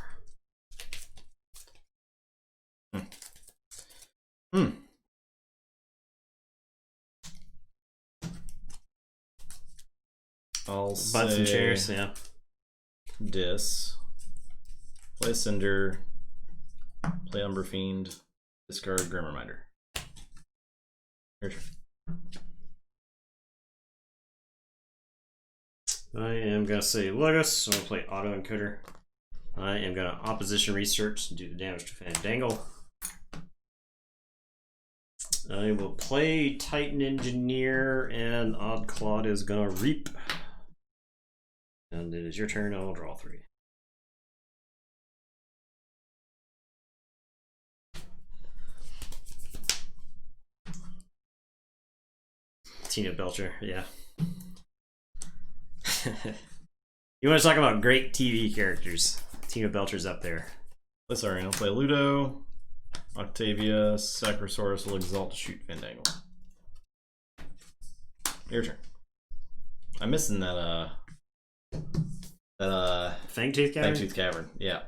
I'll Butts and chairs, yeah. Dis. Play Cinder. Play Umber Fiend. Discard Grim Reminder. Your turn. I am going to say Logos, so I'm going to play Auto Encoder. I am going to Opposition Research and do the damage to Fandangle. I will play Titan Engineer, and Oddclot is going to Reap. And it is your turn. I will draw 3. Tina Belcher, yeah. You want to talk about great TV characters? Tina Belcher's up there. Sorry, I'll play Ludo. Octavia, Sacrosaurus will exalt to shoot Fandangle. Your turn. I'm missing that Fangtooth Cavern? Fangtooth Cavern, yeah.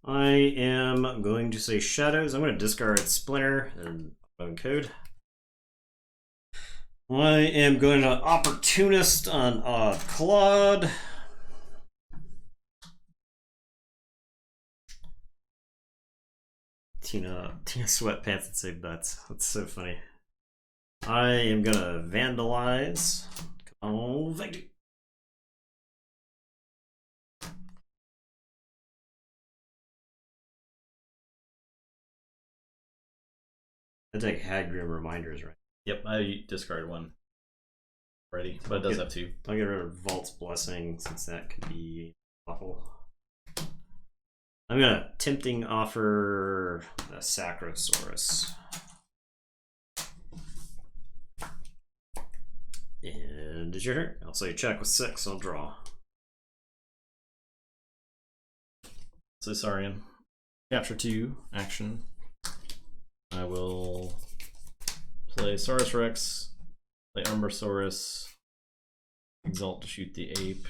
I am going to say Shadows. I'm going to discard Splinter and Code. I am going to Opportunist on Claude. Tina Sweatpants and say butts. That's so funny. I am gonna vandalize. Come on, Vector. I take Hagrim reminders, right? Yep, I discarded one already, but it does have two. I'll get rid of Vault's Blessing since that could be awful. I'm gonna tempting offer a Sacrosaurus. And it's your turn. I'll say check with 6, I'll draw. So Saurian. Capture 2, action. I will play Saurus Rex, play Umbrasaurus, Exalt to shoot the ape.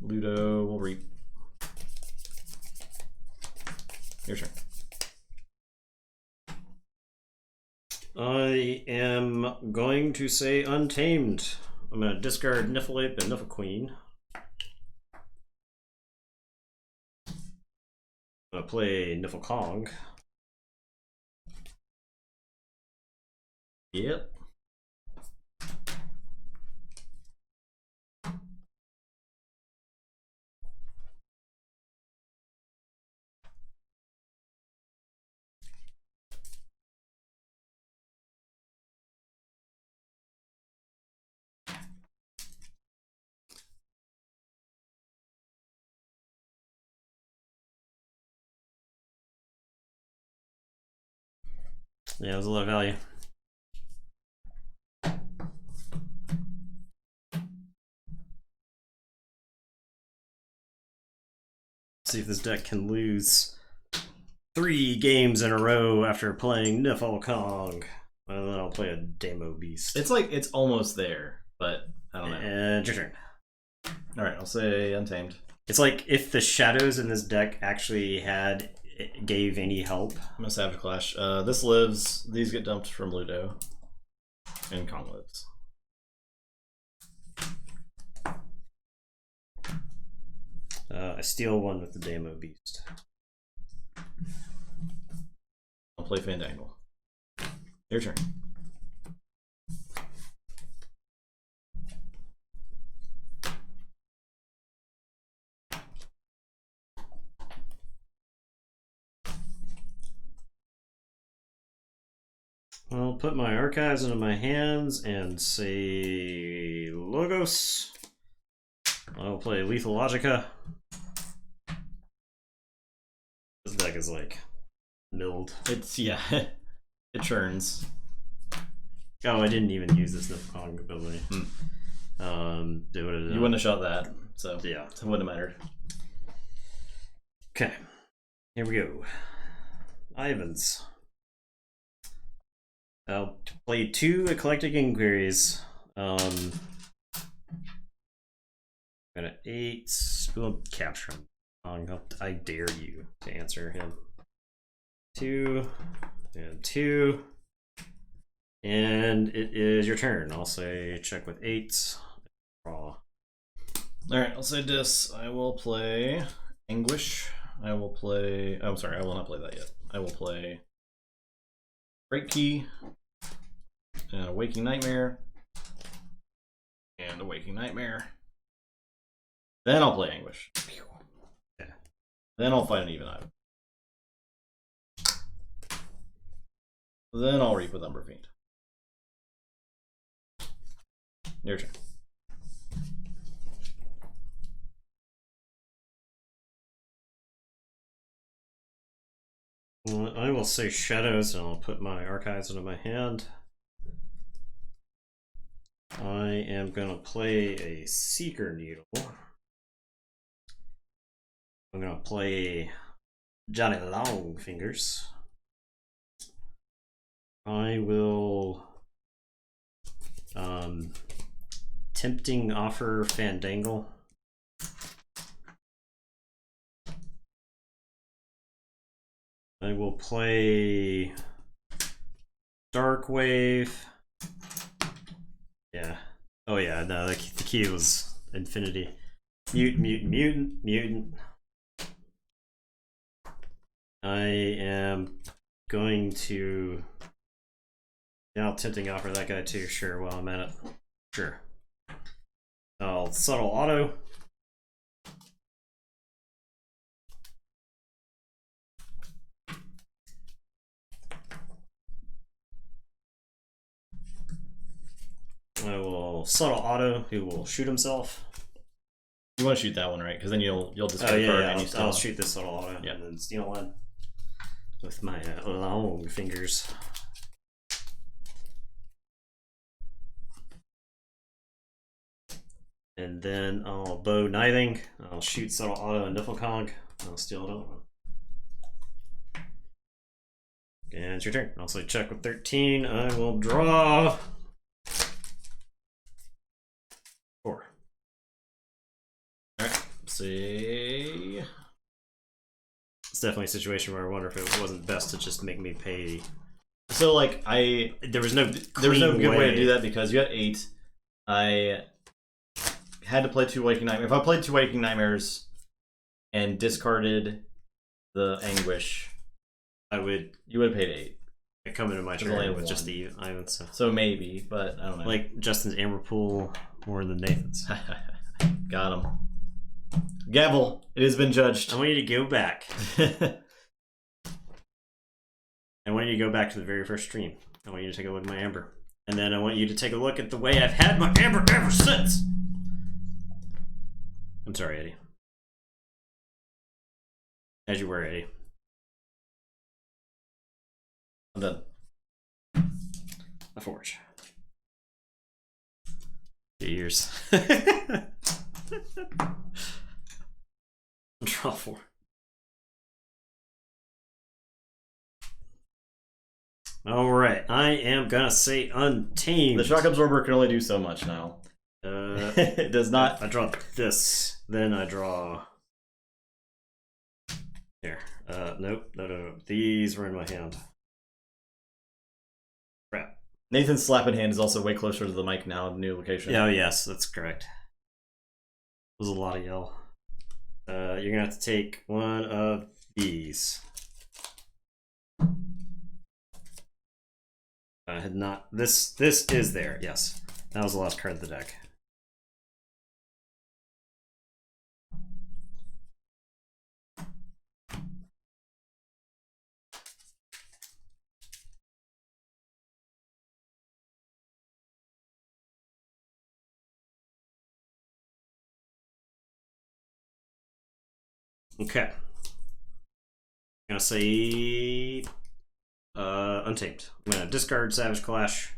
Ludo will reap. Your turn. I am going to say Untamed. I'm going to discard Niffleape and Nifflequeen. I'm going to play Nifflecong. Yep. Yeah, it was a lot of value. See if this deck can lose 3 games in a row after playing Nifflecong. And then I'll play a Demo Beast. It's like it's almost there, but I don't know. And your turn. Alright, I'll say Untamed. It's like if the shadows in this deck actually gave any help. I'm a Savage Clash. This lives. These get dumped from Ludo. And Kong lives. I steal one with the Demo Beast. I'll play Fandangle. Your turn. I'll put my archives into my hands and say Logos. I'll play Lethal Logica. This deck is like milled. It's, yeah, it churns. Oh, I didn't even use this Nifflecong ability. You wouldn't have shot that, so yeah, it wouldn't have mattered. Okay, here we go. Ivans. I'll play 2 Eclectic Inquiries. Got an 8. We'll capture him. I dare you to answer him. 2 and 2. And it is your turn. I'll say check with 8. Draw. Alright, I'll say this. I will play Anguish. I will play. I'm sorry, I will not play that yet. I will play Break Key, and a Waking Nightmare, and a Waking Nightmare. Then I'll play Anguish. Okay. Then I'll fight an even Ivan. Then I'll reap with Umber Fiend. Your turn. Well, I will say Shadows, and I'll put my archives into my hand. I am going to play a Seeker Needle. I'm going to play Johnny Longfingers. I will Tempting Offer Fandangle. I will play Darkwave. Yeah. Oh yeah, no, the key was Infinity. Mutant. I am going to now tempting offer that guy too. Sure, while I'm at it. Sure. I'll subtle auto. I will subtle auto. Who will shoot himself? You want to shoot that one, right? Because then you'll discard Oh a card yeah, and you I'll still shoot this subtle auto Yeah. and then steal one with my long fingers. And then I'll bow knithing. I'll shoot subtle auto and Niflkong. I'll steal another one. And it's your turn. Also check with 13. I will draw 4. Alright. See. It's definitely a situation where I wonder if it wasn't best to just make me pay. So like There was no good way to do that because you had 8. I had to play 2 Waking Nightmares. If I played 2 Waking Nightmares and discarded the Anguish, you would have paid 8. I come into my turn with just the islands. So maybe, but I don't know. Like Justin's Amber Pool more than Nathan's. Got him. Gavel, it has been judged. I want you to go back. I want you to go back to the very first stream. I want you to take a look at my Amber. And then I want you to take a look at the way I've had my Amber ever since. I'm sorry, Eddie. As you were, Eddie. I'm done. A forge. 2 years. Draw 4. Alright, I am gonna say Untamed. The Shock Absorber can only do so much now. It does not. I draw this, then I draw. Here. Nope, no. These were in my hand. Crap. Nathan's slapping hand is also way closer to the mic now, the new location. Oh, yes, that's correct. It was a lot of yell. You're gonna have to take one of these. I had not. This is there. Yes, that was the last card of the deck. Okay. I'm gonna say Untamed. I'm gonna discard Savage Clash.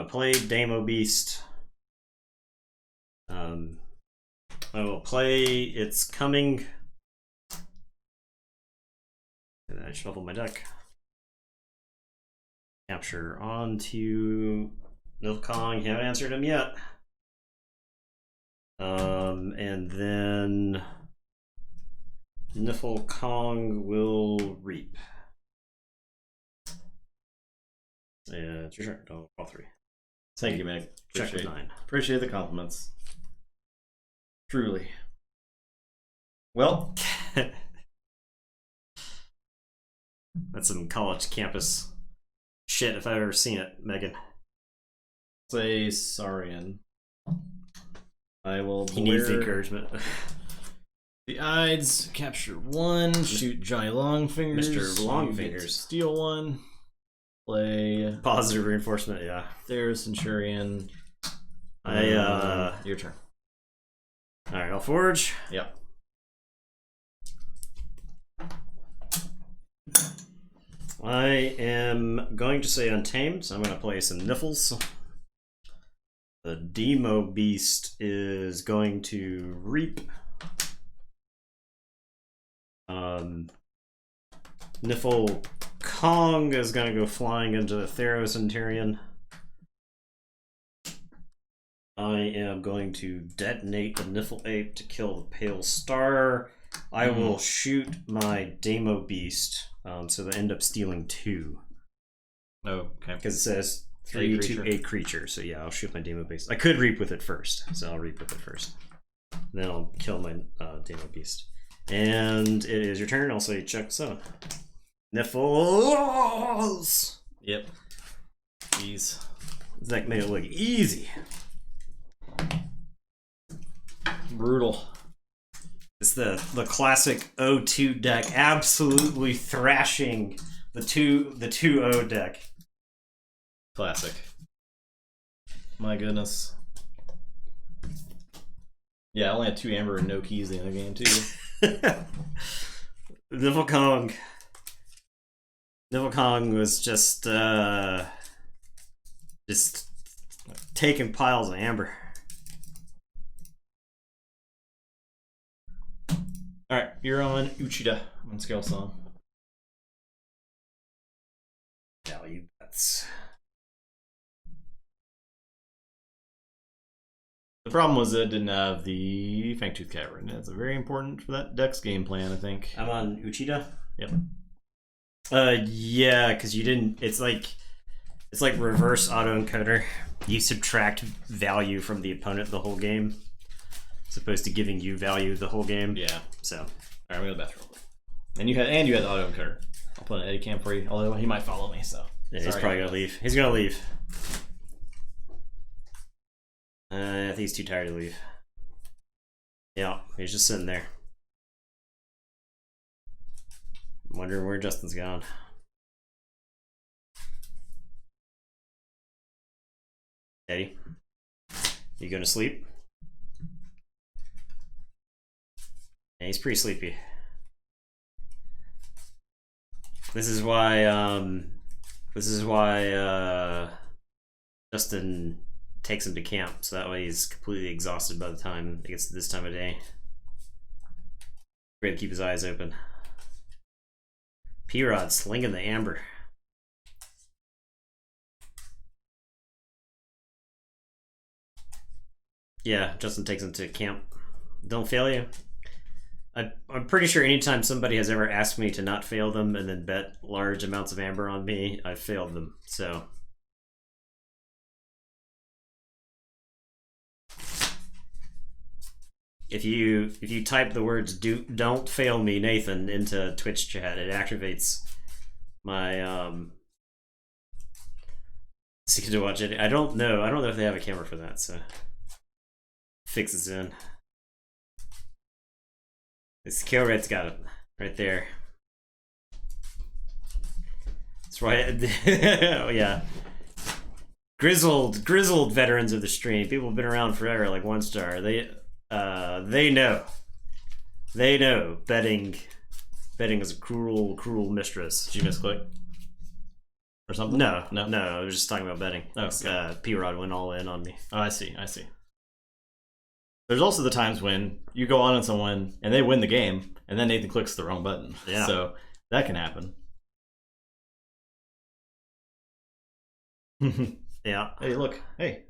Play Damo Beast. I will play It's Coming. And then I shuffle my deck. Capture onto Nilfkong. Haven't answered him yet. And then Niflkong will reap. Yeah, it's your turn. Don't all 3. Thank you, Meg. Check with 9. Appreciate the compliments. Truly. Well, that's some college campus shit if I've ever seen it, Megan. say Saurian. I will. He needs the encouragement. The Ides, capture 1, shoot Johnny Longfingers. Mr. Longfingers. Steal 1. Play. Positive reinforcement, yeah. There's Centurion. Your turn. Alright, I'll forge. Yep. I am going to say Untamed, so I'm going to play some Niffles. The Demo Beast is going to reap. Niflkong is going to go flying into the Theros Centurion. I am going to detonate the Niffle Ape to kill the Pale Star. I will shoot my Demo Beast, so they end up stealing 2. Oh, okay. Because it says 3 to a creature, so yeah, I'll shoot my Demo Beast. I could reap with it first, so I'll reap with it first. Then I'll kill my Demo Beast. And it is your turn. I'll say check 7. Niffles! Yep. Ease. This deck made it look easy. Brutal. It's the classic 0-2 deck, absolutely thrashing the 2-0 deck. Classic. My goodness. Yeah, I only had 2 amber and no keys in the game too. Niffle Kong. Niffle Kong was just taking piles of amber. Alright, you're on Uchida on Scale Song. Value bets. The problem was that it didn't have the Fangtooth Cavern. That's very important for that deck's game plan, I think. I'm on Uchida. Yep. Yeah, because you didn't. It's like reverse autoencoder. You subtract value from the opponent the whole game, as opposed to giving you value the whole game. Yeah. So. All right, we go to the bathroom. And you had the autoencoder. I'll put an Eddie cam for you. Although he might follow me, so. Yeah, he's probably gonna leave. He's gonna leave. I think he's too tired to leave. Yeah, he's just sitting there. Wondering where Justin's gone. Eddie, you going to sleep? Yeah, he's pretty sleepy. This is why Justin takes him to camp, so that way he's completely exhausted by the time it gets to this time of day. Great to keep his eyes open. P-Rod slinging the amber. Yeah, Justin takes him to camp. Don't fail you. I'm pretty sure anytime somebody has ever asked me to not fail them and then bet large amounts of amber on me, I've failed them, so... If you type the words "don't fail me, Nathan" into Twitch chat, it activates my so you can watch it. I don't know if they have a camera for that, so fixes in. This Kill Red's got it right there. That's right. Oh yeah. Grizzled veterans of the stream. People have been around forever, like One Star. They know betting is a cruel mistress. Did you misclick? Or something? No. I was just talking about betting. Oh, okay. P-Rod went all in on me. Oh, I see. There's also the times when you go on someone and they win the game, and then Nathan clicks the wrong button. Yeah. So that can happen. Yeah. Hey, look. Hey.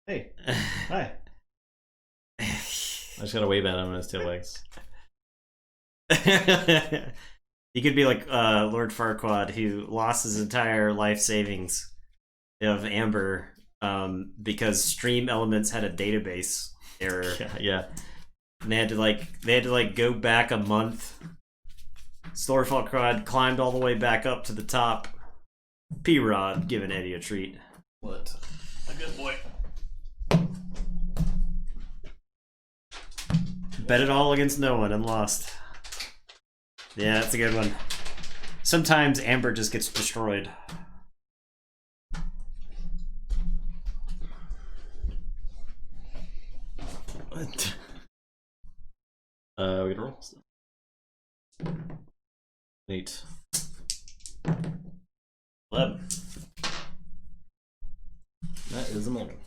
Hi. I just gotta wave at him on his tail legs. He could be like Lord Farquaad, who lost his entire life savings of amber because Stream Elements had a database error. Yeah. And they had to go back a month. Lord Farquaad climbed all the way back up to the top. P-Rod giving Eddie a treat. What a good boy. Bet it all against no one and lost. Yeah, that's a good one. Sometimes amber just gets destroyed. What? We can roll. 8. 11. That is a mulligan.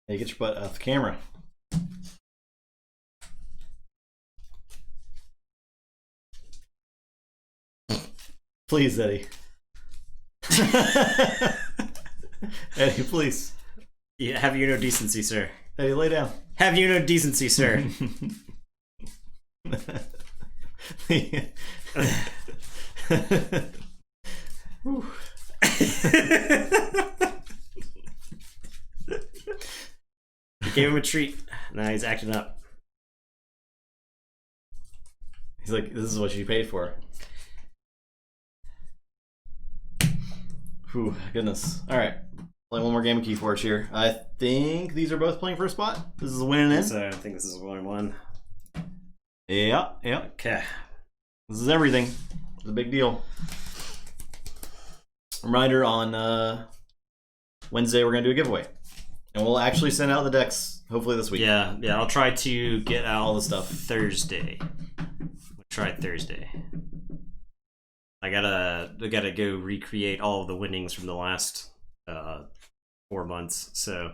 Hey, get your butt off the camera. Please, Eddie. Eddie, please. Yeah, have you no decency, sir? Eddie, lay down. Have you no decency, sir? You gave him a treat. Now he's acting up. He's like, this is what you paid for. Whew, goodness. All right. Play one more game of Keyforge here. I think these are both playing for a spot. This is a win and in. So I think this is 1-1. Yeah. Okay. This is everything. It's a big deal. Reminder, on Wednesday we're going to do a giveaway. And we'll actually send out the decks, hopefully this week. Yeah, I'll try to get out all the stuff Thursday. We'll try Thursday. I gotta go recreate all of the winnings from the last 4 months. So,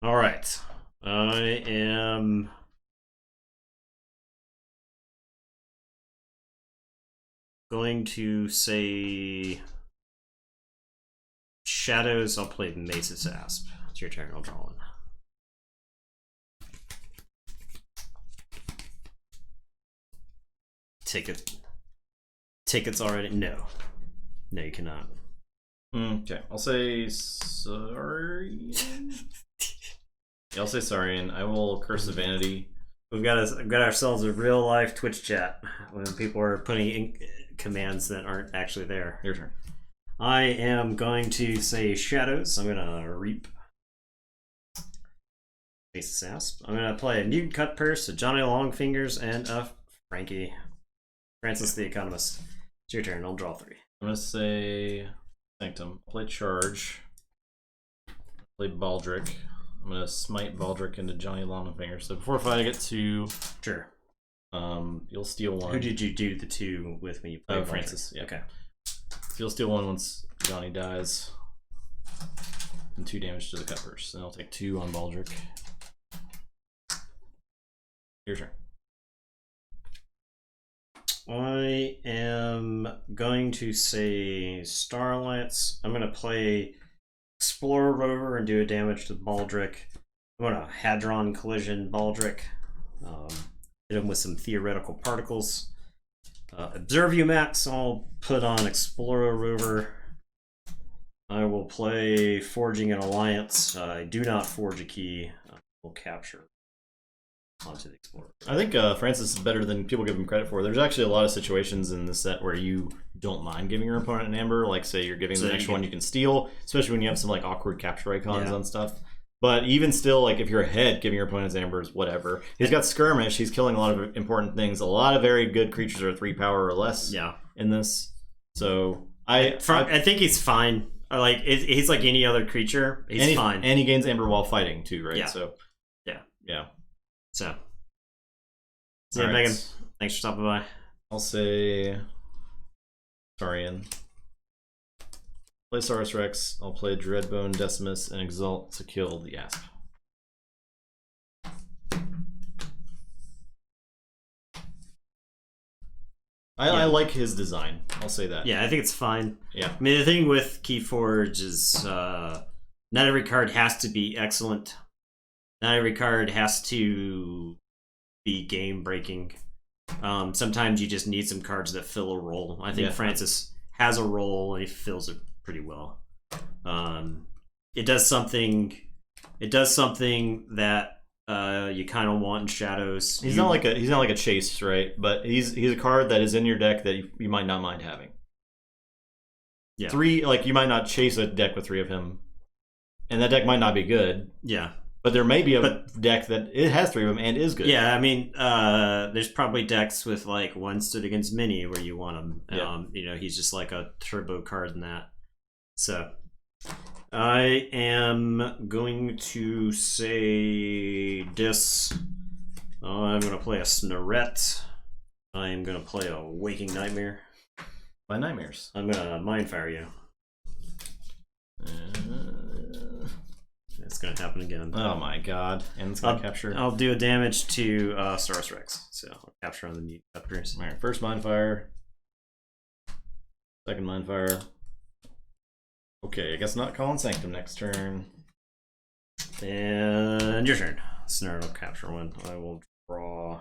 all right, I am going to say Shadows. I'll play Mace's Asp. It's your turn. I'll draw one. Tickets already? No, you cannot. Okay, I'll say sorry. I'll say sorry, and I will curse the vanity. We've got ourselves a real life Twitch chat when people are putting in commands that aren't actually there. Your turn. I am going to say Shadows. I'm gonna Reap. Mace's Asp. I'm gonna play a Mutant Cut Purse, a Johnny Longfingers, and a Frankie. Francis the Economist. It's your turn. I'll draw 3. I'm gonna say Sanctum. Play Charge. Play Baldric. I'm gonna smite Baldric into Johnny Longfingers. So before I get to sure, you'll steal 1. Who did you do the 2 with when you played? Francis. Yeah. Okay. So you'll steal 1 once Johnny dies, and 2 damage to the Cut Purse. Then I'll take 2 on Baldric. Your turn. I am going to say Starlights. I'm going to play Explorer Rover and do a damage to Baldric. I'm going to Hadron Collision Baldric. Hit him with some theoretical particles. Observe You Max. I'll put on Explorer Rover. I will play Forging an Alliance. I do not forge a key. We'll capture onto the Explorer. I think Francis is better than people give him credit for. There's actually a lot of situations in the set where you don't mind giving your opponent an amber. Like, say you're giving the next one you can steal, especially when you have some like awkward capture icons on stuff. But even still, like if you're ahead, giving your opponent's ambers, whatever. He's got Skirmish. He's killing a lot of important things. A lot of very good creatures are 3 power or less. In this, so I think he's fine. Like he's like any other creature. He's fine, and he gains amber while fighting too, right? Yeah. So yeah. So. Yeah, right. Megan, thanks for stopping by. I'll say Saurian. Play Saurus Rex. I'll play Dreadbone Decimus and Exalt to kill the Asp. I like his design. I'll say that. Yeah, I think it's fine. Yeah. I mean, the thing with Keyforge is not every card has to be excellent. Not every card has to be game breaking. Sometimes you just need some cards that fill a role. I think Francis has a role and he fills it pretty well. It does something that you kind of want in Shadows. He's not like a chase, right? But he's a card that is in your deck that you might not mind having. Yeah. 3, like you might not chase a deck with 3 of him, and that deck might not be good. Yeah. But there may be a deck that it has 3 of them and is good. Yeah, I mean, there's probably decks with like 1 stood against many where you want him. Yeah. You know, he's just like a turbo card in that. So I am going to say this. I'm going to play a Snoret. I am going to play a Waking Nightmare. My nightmares. I'm going to Mindfire you. It's going to happen again. Oh my god. And it's going to capture. I'll do a damage to Saurus Rex. So I'll capture on the Mute Peppers. Alright, first Mindfire. Second Mindfire. Okay, I guess not calling Sanctum next turn. And your turn. Snare will capture 1. I will draw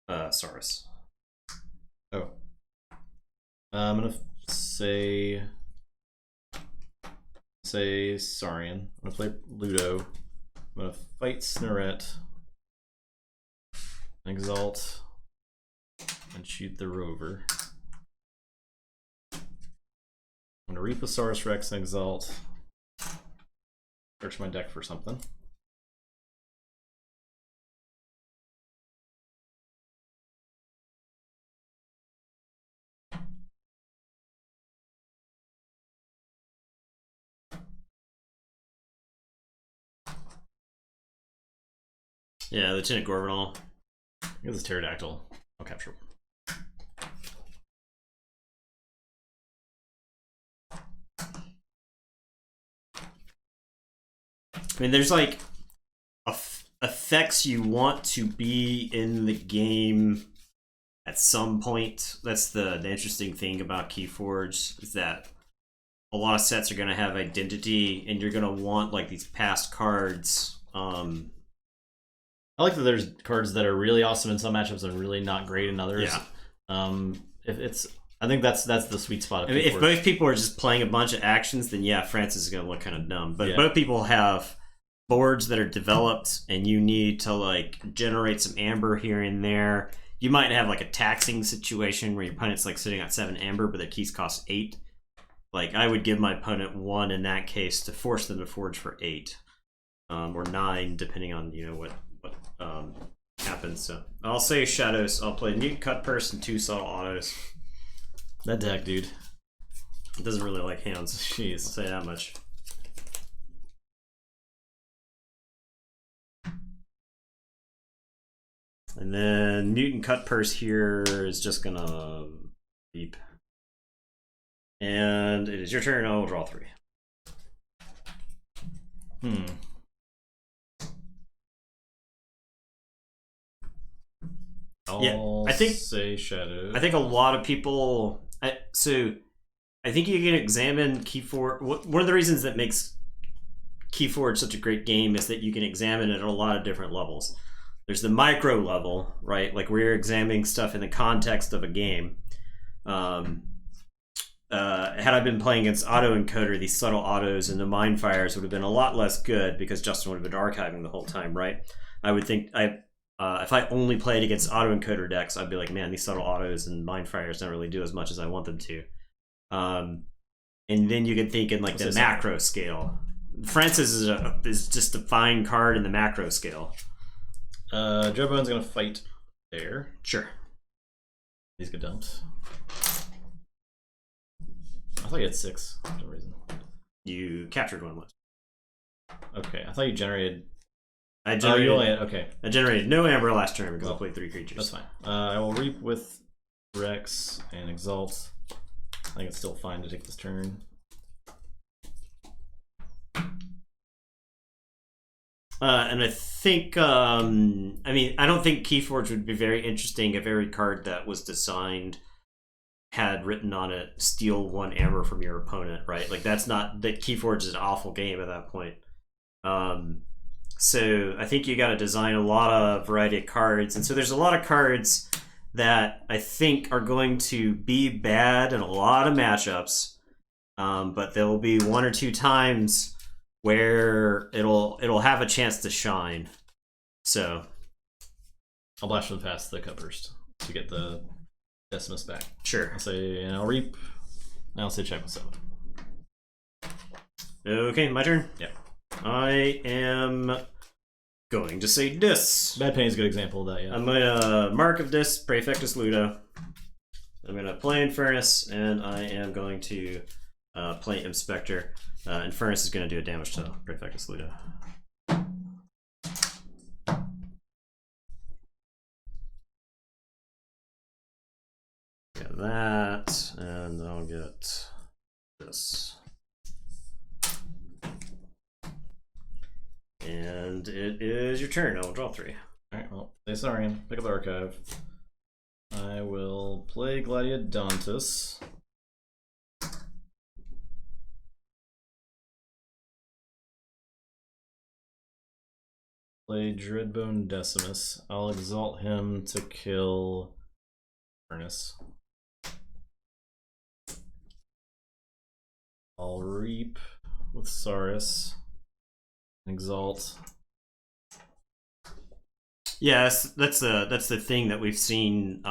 Saurus. Oh. I'm gonna say Saurian. I'm gonna play Ludo. I'm gonna fight Snoret, Exalt, and shoot the Rover. I'm gonna Reaposaurus Rex and Exalt. Search my deck for something. Yeah, Lieutenant Gorbanal. Here's this pterodactyl. I'll capture one. I mean, there's like effects you want to be in the game at some point. That's the interesting thing about Keyforge, is that a lot of sets are going to have identity, and you're going to want like these past cards. I like that there's cards that are really awesome in some matchups and really not great in others. Yeah. I think that's the sweet spot. I mean, if both people are just playing a bunch of actions, then yeah, Francis is going to look kind of dumb. But both people have boards that are developed, and you need to like generate some amber here and there. You might have like a taxing situation where your opponent's like sitting at 7 amber, but their keys cost 8. Like, I would give my opponent 1 in that case to force them to forge for 8, or 9, depending on what happens. So I'll say Shadows. I'll play Mutant Cut Purse and 2 subtle autos. That deck, dude. It doesn't really like hands. Jeez, I'll say that much. And then Mutant Cut Purse here is just gonna beep. And it is your turn. I will draw 3. I'll say Shadow. I think a lot of people. I think you can examine Keyforge. One of the reasons that makes Keyforge such a great game is that you can examine it at a lot of different levels. There's the micro level, right? Like, we're examining stuff in the context of a game. Had I been playing against autoencoder, these subtle autos and the mind fires would have been a lot less good, because Justin would have been archiving the whole time, right? I would think if I only played against autoencoder decks, I'd be like, man, these subtle autos and mind fires don't really do as much as I want them to. And then you can think in like the macro scale. Francis is just a fine card in the macro scale. Joe Bone's gonna fight there. Sure. These get dumped. I thought you had 6 for some reason. You captured one. Okay, I thought you generated. I generated. You only had, okay. I generated no amber last turn because I played 3 creatures. That's fine. I will Reap with Rex and Exalt. I think it's still fine to take this turn. And I think, I mean, I don't think Keyforge would be very interesting if every card that was designed had written on it, steal 1 amber from your opponent, right? Like, that Keyforge is an awful game at that point. So I think you got to design a lot of variety of cards. And so there's a lot of cards that I think are going to be bad in a lot of matchups. But there will be 1 or 2 times where it'll have a chance to shine. So I'll blast them past the cut first to get the Decimus back. Sure. I'll say, and I'll Reap. And I'll say check with 7. Okay, my turn. Yeah. I am going to say Dis. Bad Pain is a good example of that, yeah. I'm gonna Mark of Dis, Praefectus Ludo. I'm gonna play Infernus, and I am going to play Inspector. Infernus is gonna do a damage to Praefectus Ludo. Get that, and I'll get this. And it is your turn. I'll draw 3. Alright, well, say Saurian, pick up the archive. I will play Gladiodontus. Play Dreadbone Decimus. I'll exalt him to kill Furnace. Reap with Saurus. Exalt. Yes, that's the thing that we've seen.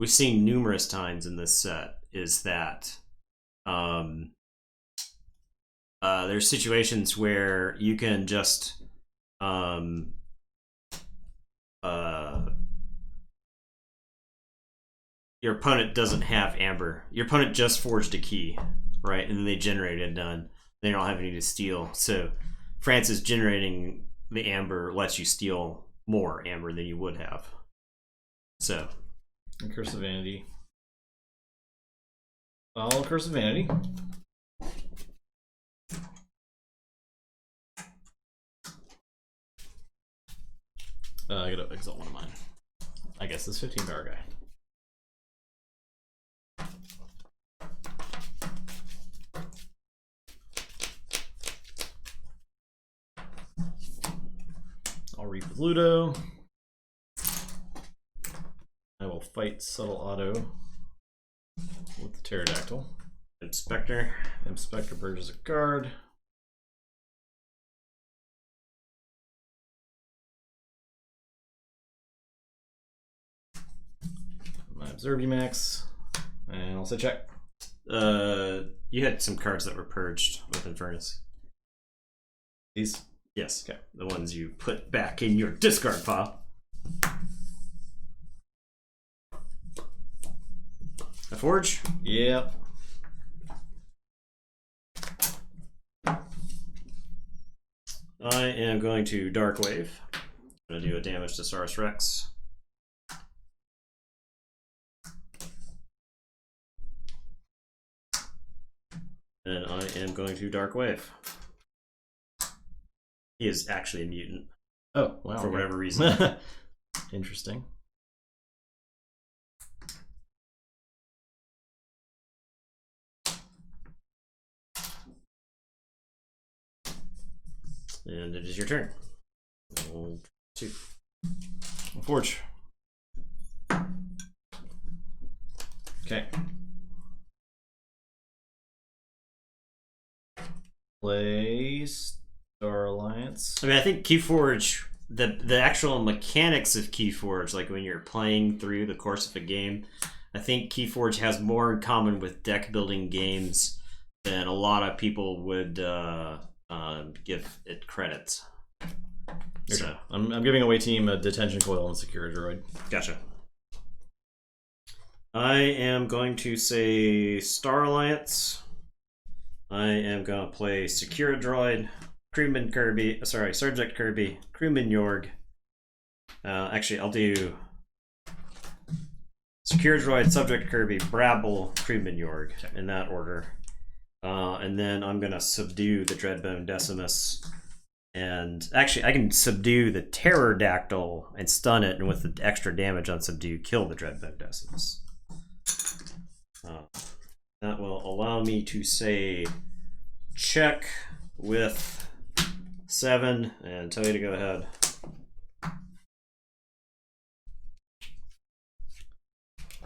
We've seen numerous times in this set is that there's situations where you can just your opponent doesn't have amber. Your opponent just forged a key, right? And then they generate it done. They don't have any to steal. So Francis generating the amber lets you steal more amber than you would have. So. And Curse of Vanity. Well, Curse of Vanity. I gotta exalt one of mine. I guess this 15 power guy. I'll reap with Ludo. I will fight Subtle Auto with the Pterodactyl. Inspector. Inspector purges a card. My Observe Max. And I'll say check. You had some cards that were purged with Infernus. These? Yes. Okay. The ones you put back in your discard pile. A Forge? Yep. I am going to Dark Wave. I'm going to do a damage to Saurus Rex. And I am going to Dark Wave. He is actually a mutant. Oh, wow. For whatever reason. Interesting. And it is your turn. 2. Forge. Okay. Play Star Alliance. I mean, I think Keyforge, the actual mechanics of Keyforge, like when you're playing through the course of a game, I think Keyforge has more in common with deck building games than a lot of people would give it credit. So I'm giving away team a Detention Coil and Secure Droid. Gotcha. I am going to say Star Alliance. I am going to play Secure Droid, Crewman Kirby, sorry, Subject Kirby, Crewman Yorg. Actually, I'll do Secure Droid, Subject Kirby, Brabble, Crewman Yorg, in that order. And then I'm going to subdue the Dreadbone Decimus. And actually, I can subdue the Pterodactyl and stun it, and with the extra damage on subdue, kill the Dreadbone Decimus. That will allow me to say check with 7 and tell you to go ahead.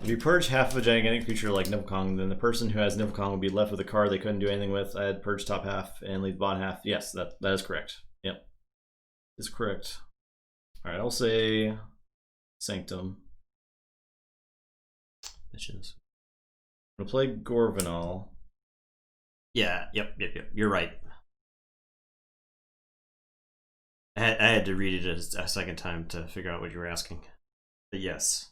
If you purge half of a gigantic creature like Niflkong, then the person who has Niflkong will be left with a card they couldn't do anything with. I had purge top half and leave bottom half. Yes, that is correct. Yep. Is correct. Alright, I'll say Sanctum. Bitches. I'm gonna play Gorvanal. Yeah, yep. You're right. I had to read it a second time to figure out what you were asking. But yes.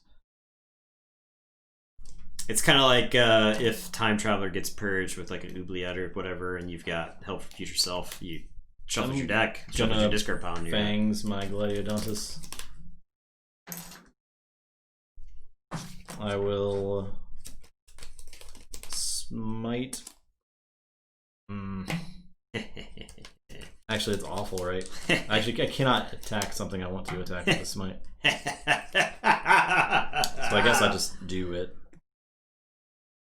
It's kind of like if Time Traveler gets purged with like an oubliette or whatever, and you've got Help for Future Self, you shuffle your deck, shuffle your discard pile. Fangs my Gladiodontus. I will smite. Actually, it's awful, right? Actually, I cannot attack something I want to attack with a smite. So I guess I just do it.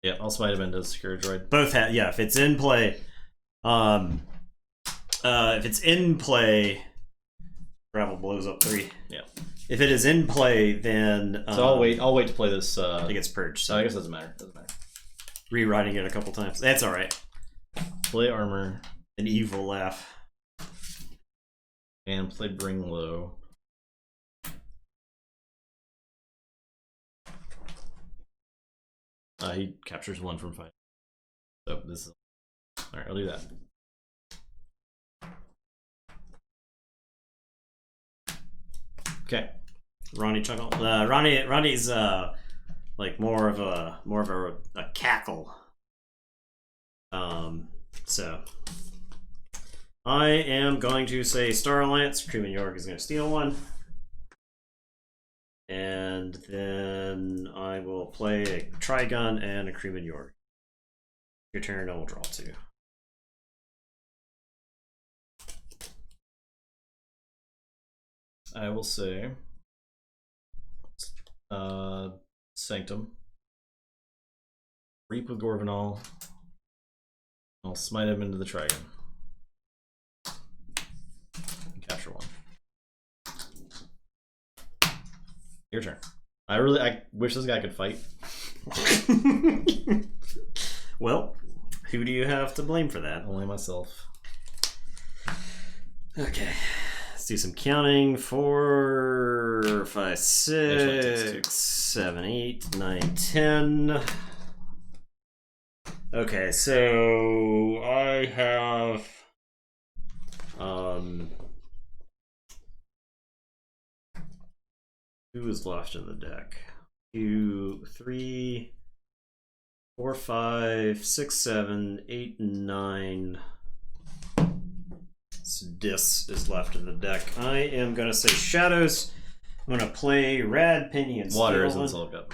Yeah, I'll smite him into Secure Droid. Both have, yeah. If it's in play, Gravel blows up 3. Yeah. If it is in play, then so I'll wait to play this. It gets purged. So I guess it doesn't matter. Rewriting it a couple times. That's all right. play armor. An evil laugh. And play bring low. He captures 1 from 5. So this is alright, I'll do that. Okay. Ronnie chuckle. Ronnie's like more of a cackle. So I am going to say Star Alliance. Cream York is going to steal 1. And then I will play a Trigun and a Cream York. Your turn, I will draw 2. I will say Sanctum. Reap with Gorvanol. I'll smite him into the Trigun. And capture 1. Your turn. I wish this guy could fight. Well, who do you have to blame for that? Only myself. Okay. Let's do some counting. 4, 5, 6, 7, 8, 9, 10. Okay, so I have who is left in the deck? 2, 3, 4, 5, 6, 7, 8, 9. So this is left in the deck. I am gonna say Shadows. I'm gonna play Rad Pinion. Water isn't sold up.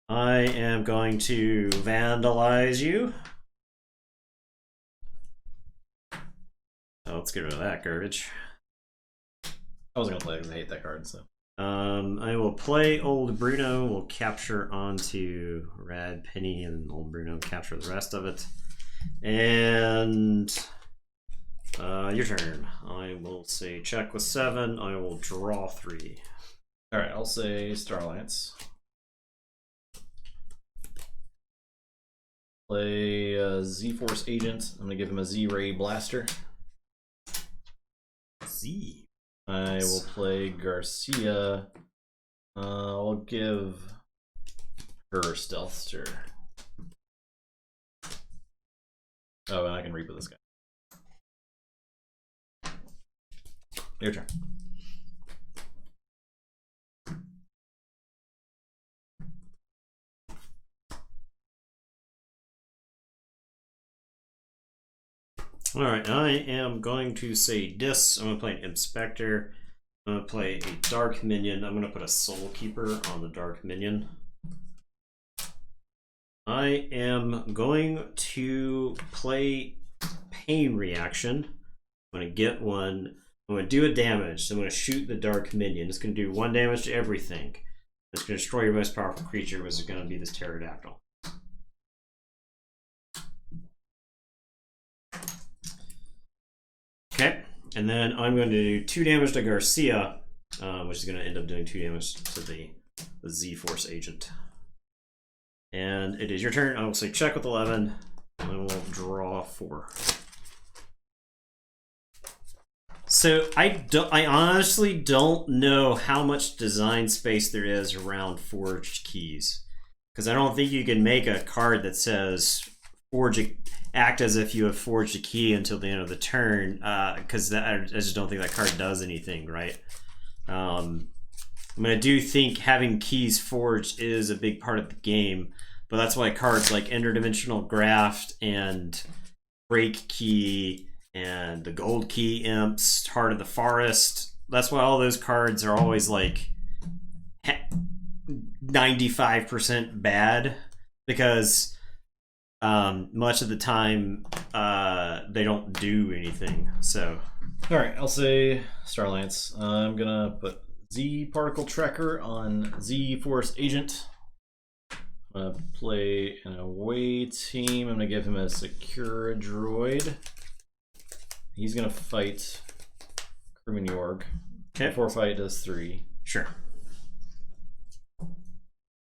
I am going to vandalize you. Oh, let's get rid of that garbage. I was gonna play it because I hate that card, so. I will play Old Bruno. We'll capture onto Rad Penny, and Old Bruno capture the rest of it. And your turn. I will say check with 7. I will draw 3. All right, I'll say Star Alliance. Play Z-Force Agent. I'm gonna give him a Z-Ray Blaster. Z. I will play Garcia. I'll give her Stealthster. Oh, and I can reap with this guy. Your turn. All right, I am going to say Dis. I'm going to play an Inspector. I'm going to play a Dark Minion. I'm going to put a Soul Keeper on the Dark Minion. I am going to play Pain Reaction. I'm going to get 1. I'm going to do a damage. So I'm going to shoot the Dark Minion. It's going to do 1 damage to everything. It's going to destroy your most powerful creature, which is going to be this Pterodactyl. Okay, and then I'm going to do 2 damage to Garcia, which is going to end up doing 2 damage to the Z-Force Agent. And it is your turn. I will say check with 11, and I will draw 4. So I honestly don't know how much design space there is around forged keys, because I don't think you can make a card that says act as if you have forged a key until the end of the turn, because I just don't think that card does anything, right? I mean, I do think having keys forged is a big part of the game, but that's why cards like Interdimensional Graft and Break Key and the Gold Key Imps, Heart of the Forest, that's why all those cards are always like 95% bad, because much of the time they don't do anything. So all right, I'll say Star Alliance. I'm gonna put Z Particle Tracker on Z Force Agent. I'm gonna play an away team. I'm gonna give him a Secura Droid. He's gonna fight Crewman Yorg. okay, 4 fight does 3. sure.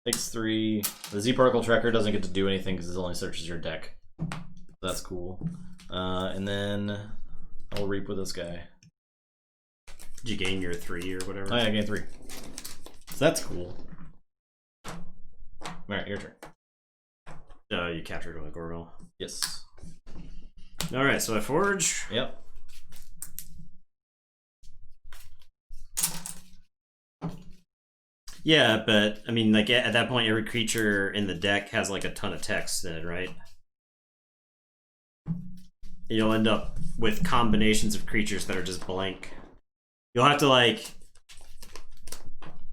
Takes 3. The Z Particle Tracker doesn't get to do anything because it only searches your deck. So That's cool. And then I'll reap with this guy. Did you gain your 3 or whatever? Oh yeah, I gained 3. So that's cool. Alright, your turn. You captured one Gorville. Yes. Alright, so I forge. Yep. Yeah, but I mean, like at that point, every creature in the deck has like a ton of text in it, right? You'll end up with combinations of creatures that are just blank. You'll have to like...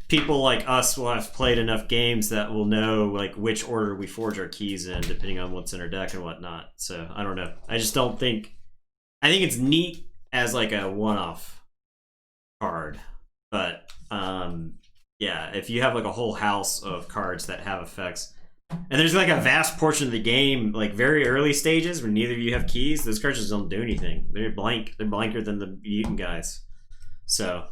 People like us will have played enough games that will know like which order we forge our keys in, depending on what's in our deck and whatnot. So I don't know. I just don't think... I think it's neat as like a one-off card, but yeah, if you have like a whole house of cards that have effects, and there's like a vast portion of the game, like very early stages where neither of you have keys, those cards just don't do anything. They're blank. They're blanker than the mutant guys. So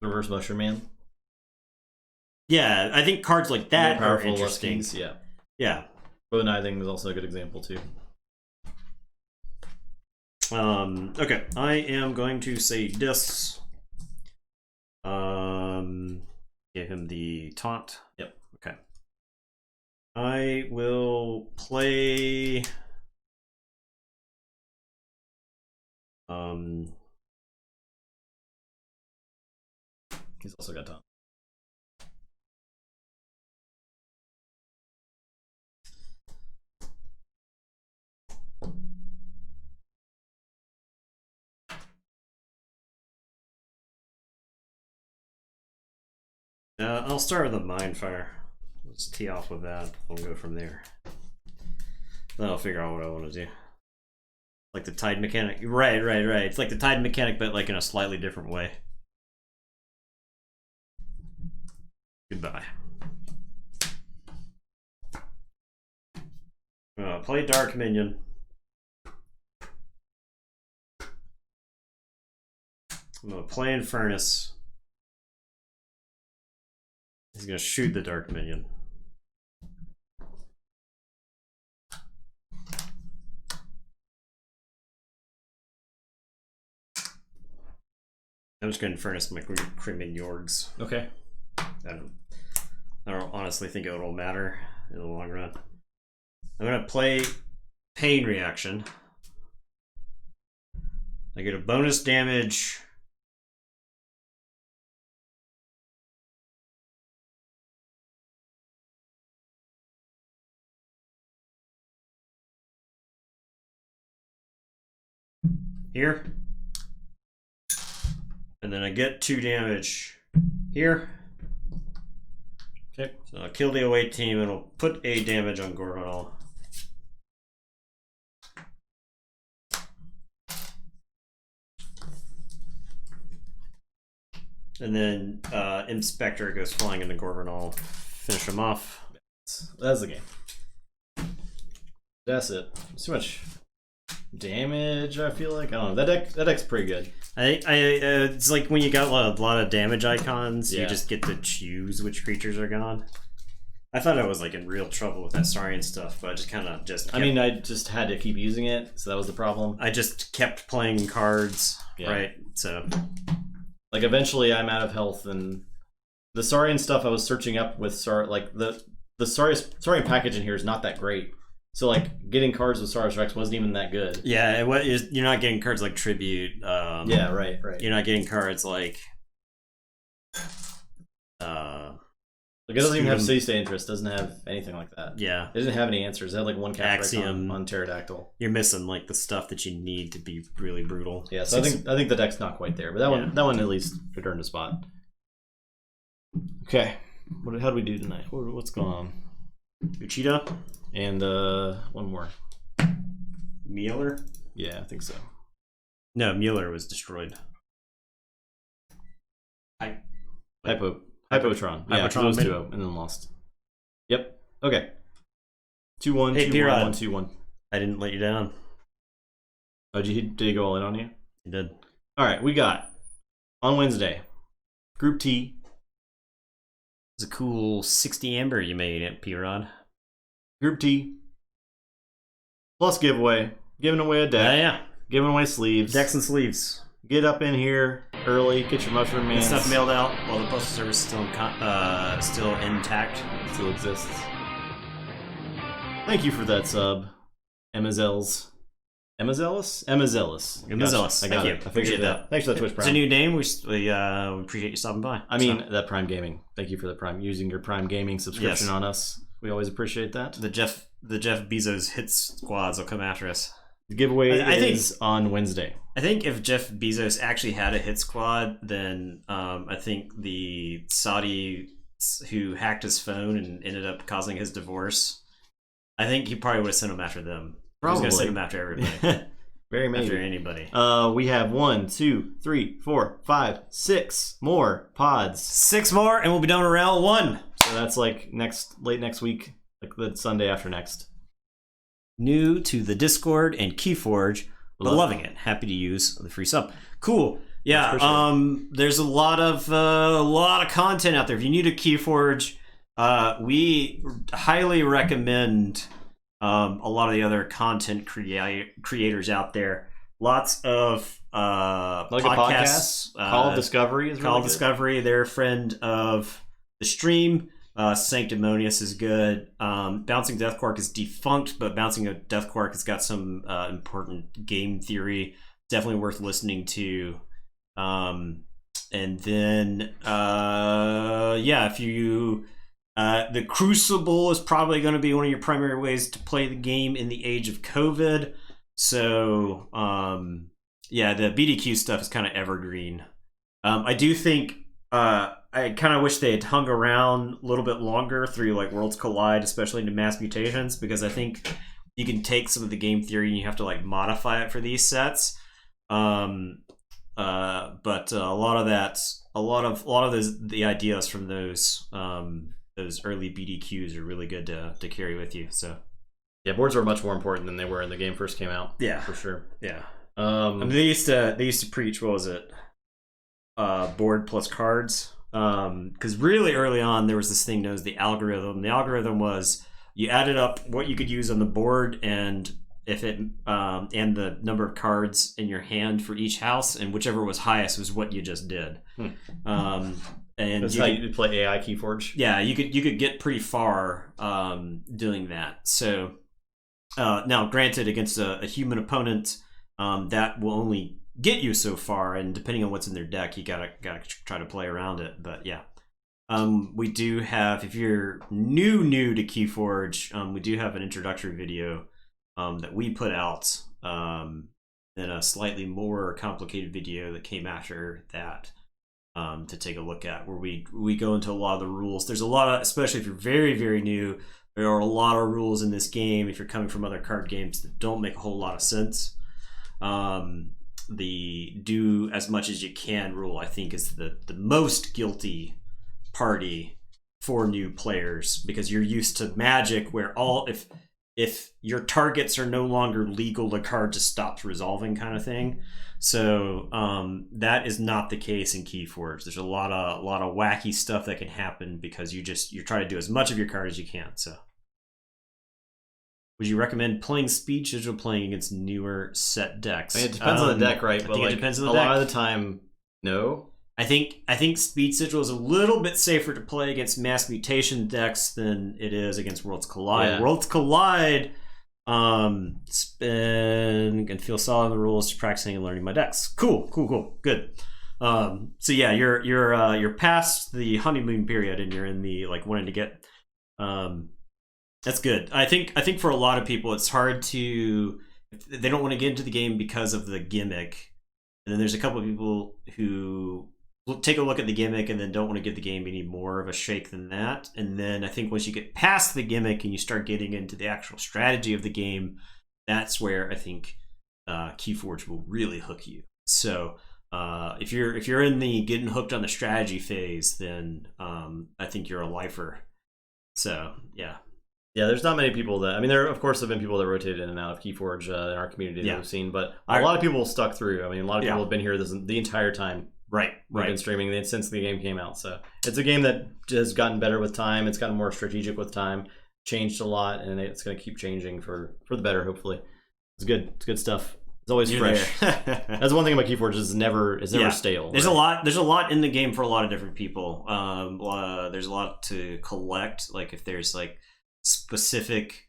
Reverse Mushroom Man. yeah, I think cards like that More are powerful, interesting. less keys, yeah. Yeah. Bow Knithing is also a good example too. Okay, I am going to say this. Give him the taunt. Yep. Okay. I will play. He's also got taunt. I'll start with a Mind Fire. Let's tee off with that. We'll go from there. Then I'll figure out what I want to do. Like the Tide mechanic. Right. It's like the Tide mechanic, but like in a slightly different way. Goodbye. Play Dark Minion. I'm going to play Infernus. He's going to shoot the Dark Minion. I'm just going to Infernus my Crimin Yorgs. Okay. I don't honestly think it will matter in the long run. I'm going to play Pain Reaction. I get a bonus damage. Here. And then I get 2 damage here. Okay. So I'll kill the away team and I'll put a damage on Gorgonol. And then Inspector goes flying into Gorgonol. Finish him off. That's the game. That's it. It's too much damage, I feel like. I don't know. That deck's pretty good. It's like when you got a lot of damage icons, yeah. You just get to choose which creatures are gone. I thought I was like in real trouble with that Saurian stuff, but I just kind of just. I mean, I just had to keep using it, so that was the problem. I just kept playing cards, right? So, like, eventually, I'm out of health, and the Saurian stuff I was searching up with like the Saurian package in here is not that great. So like getting cards with Saurus Rex wasn't even that good. Yeah, you're not getting cards like Tribute. Yeah, right. You're not getting cards like. Like it doesn't even have City State Interest. Doesn't have anything like that. Yeah, it doesn't have any answers. It had like one Axiom on Pterodactyl. You're missing like the stuff that you need to be really brutal. Yeah, so I think the deck's not quite there, but that one at least returned a spot. Okay, how do we do tonight? What's going on? Uchida and one more. Mueller. Yeah, I think so. No, Mueller was destroyed. Hypotron. Hypotron Yeah, 2-0 and then lost. Yep. Okay. 2-1, hey, 2-1, 1-2-1. I didn't let you down. Oh, did he go all in on you? He did. All right, we got on Wednesday, Group T. It's a cool 60 amber you made, P-Rod. Group T. Plus giveaway. Giving away a deck. Yeah. Giving away sleeves. Decks and sleeves. Get up in here early. Get your mushroom man. Get stuff mailed out while the postal service is still intact. Still exists. Thank you for that sub, Emmazells. Emmazellis? Emmazellis. Emmazellis. I got Thank it. you. I figured it out. Thanks for that Twitch It's a Prime. new name. We appreciate you stopping by. I mean, that Prime Gaming. Thank you for the Prime. Using your Prime Gaming subscription Yes. on us. We always appreciate that. The Jeff Bezos hit squads will come after us. The giveaway I think- is on Wednesday. I think if Jeff Bezos actually had a hit squad, then I think the Saudi who hacked his phone and ended up causing his divorce, I think he probably would have sent him after them. Probably. He was going to send him after everybody. Very maybe. After anybody. We have 1, 2, 3, 4, 5, 6 more pods. 6 more and we'll be done with round 1. So that's like late next week, like the Sunday after next. New to the Discord and Keyforge, but loving it. Happy to use the free sub. Cool. Yeah. There's a lot of content out there. If you're new to Keyforge, we highly recommend a lot of the other content creators out there. Lots of Like podcasts. a podcast. Call of Discovery is really Call of good. Discovery. They're a friend of the stream. Sanctimonious is good. Bouncing Death Quark is defunct, but Bouncing a Death Quark has got some important game theory. Definitely worth listening to. And then, if you... the Crucible is probably going to be one of your primary ways to play the game in the age of COVID. So, the BDQ stuff is kind of evergreen. I do think... I kind of wish they had hung around a little bit longer through like Worlds Collide, especially into Mass Mutations, because I think you can take some of the game theory and you have to like modify it for these sets. But a lot of the ideas from those early BDQs are really good to carry with you. So yeah, boards were much more important than they were when the game first came out. Yeah, for sure. Yeah. I mean, they used to preach, what was it? Board plus cards. Because really early on there was this thing known as the algorithm. The algorithm was you added up what you could use on the board and if it and the number of cards in your hand for each house, and whichever was highest was what you just did. And that's how you play AI Keyforge. Yeah, you could get pretty far doing that. So now, granted, against a human opponent, that will only get you so far, and depending on what's in their deck, you gotta try to play around it. But yeah, we do have, if you're new to Keyforge, we do have an introductory video that we put out, then a slightly more complicated video that came after that to take a look at, where we go into a lot of the rules. There's a lot of, especially if you're very, very new, there are a lot of rules in this game if you're coming from other card games that don't make a whole lot of sense. The do as much as you can rule, I think, is the most guilty party for new players, because you're used to Magic where if your targets are no longer legal, the card just stops resolving, kind of thing. So that is not the case in Keyforge. There's a lot of wacky stuff that can happen because you're trying to do as much of your card as you can. So would you recommend playing Speed Sigil playing against newer set decks? I mean, it depends on the deck, right? But it depends on the a deck. lot of the time, no. I think Speed Sigil is a little bit safer to play against Mass Mutation decks than it is against Worlds Collide. Yeah. Worlds Collide, spin and feel solid in the rules, practicing and learning my decks. Cool, good. So yeah, you're past the honeymoon period and you're in the like wanting to get. That's good. I think for a lot of people, it's hard to. They don't want to get into the game because of the gimmick, and then there's a couple of people who will take a look at the gimmick and then don't want to give the game any more of a shake than that. And then I think once you get past the gimmick and you start getting into the actual strategy of the game, that's where I think Keyforge will really hook you. So if you're in the getting hooked on the strategy phase, then I think you're a lifer. So yeah. Yeah, there's not many people that... I mean, there, of course, have been people that rotated in and out of Keyforge in our community that we've seen, but a lot of people stuck through. I mean, a lot of people have been here the entire time Right. We've been streaming it since the game came out. So it's a game that has gotten better with time. It's gotten more strategic with time. Changed a lot, and it's going to keep changing for the better. Hopefully, it's good. It's good stuff. It's always fresh. That's one thing about Keyforge is never stale. There's a lot. There's a lot in the game for a lot of different people. There's a lot to collect. Like if there's like specific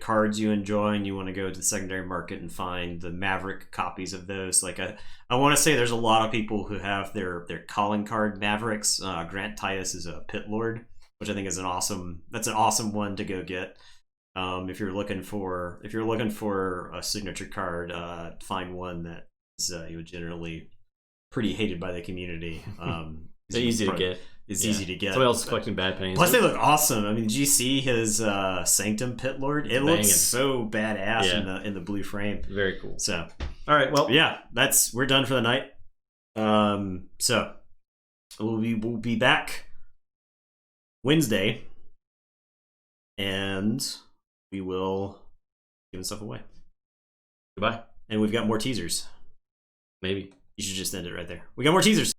cards you enjoy and you want to go to the secondary market and find the Maverick copies of those. Like I want to say there's a lot of people who have their calling card Mavericks. Grant Titus is a Pit Lord, which I think is an awesome one to go get. If you're looking for a signature card, find one that is generally pretty hated by the community. They're easy to get. It's easy to get. Somebody else is collecting bad pennies. Plus, they look awesome. I mean, did you see his Sanctum Pit Lord? It looks so badass in the blue frame. Very cool. So, all right. Well, yeah, we're done for the night. So we'll be back Wednesday, and we will give stuff away. Goodbye. And we've got more teasers. Maybe you should just end it right there. We got more teasers.